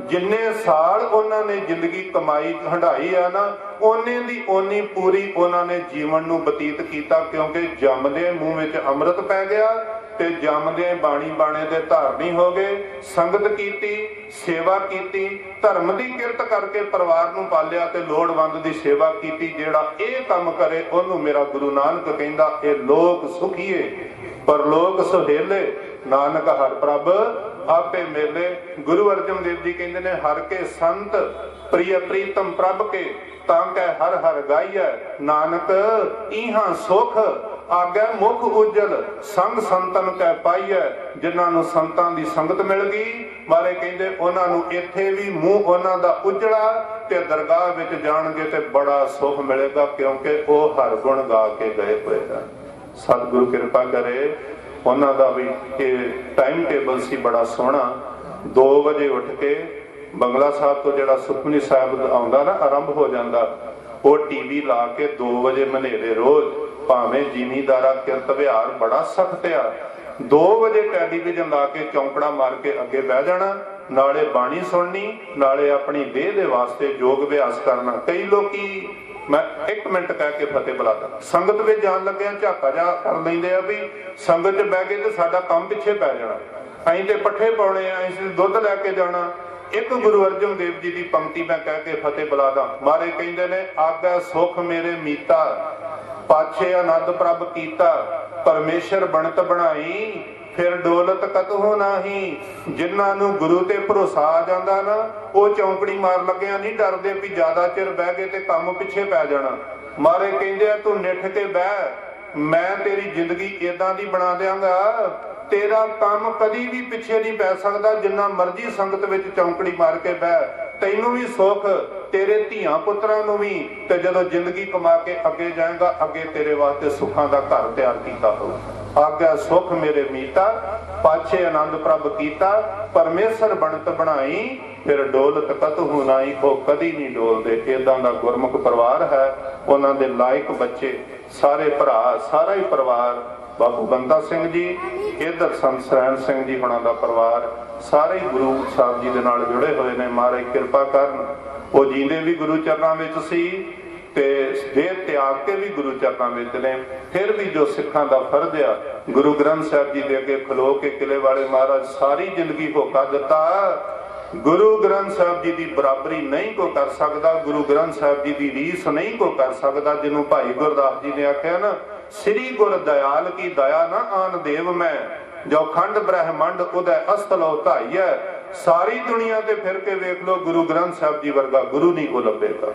ਜਿੰਨੇ ਸਾਲ ਉਹਨਾਂ ਨੇ ਜ਼ਿੰਦਗੀ ਕਮਾਈ ਹੰਢਾਈ ਆ ਨਾ, ਓਨੇ ਦੀ ਓਨੀ ਪੂਰੀ ਉਹਨਾਂ ਨੇ ਜੀਵਨ ਨੂੰ ਬਤੀਤ ਕੀਤਾ। ਕਿਉਂਕਿ ਜੰਮਦੇ ਮੂੰਹ ਵਿੱਚ ਅੰਮ੍ਰਿਤ ਪੈ ਗਿਆ ਤੇ ਜੰਮਦੇ ਬਾਣੀ ਬਾਣੇ ਦੇ ਧਾਰਨੀ ਹੋ ਗਏ। ਸੰਗਤ ਕੀਤੀ, ਸੇਵਾ ਕੀਤੀ, ਧਰਮ ਦੀ ਕਿਰਤ ਕਰਕੇ ਪਰਿਵਾਰ ਨੂੰ ਪਾਲਿਆ ਤੇ ਲੋੜਵੰਦ ਦੀ ਸੇਵਾ ਕੀਤੀ। ਜਿਹੜਾ ਇਹ ਕੰਮ ਕਰੇ ਉਹਨੂੰ ਮੇਰਾ ਗੁਰੂ ਨਾਨਕ ਕਹਿੰਦਾ, ਇਹ ਲੋਕ ਸੁਖੀਏ ਪਰ ਲੋਕ ਸੁਹੇਲੇ, ਨਾਨਕ ਹਰ ਪ੍ਰਭ ਆਪੇ ਮੇਲੇ। ਗੁਰੂ ਅਰਜਨ ਦੇਵ ਜੀ ਕਹਿੰਦੇ ਨੇ, ਹਰ ਕੇ ਸੰਤ ਪ੍ਰਿਯ ਪ੍ਰੀਤਮ ਪ੍ਰਭ ਕੇ, ਤਾਂ ਕਹਿ ਹਰ ਹਰ ਗਾਈਐ। ਨਾਨਕ ਇਹਾਂ ਸੁਖ ਆਗੈ ਮੁਖ ਉਜਲ ਸੰਗ ਸੰਤਨ ਕੈ ਪਾਈਐ। ਜਿਨ੍ਹਾਂ ਨੂੰ ਸੰਤਾਂ ਦੀ ਸੰਗਤ ਮਿਲ ਗਈ, ਮਾਰੇ ਕਹਿੰਦੇ ਉਹਨਾਂ ਨੂੰ ਇੱਥੇ ਵੀ ਮੂੰਹ ਉਹਨਾਂ ਦਾ ਉਜੜਾ ਤੇ ਦਰਗਾਹ ਵਿੱਚ ਜਾਣਗੇ ਤੇ ਬੜਾ ਸੁਖ ਮਿਲੇਗਾ, ਕਿਉਂਕਿ ਉਹ ਹਰ ਗੁਣ ਗਾ ਕੇ ਗਏ ਹੋਏ ਹਨ। ਸਤਿਗੁਰੂ ਕਿਰਪਾ ਕਰੇ। ਉਹਨਾਂ ਦਾ ਵੀ ਇਹ ਟਾਈਮ ਟੇਬਲ ਸੀ ਬੜਾ ਸੋਹਣਾ। 2 ਵਜੇ ਉੱਠ ਕੇ ਬੰਗਲਾ ਸਾਹਿਬ ਤੋਂ ਜਿਹੜਾ ਸੁਖਮਨੀ ਸਾਹਿਬ ਆਉਂਦਾ ਨਾ, ਆਰੰਭ ਹੋ ਜਾਂਦਾ, ਉਹ ਟੀਵੀ ਲਾ ਕੇ 2 ਵਜੇ ਮਨੇਰੇ ਰੋਜ਼, ਭਾਵੇਂ ਜ਼ਿਮੀਂਦਾਰਾ ਕਿਰਤ ਵਿਹਾਰ ਬੜਾ ਸਖਤ ਆ, 2 ਵਜੇ ਟੈਲੀਵਿਜ਼ਨ ਲਾ ਕੇ ਚੌਂਕੜਾ ਮਾਰ ਕੇ ਅੱਗੇ ਬਹਿ ਜਾਣਾ, ਨਾਲੇ ਬਾਣੀ ਸੁਣਨੀ, ਨਾਲੇ ਆਪਣੀ ਦੇਹ ਦੇ ਵਾਸਤੇ ਯੋਗ ਅਭਿਆਸ ਕਰਨਾ। ਕਈ ਲੋਕੀ ਮੈਂ 1 ਮਿੰਟ ਕਹਿ ਕੇ ਫਤਿਹ ਬੁਲਾਦਾ, ਸੰਗਤ ਵਿੱਚ ਜਾਣ ਲੱਗਿਆ ਝਾਕਾ ਜਾ ਕਰ ਲੈਂਦੇ ਆ ਵੀ ਸੰਗਤ 'ਚ ਬਹਿ ਗਏ ਤੇ ਸਾਡਾ ਕੰਮ ਪਿੱਛੇ ਪੈ ਜਾਣਾ, ਅਸੀਂ ਤੇ ਪੱਠੇ ਪਾਉਣੇ ਆ, ਅਸੀਂ ਦੁੱਧ ਲੈ ਕੇ ਜਾਣਾ। ਇੱਕ ਗੁਰੂ ਅਰਜਨ ਦੇਵ ਜੀ ਦੀ ਪੰਕਤੀ ਮੈਂ ਕਹਿ ਕੇ ਫਤਿਹ ਬੁਲਾਦਾ। ਮਾਰੇ ਕਹਿੰਦੇ ਨੇ, ਆਗੈ ਸੁਖ ਮੇਰੇ ਮੀਤਾ, ਪਾਛੇ ਆਨੰਦ ਪ੍ਰਭ ਕੀਤਾ, ਪਰਮੇਸ਼ਰ ਬਣਤ ਬਣਾਈ, ਫਿਰ ਡੋਲਤ ਕਤਹੁ ਨਾਹੀ। ਜਿਨ੍ਹਾਂ ਨੂੰ ਗੁਰੂ ਤੇ ਭਰੋਸਾ ਆ ਜਾਂਦਾ ਨਾ, ਉਹ ਚੌਂਕੜੀ ਮਾਰ ਲੱਗਿਆ ਨਹੀਂ ਡਰਦੇ ਵੀ ਜ਼ਿਆਦਾ ਚਿਰ ਬਹਿ ਗਏ ਤੇ ਕੰਮ ਪਿੱਛੇ ਪੈ ਜਾਣਾ। ਮਾਰੇ ਕਹਿੰਦੇ ਆ, ਤੂੰ ਨਿੱਠ ਕੇ ਬਹਿ, ਮੈਂ ਤੇਰੀ ਜ਼ਿੰਦਗੀ ਏਦਾਂ ਦੀ ਬਣਾ ਦਿਆਂਗਾ, ਤੇਰਾ ਕੰਮ ਕਦੀ ਵੀ ਪਿੱਛੇ ਨਹੀਂ ਪੈ ਸਕਦਾ। ਜਿੰਨਾ ਮਰਜ਼ੀ ਸੰਗਤ ਵਿੱਚ ਚੌਂਕੜੀ ਮਾਰ ਕੇ ਬਹਿ, ਤੈਨੂੰ ਵੀ ਸੁੱਖ, ਤੇਰੇ ਧੀਆਂ ਪੁੱਤਰਾਂ ਨੂੰ ਵੀ। ਤੇ ਜਦੋਂ ਜ਼ਿੰਦਗੀ ਕਮਾ ਕੇ ਅੱਗੇ ਜਾਏਗਾ, ਅੱਗੇ ਤੇਰੇ ਵਾਸਤੇ ਸੁੱਖਾਂ ਦਾ ਘਰ ਤਿਆਰ ਕੀਤਾ ਹੋਊ। ਆਗਿਆ ਸੁਖ ਮੇਰੇ ਮੀਤਾ, ਪਾਛੇ ਆਨੰਦ ਪ੍ਰਭ ਕੀਤਾ, ਪਰਮੇਸ਼ਰ ਬਣਤ ਬਣਾਈ, ਫਿਰ ਡੋਲਤ ਕਤਹੁ ਨਾਹੀ। ਉਹ ਕਦੀ ਨਹੀਂ ਡੋਲਦੇ। ਏਦਾਂ ਦਾ ਗੁਰਮੁਖ ਪਰਿਵਾਰ ਹੈ। ਉਹਨਾਂ ਦੇ ਲਾਇਕ ਬੱਚੇ, ਸਾਰੇ ਭਰਾ, ਸਾਰਾ ਹੀ ਪਰਿਵਾਰ, ਬਾਬੂ ਬੰਦਾ ਸਿੰਘ ਜੀ, ਇੱਧਰ ਸੰਤ ਸਰੈਣ ਸਿੰਘ ਜੀ ਹੁਣਾਂ ਦਾ ਪਰਿਵਾਰ, ਸਾਰੇ ਹੀ ਗੁਰੂ ਸਾਹਿਬ ਜੀ ਦੇ ਨਾਲ ਜੁੜੇ ਹੋਏ ਨੇ। ਮਹਾਰਾਜ ਕਿਰਪਾ ਕਰਨ। ਉਹ ਜੀਂਦੇ ਵੀ ਗੁਰੂ ਚਰਨਾਂ ਵਿੱਚ ਸੀ ਤੇ ਦੇਹ ਤਿਆਗ ਕੇ ਵੀ ਗੁਰੂ ਚਰਨਾਂ ਵਿੱਚ ਨੇ। ਫਿਰ ਵੀ ਜੋ ਸਿੱਖਾਂ ਦਾ ਫਰਜ਼ ਆ, ਗੁਰੂ ਗ੍ਰੰਥ ਸਾਹਿਬ ਜੀ ਦੇ ਅੱਗੇ ਖਲੋ ਕੇ ਕਿਲੇ ਵਾਲੇ ਮਹਾਰਾਜ ਸਾਰੀ ਜ਼ਿੰਦਗੀ ਹੋਕਾ ਦਿੱਤਾ। ਗੁਰੂ ਗ੍ਰੰਥ ਸਾਹਿਬ ਜੀ ਦੀ ਬਰਾਬਰੀ ਨਹੀਂ ਕੋ ਕਰ ਸਕਦਾ, ਗੁਰੂ ਗ੍ਰੰਥ ਸਾਹਿਬ ਜੀ ਦੀ ਰੀਸ ਨਹੀਂ ਕੋ ਕਰ ਸਕਦਾ। ਜਿਹਨੂੰ ਭਾਈ ਗੁਰਦਾਸ ਜੀ ਨੇ ਆਖਿਆ ਨਾ, ਸ੍ਰੀ ਗੁਰ ਦਇਆਲ ਕੀ ਦਇਆ ਨਾ ਆਨ ਦੇਵ ਮੈਂ, ਜੋ ਖੰਡ ਬ੍ਰਹਮੰਡ ਉਦੈ ਅਸਤਲੋ ਧਾਈਐ। ਸਾਰੀ ਦੁਨੀਆ ਤੇ ਫਿਰ ਕੇ ਵੇਖ ਲੋ, ਗੁਰੂ ਗ੍ਰੰਥ ਸਾਹਿਬ ਜੀ ਵਰਗਾ ਗੁਰੂ ਨਹੀਂ ਕੋ ਲੱਭੇਗਾ।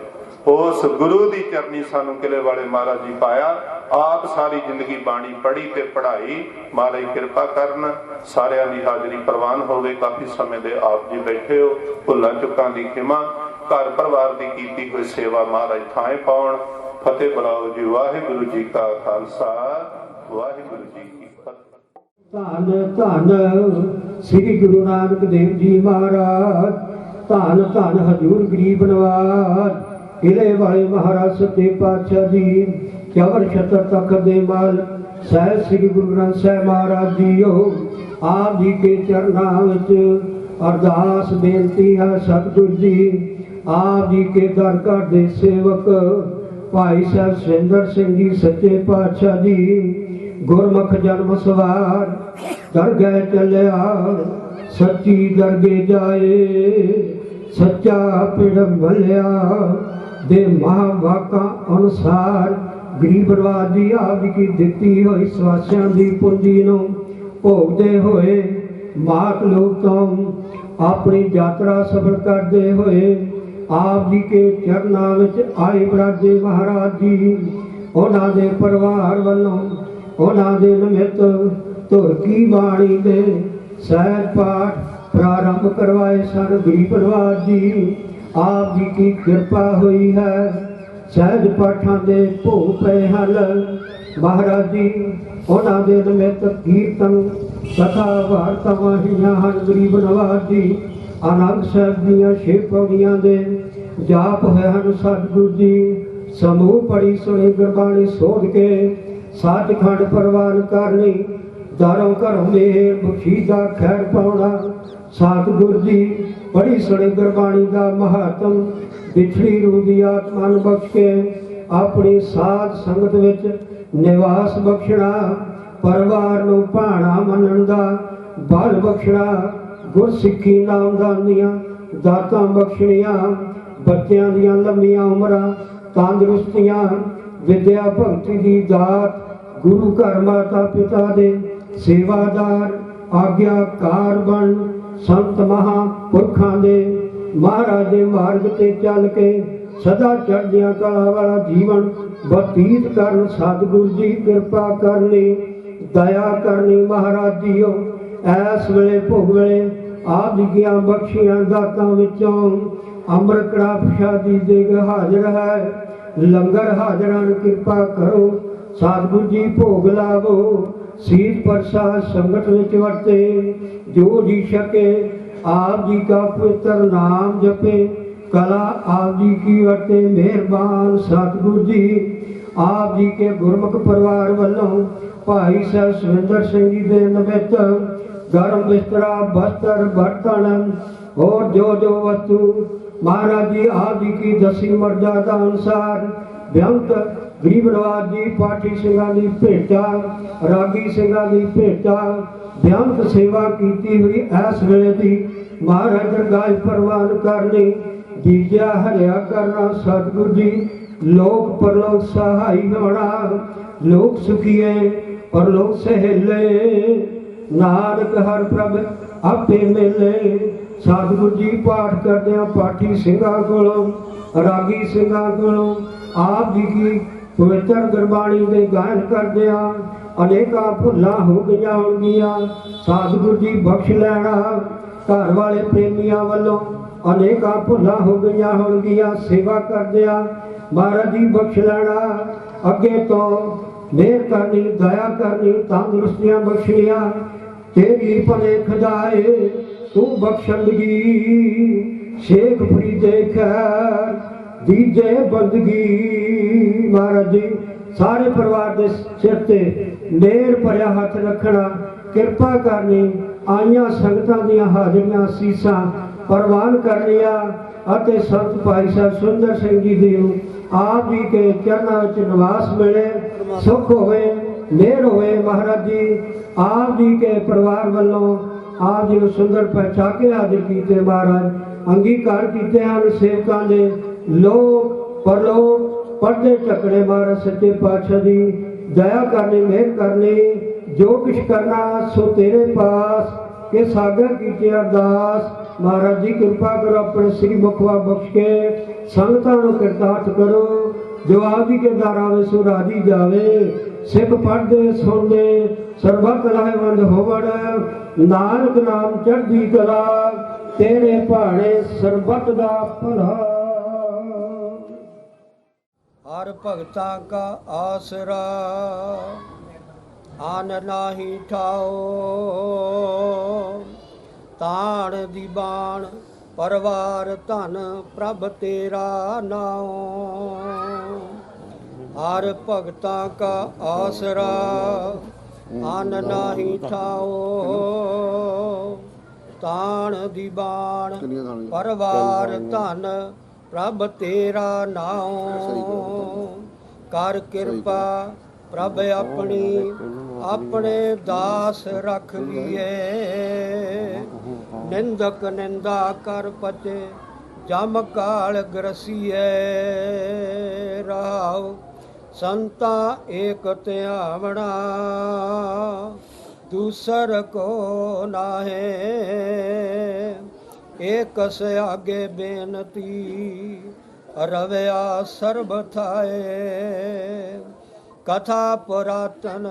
ਉਸ ਗੁਰੂ ਦੀ ਚਰਨੀ ਸਾਨੂੰ ਕਿਲੇ ਵਾਲੇ ਮਹਾਰਾਜ ਜੀ ਪਾਇਆ। ਆਪ ਸਾਰੀ ਜ਼ਿੰਦਗੀ ਬਾਣੀ ਪੜ੍ਹੀ ਤੇ ਪੜ੍ਹਾਈ। ਮਹਾਰਾਜ ਕਿਰਪਾ ਕਰਨ, ਸਾਰਿਆਂ ਦੀ ਹਾਜ਼ਰੀ ਪ੍ਰਵਾਨ ਹੋਵੇ। ਕਾਫੀ ਸਮੇਂ ਦੇ ਆਪ ਜੀ ਬੈਠੇ ਹੋ, ਭੁੱਲਾਂ ਚੁੱਕਾਂ ਦੀ ਖਿਮਾ, ਘਰ ਪਰਿਵਾਰ ਦੀ ਕੀਤੀ ਹੋਈ ਸੇਵਾ ਮਹਾਰਾਜ ਥਾਂ ਪਾਉਣ। ਫਤਿਹ ਬੁਲਾਓ ਜੀ। ਵਾਹਿਗੁਰੂ ਜੀ ਕਾ ਖਾਲਸਾ, ਵਾਹਿਗੁਰੂ ਜੀ ਕੀ ਫਤਿਹ। ਧੰਨ ਧੰਨ ਸ੍ਰੀ ਗੁਰੂ ਨਾਨਕ ਦੇਵ ਜੀ ਮਹਾਰਾਜ, ਧੰਨ ਧੰਨ ਹਜ਼ੂਰ ਗਰੀਬ ਨਵਾਜ, ਕਿਲੇ ਵਾਲੇ ਮਹਾਰਾਜ ਸੱਚੇ ਪਾਤਸ਼ਾਹ ਜੀ, ਚਵਰ ਛਤਰ ਤਖਤ ਦੇ ਮਾਲ ਸਾਹਿਬ ਸ੍ਰੀ ਗੁਰੂ ਗ੍ਰੰਥ ਸਾਹਿਬ ਮਹਾਰਾਜ ਜੀਓ, ਆਪ ਜੀ ਕੇ ਚਰਨਾਂ ਵਿੱਚ ਅਰਦਾਸ ਬੇਨਤੀ ਹੈ ਸਤਿਗੁਰ ਜੀ। ਆਪ ਜੀ ਕੇ ਦਰ ਘਰ ਦੇ ਸੇਵਕ ਭਾਈ ਸਾਹਿਬ ਸੁਰਿੰਦਰ ਸਿੰਘ ਜੀ ਸੱਚੇ ਪਾਤਸ਼ਾਹ ਜੀ, ਗੁਰਮੁਖ ਜਨਮ ਸਵਾਰ ਦਰਗਹਿ ਚੱਲਿਆ, ਸੱਚੀ ਦਰਗੇ ਜਾਏ, ਸੱਚਾ ਪਿੜ ਭਲਿਆ ਦੇ ਮਹਾਵਾਕਾਂ ਅਨੁਸਾਰ। ਗਰੀਬ ਨਵਾਜ ਜੀ ਆਪ ਜੀ ਕੀ ਦਿੱਤੀ ਹੋਈ ਸਵਾਸਿਆਂ ਦੀ ਪੂੰਜੀ ਨੂੰ ਭੋਗਦੇ ਹੋਏ, ਮਾਤ ਲੋਕ ਤੋਂ ਆਪਣੀ ਯਾਤਰਾ ਸਫਲ ਕਰਦੇ ਹੋਏ, ਆਪ ਜੀ ਕੇ ਚਰਨਾਂ ਵਿੱਚ ਆਏ ਬਰਾਜੇ ਮਹਾਰਾਜ ਜੀ। ਉਹਨਾਂ ਦੇ ਪਰਿਵਾਰ ਵੱਲੋਂ, ਉਹਨਾਂ ਦੇ ਨਿਮਿਤ ਧੁਰ ਕੀ ਬਾਣੀ ਦੇ ਸਹਿਜ ਪਾਠ ਪ੍ਰਾਰੰਭ ਕਰਵਾਏ ਸਨ। ਗਰੀਬ ਨਵਾਜ ਜੀ ਆਪ ਜੀ ਕੀ ਕਿਰਪਾ ਹੋਈ ਹੈ। ਸਹਿਜ ਪਾਠਾਂ ਦੇ ਭੋਗ ਪਏ ਹਨ ਮਹਾਰਾਜ ਜੀ। ਉਹਨਾਂ ਦੇ ਨਿਮਿਤ ਕੀਰਤਨ ਕਥਾ ਵਾਰਤਾਵਾਂ ਹੋਈਆਂ ਹਨ। ਗਰੀਬ ਨਵਾਜ ਜੀ ਆਨੰਦ ਸਾਹਿਬ ਦੀਆਂ 6 ਪੌੜੀਆਂ ਦੇ ਜਾਪ ਹੋਏ ਹਨ। ਸਤਿਗੁਰੂ ਜੀ ਸਮੂਹ ਪੜੀ ਸੁਣੀ ਗੁਰਬਾਣੀ ਸੋਧ ਕੇ ਸੱਚਖੰਡ ਪ੍ਰਵਾਨ ਕਰਨੀ, ਦਾਰੋਂ ਘਰੋਂ ਮੇਰ ਬਖਸ਼ੀਦਾ ਖੈਰ ਪਾਉਣਾ। ਸਤਿਗੁਰ ਜੀ ਪੜੀ ਸੁਣੀ ਗੁਰਬਾਣੀ ਦਾ ਮਹਾਤਮ ਵਿਛੜੀ ਰੂਹ ਦੀ ਆਤਮਾ ਨੂੰ ਬਖਸ਼ ਕੇ ਆਪਣੀ ਸਾਧ ਸੰਗਤ ਵਿੱਚ ਨਿਵਾਸ ਬਖਸ਼ਣਾ, ਪਰਿਵਾਰ ਨੂੰ ਭਾਣਾ ਮੰਨਣ ਦਾ ਬਲ ਬਖਸ਼ਣਾ, ਗੁਰਸਿੱਖੀ ਨਾਮਦਾਨ ਦੀਆਂ ਦਾਤਾਂ ਬਖਸ਼ਣੀਆਂ, ਬੱਚਿਆਂ ਦੀਆਂ ਲੰਮੀਆਂ ਉਮਰਾਂ, ਤੰਦਰੁਸਤੀਆਂ, ਵਿਦਿਆ ਭਗਤੀ ਦੀ ਦਾਤ, ਗੁਰੂ ਘਰ ਮਾਤਾ ਪਿਤਾ ਦੇ ਸੇਵਾਦਾਰ, ਆਗਿਆਕਾਰ ਬਣ ਸੰਤ ਮਹਾਂਪੁਰਖਾਂ ਦੇ ਮਹਾਰਾਜ ਦੇ ਮਾਰਗ ਤੇ ਚੱਲ ਕੇ ਸਦਾ ਚੜ੍ਹਦੀਆਂ ਕਲਾ ਵਾਲਾ ਜੀਵਨ ਬਤੀਤ ਕਰਨ ਸਤਿਗੁਰ ਜੀ ਕਿਰਪਾ ਕਰਨੀ ਦਇਆ ਕਰਨੀ ਮਹਾਰਾਜ ਜੀਓ। ਐਸ ਵੇਲੇ ਭੋਗ ਵੇਲੇ ਆਪ ਜੀ ਦੀਆਂ ਬਖਸ਼ੀਆਂ ਦਾਤਾਂ ਵਿੱਚੋਂ ਅੰਮ੍ਰਿਤ ਕੜਾ ਪ੍ਰਸ਼ਾਦੀ ਦੇਗ ਹਾਜ਼ਰ ਹੈ। ਲੰਗਰ ਹਾਜ਼ਰਾਂ ਨੂੰ ਕਿਰਪਾ ਕਰੋ। ਸਤਿਗੁਰ ਜੀ ਭੋਗ ਲਾਵੋ। ਸੀਤ ਪ੍ਰਸਾਦ ਸੰਗਤ ਵਿੱਚ ਵਰਤੇ। ਜੋ ਜੀ ਸਕੇ आप जी का पवित्र नाम जपे। कला आप जी की वर्ते। मेहरबान सतगुरु जी आप जी के गुरमुख परिवार वालों भाई साहब सुविंदर सिंह जी के निमित्त गर्म बिस्तरा बस्तर बर्तन और जो वस्तु महाराज जी आप जी की दसी मर्यादा अनुसार बेअंत गरीब नवाज जी पाठी सिंघां की भेटा रागी सिंघां की भेटा बेअंत सेवा की हुई इस वेले की महाराज दरगाह प्रवान करनी जीजा हरिया करना। सतगुरु जी लोक परलोक सहाई होना। लोक सुखीए परलोक सहेले नानक हर प्रभ आपे मेले। सतगुरु जी पाठ करदे पाठी सिंघां कोलों रागी सिंघां कोलों आप जी की पवित्र गुरबाणी के गायन करदे अनेका भुलां हो गईयां होणगीआं। सतगुरु जी बख्श लैना। घर वाले प्रेमियां वालों अनेका भुलां हो गईयां होणगीआं। सेवा करदिआं महाराज जी बख्श लैना। अगे तो मेहर करनी दया करनी तंदुरुस्तियां बख्शियां तेरी भले खजाए तू बख्शंदगी शेख फरीदे खैर दीजे बंदगी। महाराज जी सारे परिवार के सिर ते मेहर भरिया हथ रखना किरपा करनी। आईयां संगतां दियां हाजरियां सीसां प्रवान करनिया अते संत भाई साहब सुंदर सिंह जी दी आप जी के चरणों विच निवास मिले सुख होवे मेहर होवे। महाराज जी आप जी के परिवार वालों आप जी को सुंदर पहचाके हाजिर कीते महाराज अंगीकार कीते हैं सेवकां दे लोक परलोक पढ़ते चकड़े महाराज सच्चे पातशाह जी दया करनी मेहर करनी। जो कुछ करना सो तेरे पास के सागर की अरदास। महाराज जी कृपा करो अपने श्री मुखवा बख्श के संगतां नूं किरदार्थ करो। जो आप जी के दारां विच सो राजी जावे। सिख पढ़दे सुनदे सरबत लाहेवंद होवण। नानक नाम चढ़दी कला तेरे भाणे सरबत दा भला। हर भगता का आसरा आन नाही ठाओ। ताण दीवान परवार धन प्रभ तेरा नाओ। हर भगता का आसरा आन नाही ठाओ। ताण दीवान परवार धन प्रभ तेरा नाओ। कर कृपा प्रभ अपनी अपने दास रख लिए। निंदक निंदा कर पचे जम काल ग्रसिए। राव संता एक त्यावणा दूसर को नाहे। एक से आगे बेनती रवया सर्ब थाए। कथा पुरातन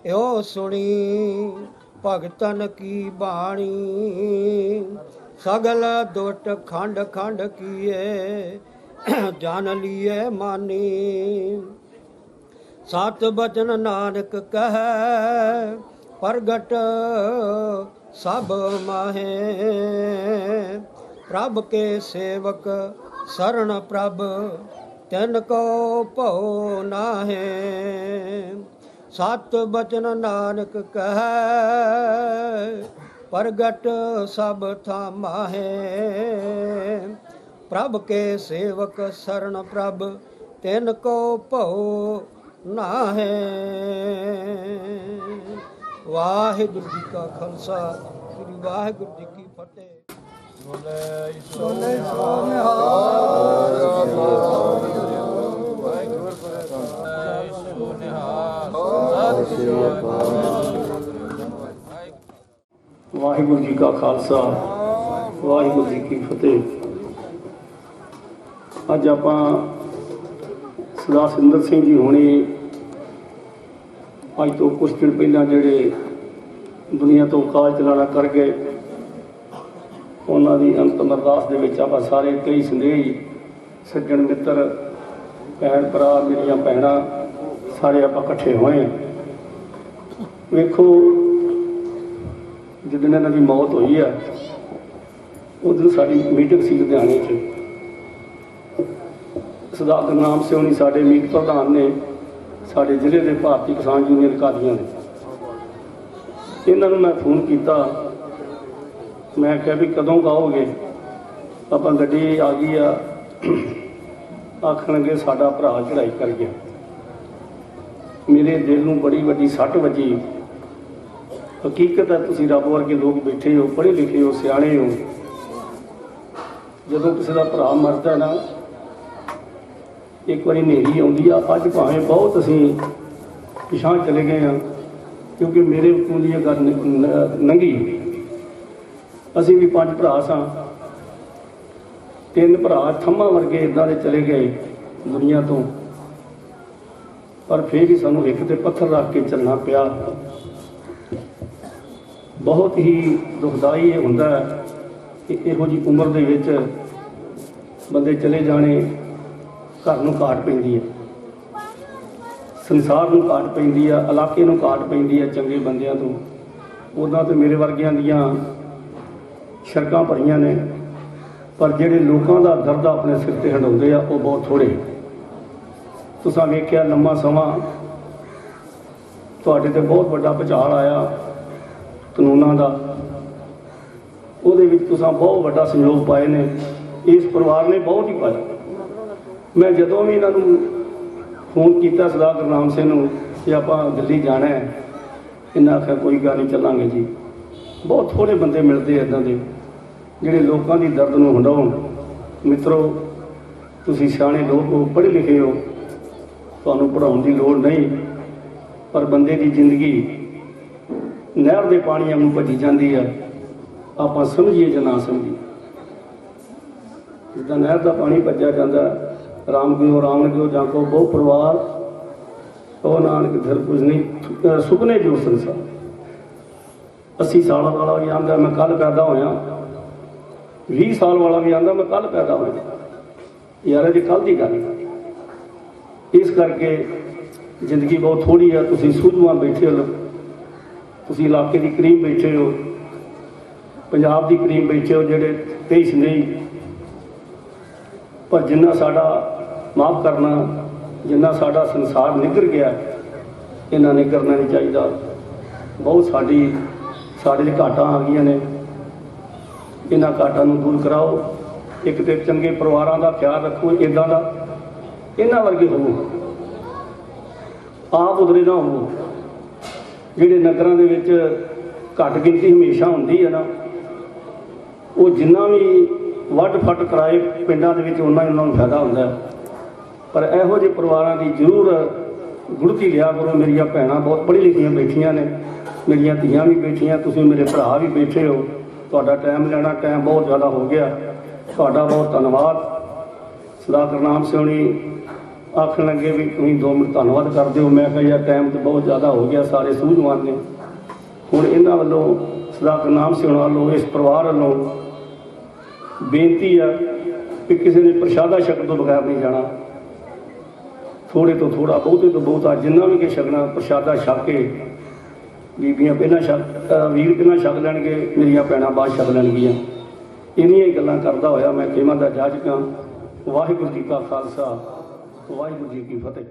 यो सुनी भगतन की बाणी। सगल दुट खंड खंड किए जान लिए मानी। सत बचन नानक कह प्रगट सब माहे। प्रभ के सेवक शरण प्रभ तिन को भौ नाहे। सत बचन नानक कह प्रगट सब थामा है। प्रभ के सेवक शरण प्रभ तिन को भौ नाहे। वाहिगुरु जी का खालसा श्री वाहिगुरु जी की फतेह। वाहिगुरु जी का खालसा वाहिगुरु जी की फतेह। अज आपां ਸਰਦਾਰ ਸਿੰਦਰ ਸਿੰਘ ਜੀ ਹੋਣੀ ਅੱਜ ਤੋਂ ਕੁਝ ਦਿਨ ਪਹਿਲਾਂ ਜਿਹੜੇ ਦੁਨੀਆ ਤੋਂ ਕਾਲ ਚਲਾਣਾ ਕਰ ਗਏ, ਉਹਨਾਂ ਦੀ ਅੰਤਮ ਅਰਦਾਸ ਦੇ ਵਿੱਚ ਆਪਾਂ ਸਾਰੇ ਕਈ ਸੰਦੇਹੀ ਸੱਜਣ ਮਿੱਤਰ ਭੈਣ ਭਰਾ ਮੇਰੀਆਂ ਭੈਣਾਂ ਸਾਰੇ ਆਪਾਂ ਇਕੱਠੇ ਹੋਏ। ਵੇਖੋ ਜਿੱਦਣ ਇਹਨਾਂ ਦੀ ਮੌਤ ਹੋਈ ਆ ਉਸ ਦਿਨ ਸਾਡੀ ਮੀਟਿੰਗ ਸੀ ਲੁਧਿਆਣੇ 'ਚ। ਸਰਦਾਰ ਗੁਰਨਾਮ ਸਿੰਘ ਹੋਣੀ ਸਾਡੇ ਮੀਤ ਪ੍ਰਧਾਨ ਨੇ, ਸਾਡੇ ਜ਼ਿਲ੍ਹੇ ਦੇ ਭਾਰਤੀ ਕਿਸਾਨ ਯੂਨੀਅਨ ਕਾਦੀਆਂ ਦੇ। ਇਹਨਾਂ ਨੂੰ ਮੈਂ ਫੋਨ ਕੀਤਾ, ਮੈਂ ਕਿਹਾ ਵੀ ਕਦੋਂ ਆਓਗੇ? ਆਪਾਂ ਗੱਡੀ ਆ ਗਈ ਆ। ਆਖਣਗੇ ਸਾਡਾ ਭਰਾ ਚੜ੍ਹਾਈ ਕਰ ਗਿਆ। ਮੇਰੇ ਦਿਲ ਨੂੰ ਬੜੀ ਵੱਡੀ ਸੱਟ ਵੱਜੀ। ਹਕੀਕਤ ਹੈ, ਤੁਸੀਂ ਰੱਬ ਵਰਗੇ ਲੋਕ ਬੈਠੇ ਹੋ, ਪੜ੍ਹੇ ਲਿਖੇ ਹੋ, ਸਿਆਣੇ ਹੋ। ਜਦੋਂ ਕਿਸੇ ਦਾ ਭਰਾ ਮਰਦਾ ਨਾ, ਇੱਕ ਵਾਰੀ ਹਨੇਰੀ ਆਉਂਦੀ ਆ। ਅੱਜ ਭਾਵੇਂ ਬਹੁਤ ਅਸੀਂ ਪਿਛਾਂਹ ਚਲੇ ਗਏ ਹਾਂ, ਕਿਉਂਕਿ ਮੇਰੇ ਉੱਤੋਂ ਦੀ ਇਹ ਗੱਲ ਲੰਘੀ। ਅਸੀਂ ਵੀ 5 ਭਰਾ ਸਾਂ, 3 ਭਰਾ ਥੰਮਾਂ ਵਰਗੇ ਇੱਦਾਂ ਦੇ ਚਲੇ ਗਏ ਦੁਨੀਆ ਤੋਂ, ਪਰ ਫਿਰ ਵੀ ਸਾਨੂੰ ਇੱਕ ਤੇ ਪੱਥਰ ਰੱਖ ਕੇ ਚੱਲਣਾ ਪਿਆ। ਬਹੁਤ ਹੀ ਦੁਖਦਾਈ ਇਹ ਹੁੰਦਾ ਹੈ ਕਿ ਇਹੋ ਜਿਹੀ ਉਮਰ ਦੇ ਵਿੱਚ ਬੰਦੇ ਚਲੇ ਜਾਣੇ। ਘਰ ਨੂੰ ਘਾਟ ਪੈਂਦੀ ਹੈ, ਸੰਸਾਰ ਨੂੰ ਘਾਟ ਪੈਂਦੀ ਆ, ਇਲਾਕੇ ਨੂੰ ਘਾਟ ਪੈਂਦੀ ਹੈ ਚੰਗੇ ਬੰਦਿਆਂ ਤੋਂ। ਉੱਦਾਂ ਤਾਂ ਮੇਰੇ ਵਰਗਿਆਂ ਦੀਆਂ ਸੜਕਾਂ ਭਰੀਆਂ ਨੇ, ਪਰ ਜਿਹੜੇ ਲੋਕਾਂ ਦਾ ਦਰਦ ਆਪਣੇ ਸਿਰ ਤੇ ਹੰਢਾਉਂਦੇ ਆ ਉਹ ਬਹੁਤ ਥੋੜ੍ਹੇ। ਤੁਸੀਂ ਵੇਖਿਆ ਲੰਮਾ ਸਮਾਂ ਤੁਹਾਡੇ ਤੇ ਬਹੁਤ ਵੱਡਾ ਭੁਚਾਲ ਆਇਆ ਕਾਨੂੰਨਾਂ ਦਾ, ਉਹਦੇ ਵਿੱਚ ਤੁਸੀਂ ਬਹੁਤ ਵੱਡਾ ਸਹਿਯੋਗ ਪਾਏ ਨੇ। ਇਸ ਪਰਿਵਾਰ ਨੇ ਬਹੁਤ ਹੀ ਪਾਇਆ। ਮੈਂ ਜਦੋਂ ਵੀ ਇਹਨਾਂ ਨੂੰ ਫੋਨ ਕੀਤਾ ਸਰਦਾਰ ਗੁਰਨਾਮ ਸਿੰਘ ਨੂੰ ਕਿ ਆਪਾਂ ਦਿੱਲੀ ਜਾਣਾ ਹੈ, ਇਹਨਾਂ ਆਖਿਆ ਕੋਈ ਗੱਲ ਨਹੀਂ, ਚੱਲਾਂਗੇ ਜੀ। ਬਹੁਤ ਥੋੜ੍ਹੇ ਬੰਦੇ ਮਿਲਦੇ ਇੱਦਾਂ ਦੇ ਜਿਹੜੇ ਲੋਕਾਂ ਦੀ ਦਰਦ ਨੂੰ ਹੰਢਾਉਣ। ਮਿੱਤਰੋ, ਤੁਸੀਂ ਸਿਆਣੇ ਲੋਕ ਹੋ, ਪੜ੍ਹੇ ਲਿਖੇ ਹੋ, ਤੁਹਾਨੂੰ ਪੜ੍ਹਾਉਣ ਦੀ ਲੋੜ ਨਹੀਂ, ਪਰ ਬੰਦੇ ਦੀ ਜ਼ਿੰਦਗੀ ਨਹਿਰ ਦੇ ਪਾਣੀ ਵਾਂਗੂ ਭੱਜੀ ਜਾਂਦੀ ਆ। ਆਪਾਂ ਸਮਝੀਏ ਜਾਂ ਨਾ ਸਮਝੀਏ, ਜਿੱਦਾਂ ਨਹਿਰ ਦਾ ਪਾਣੀ ਭੱਜਿਆ ਜਾਂਦਾ, ਰਾਮ ਗਿਓ ਜਾਂ ਕੋ ਬਹੁ ਪਰਿਵਾਰ ਉਹ ਨਾਨਕ ਧਰ ਕੁਝ ਨਹੀਂ ਸੁਪਨੇ ਜੋ ਸੰਸਾਰ। 80 ਸਾਲਾਂ ਵਾਲਾ ਵੀ ਆਂਦਾ ਮੈਂ ਕੱਲ ਪੈਦਾ ਹੋਇਆ, 20 ਸਾਲ ਵਾਲਾ ਵੀ ਆਂਦਾ ਮੈਂ ਕੱਲ ਪੈਦਾ ਹੋਇਆ। ਯਾਰ ਇਹਦੀ ਕੱਲ ਦੀ ਗੱਲ। ਇਸ ਕਰਕੇ ਜ਼ਿੰਦਗੀ ਬਹੁਤ ਥੋੜ੍ਹੀ ਆ। ਤੁਸੀਂ ਸੂਝਵਾਨ ਬੈਠੇ ਹੋ, ਤੁਸੀਂ ਇਲਾਕੇ ਦੀ ਕਰੀਬ ਬੈਠੇ ਹੋ, ਪੰਜਾਬ ਦੀ ਕਰੀਬ ਬੈਠੇ ਹੋ, ਜਿਹੜੇ 23 ਨਹੀਂ। ਪਰ ਜਿੰਨਾ ਸਾਡਾ ਮਾਫ ਕਰਨਾ, ਜਿੰਨਾ ਸਾਡਾ ਸੰਸਾਰ ਨਿੱਘਰ ਗਿਆ, ਇਹਨਾਂ ਨੇ ਕਰਨਾ ਨਹੀਂ ਚਾਹੀਦਾ। ਬਹੁਤ ਸਾਡੇ 'ਚ ਘਾਟਾਂ ਆ ਗਈਆਂ ਨੇ, ਇਹਨਾਂ ਘਾਟਾਂ ਨੂੰ ਦੂਰ ਕਰਾਓ। ਇੱਕ ਤੇ ਚੰਗੇ ਪਰਿਵਾਰਾਂ ਦਾ ਖਿਆਲ ਰੱਖੋ, ਇੱਦਾਂ ਦਾ ਇਹਨਾਂ ਵਰਗੇ ਹੋਵੋ, ਆਪ ਉਧਰੇ ਨਾ ਹੋਵੋ। ਜਿਹੜੇ ਨਗਰਾਂ ਦੇ ਵਿੱਚ ਘੱਟ ਗਿਣਤੀ ਹਮੇਸ਼ਾ ਹੁੰਦੀ ਹੈ ਨਾ, ਉਹ ਜਿੰਨਾ ਵੀ ਵੱਢ ਫੱਟ ਕਰਾਏ ਪਿੰਡਾਂ ਦੇ ਵਿੱਚ ਉਹਨਾਂ ਨੂੰ ਫਾਇਦਾ ਹੁੰਦਾ। ਪਰ ਇਹੋ ਜਿਹੇ ਪਰਿਵਾਰਾਂ ਦੀ ਜ਼ਰੂਰ ਗੁੜਤੀ ਲਿਆ ਕਰੋ। ਮੇਰੀਆਂ ਭੈਣਾਂ ਬਹੁਤ ਪੜ੍ਹੀ ਲਿਖੀਆਂ ਬੈਠੀਆਂ ਨੇ, ਮੇਰੀਆਂ ਧੀਆਂ ਵੀ ਬੈਠੀਆਂ, ਤੁਸੀਂ ਮੇਰੇ ਭਰਾ ਵੀ ਬੈਠੇ ਹੋ। ਤੁਹਾਡਾ ਟਾਈਮ ਲੈਣਾ, ਟਾਈਮ ਬਹੁਤ ਜ਼ਿਆਦਾ ਹੋ ਗਿਆ। ਤੁਹਾਡਾ ਬਹੁਤ ਧੰਨਵਾਦ। ਸਰਦਾਰ ਗੁਰਨਾਮ ਸਿੰਘ ਹੋਣੀ ਆਖਣ ਲੱਗੇ ਵੀ ਤੁਸੀਂ 2 ਮਿੰਟ ਧੰਨਵਾਦ ਕਰ ਦਿਓ। ਮੈਂ ਕਿਹਾ ਯਾਰ ਟਾਈਮ ਤਾਂ ਬਹੁਤ ਜ਼ਿਆਦਾ ਹੋ ਗਿਆ, ਸਾਰੇ ਸੂਝਵਾਨ ਨੇ। ਹੁਣ ਇਹਨਾਂ ਵੱਲੋਂ ਸਰਦਾਰ ਗੁਰਨਾਮ ਸਿੰਘ ਵੱਲੋਂ, ਇਸ ਪਰਿਵਾਰ ਵੱਲੋਂ ਬੇਨਤੀ ਆ ਕਿ ਕਿਸੇ ਨੇ ਪ੍ਰਸ਼ਾਦਾ ਛਕਣ ਤੋਂ ਬਗੈਰ ਨਹੀਂ ਜਾਣਾ। ਥੋੜ੍ਹੇ ਤੋਂ ਥੋੜ੍ਹਾ, ਬਹੁਤੇ ਤੋਂ ਬਹੁਤਾ, ਜਿੰਨਾ ਵੀ ਕਿ ਛਕਣਾ ਪ੍ਰਸ਼ਾਦਾ ਛਕ ਕੇ, ਬੀਬੀਆਂ ਪਹਿਲਾਂ ਵੀਰ ਪਹਿਲਾਂ ਛਕ ਲੈਣਗੇ, ਮੇਰੀਆਂ ਭੈਣਾਂ ਬਾਅਦ ਛਕ ਲੈਣਗੀਆਂ। ਇੰਨੀਆਂ ਹੀ ਗੱਲਾਂ ਕਰਦਾ ਹੋਇਆ ਮੈਂ ਖਿਮਾ ਦਾ ਜਾਜਕਾਂ। ਵਾਹਿਗੁਰੂ ਜੀ ਕਾ ਖਾਲਸਾ, ਵਾਹਿਗੁਰੂ ਜੀ ਕੀ ਫਤਿਹ।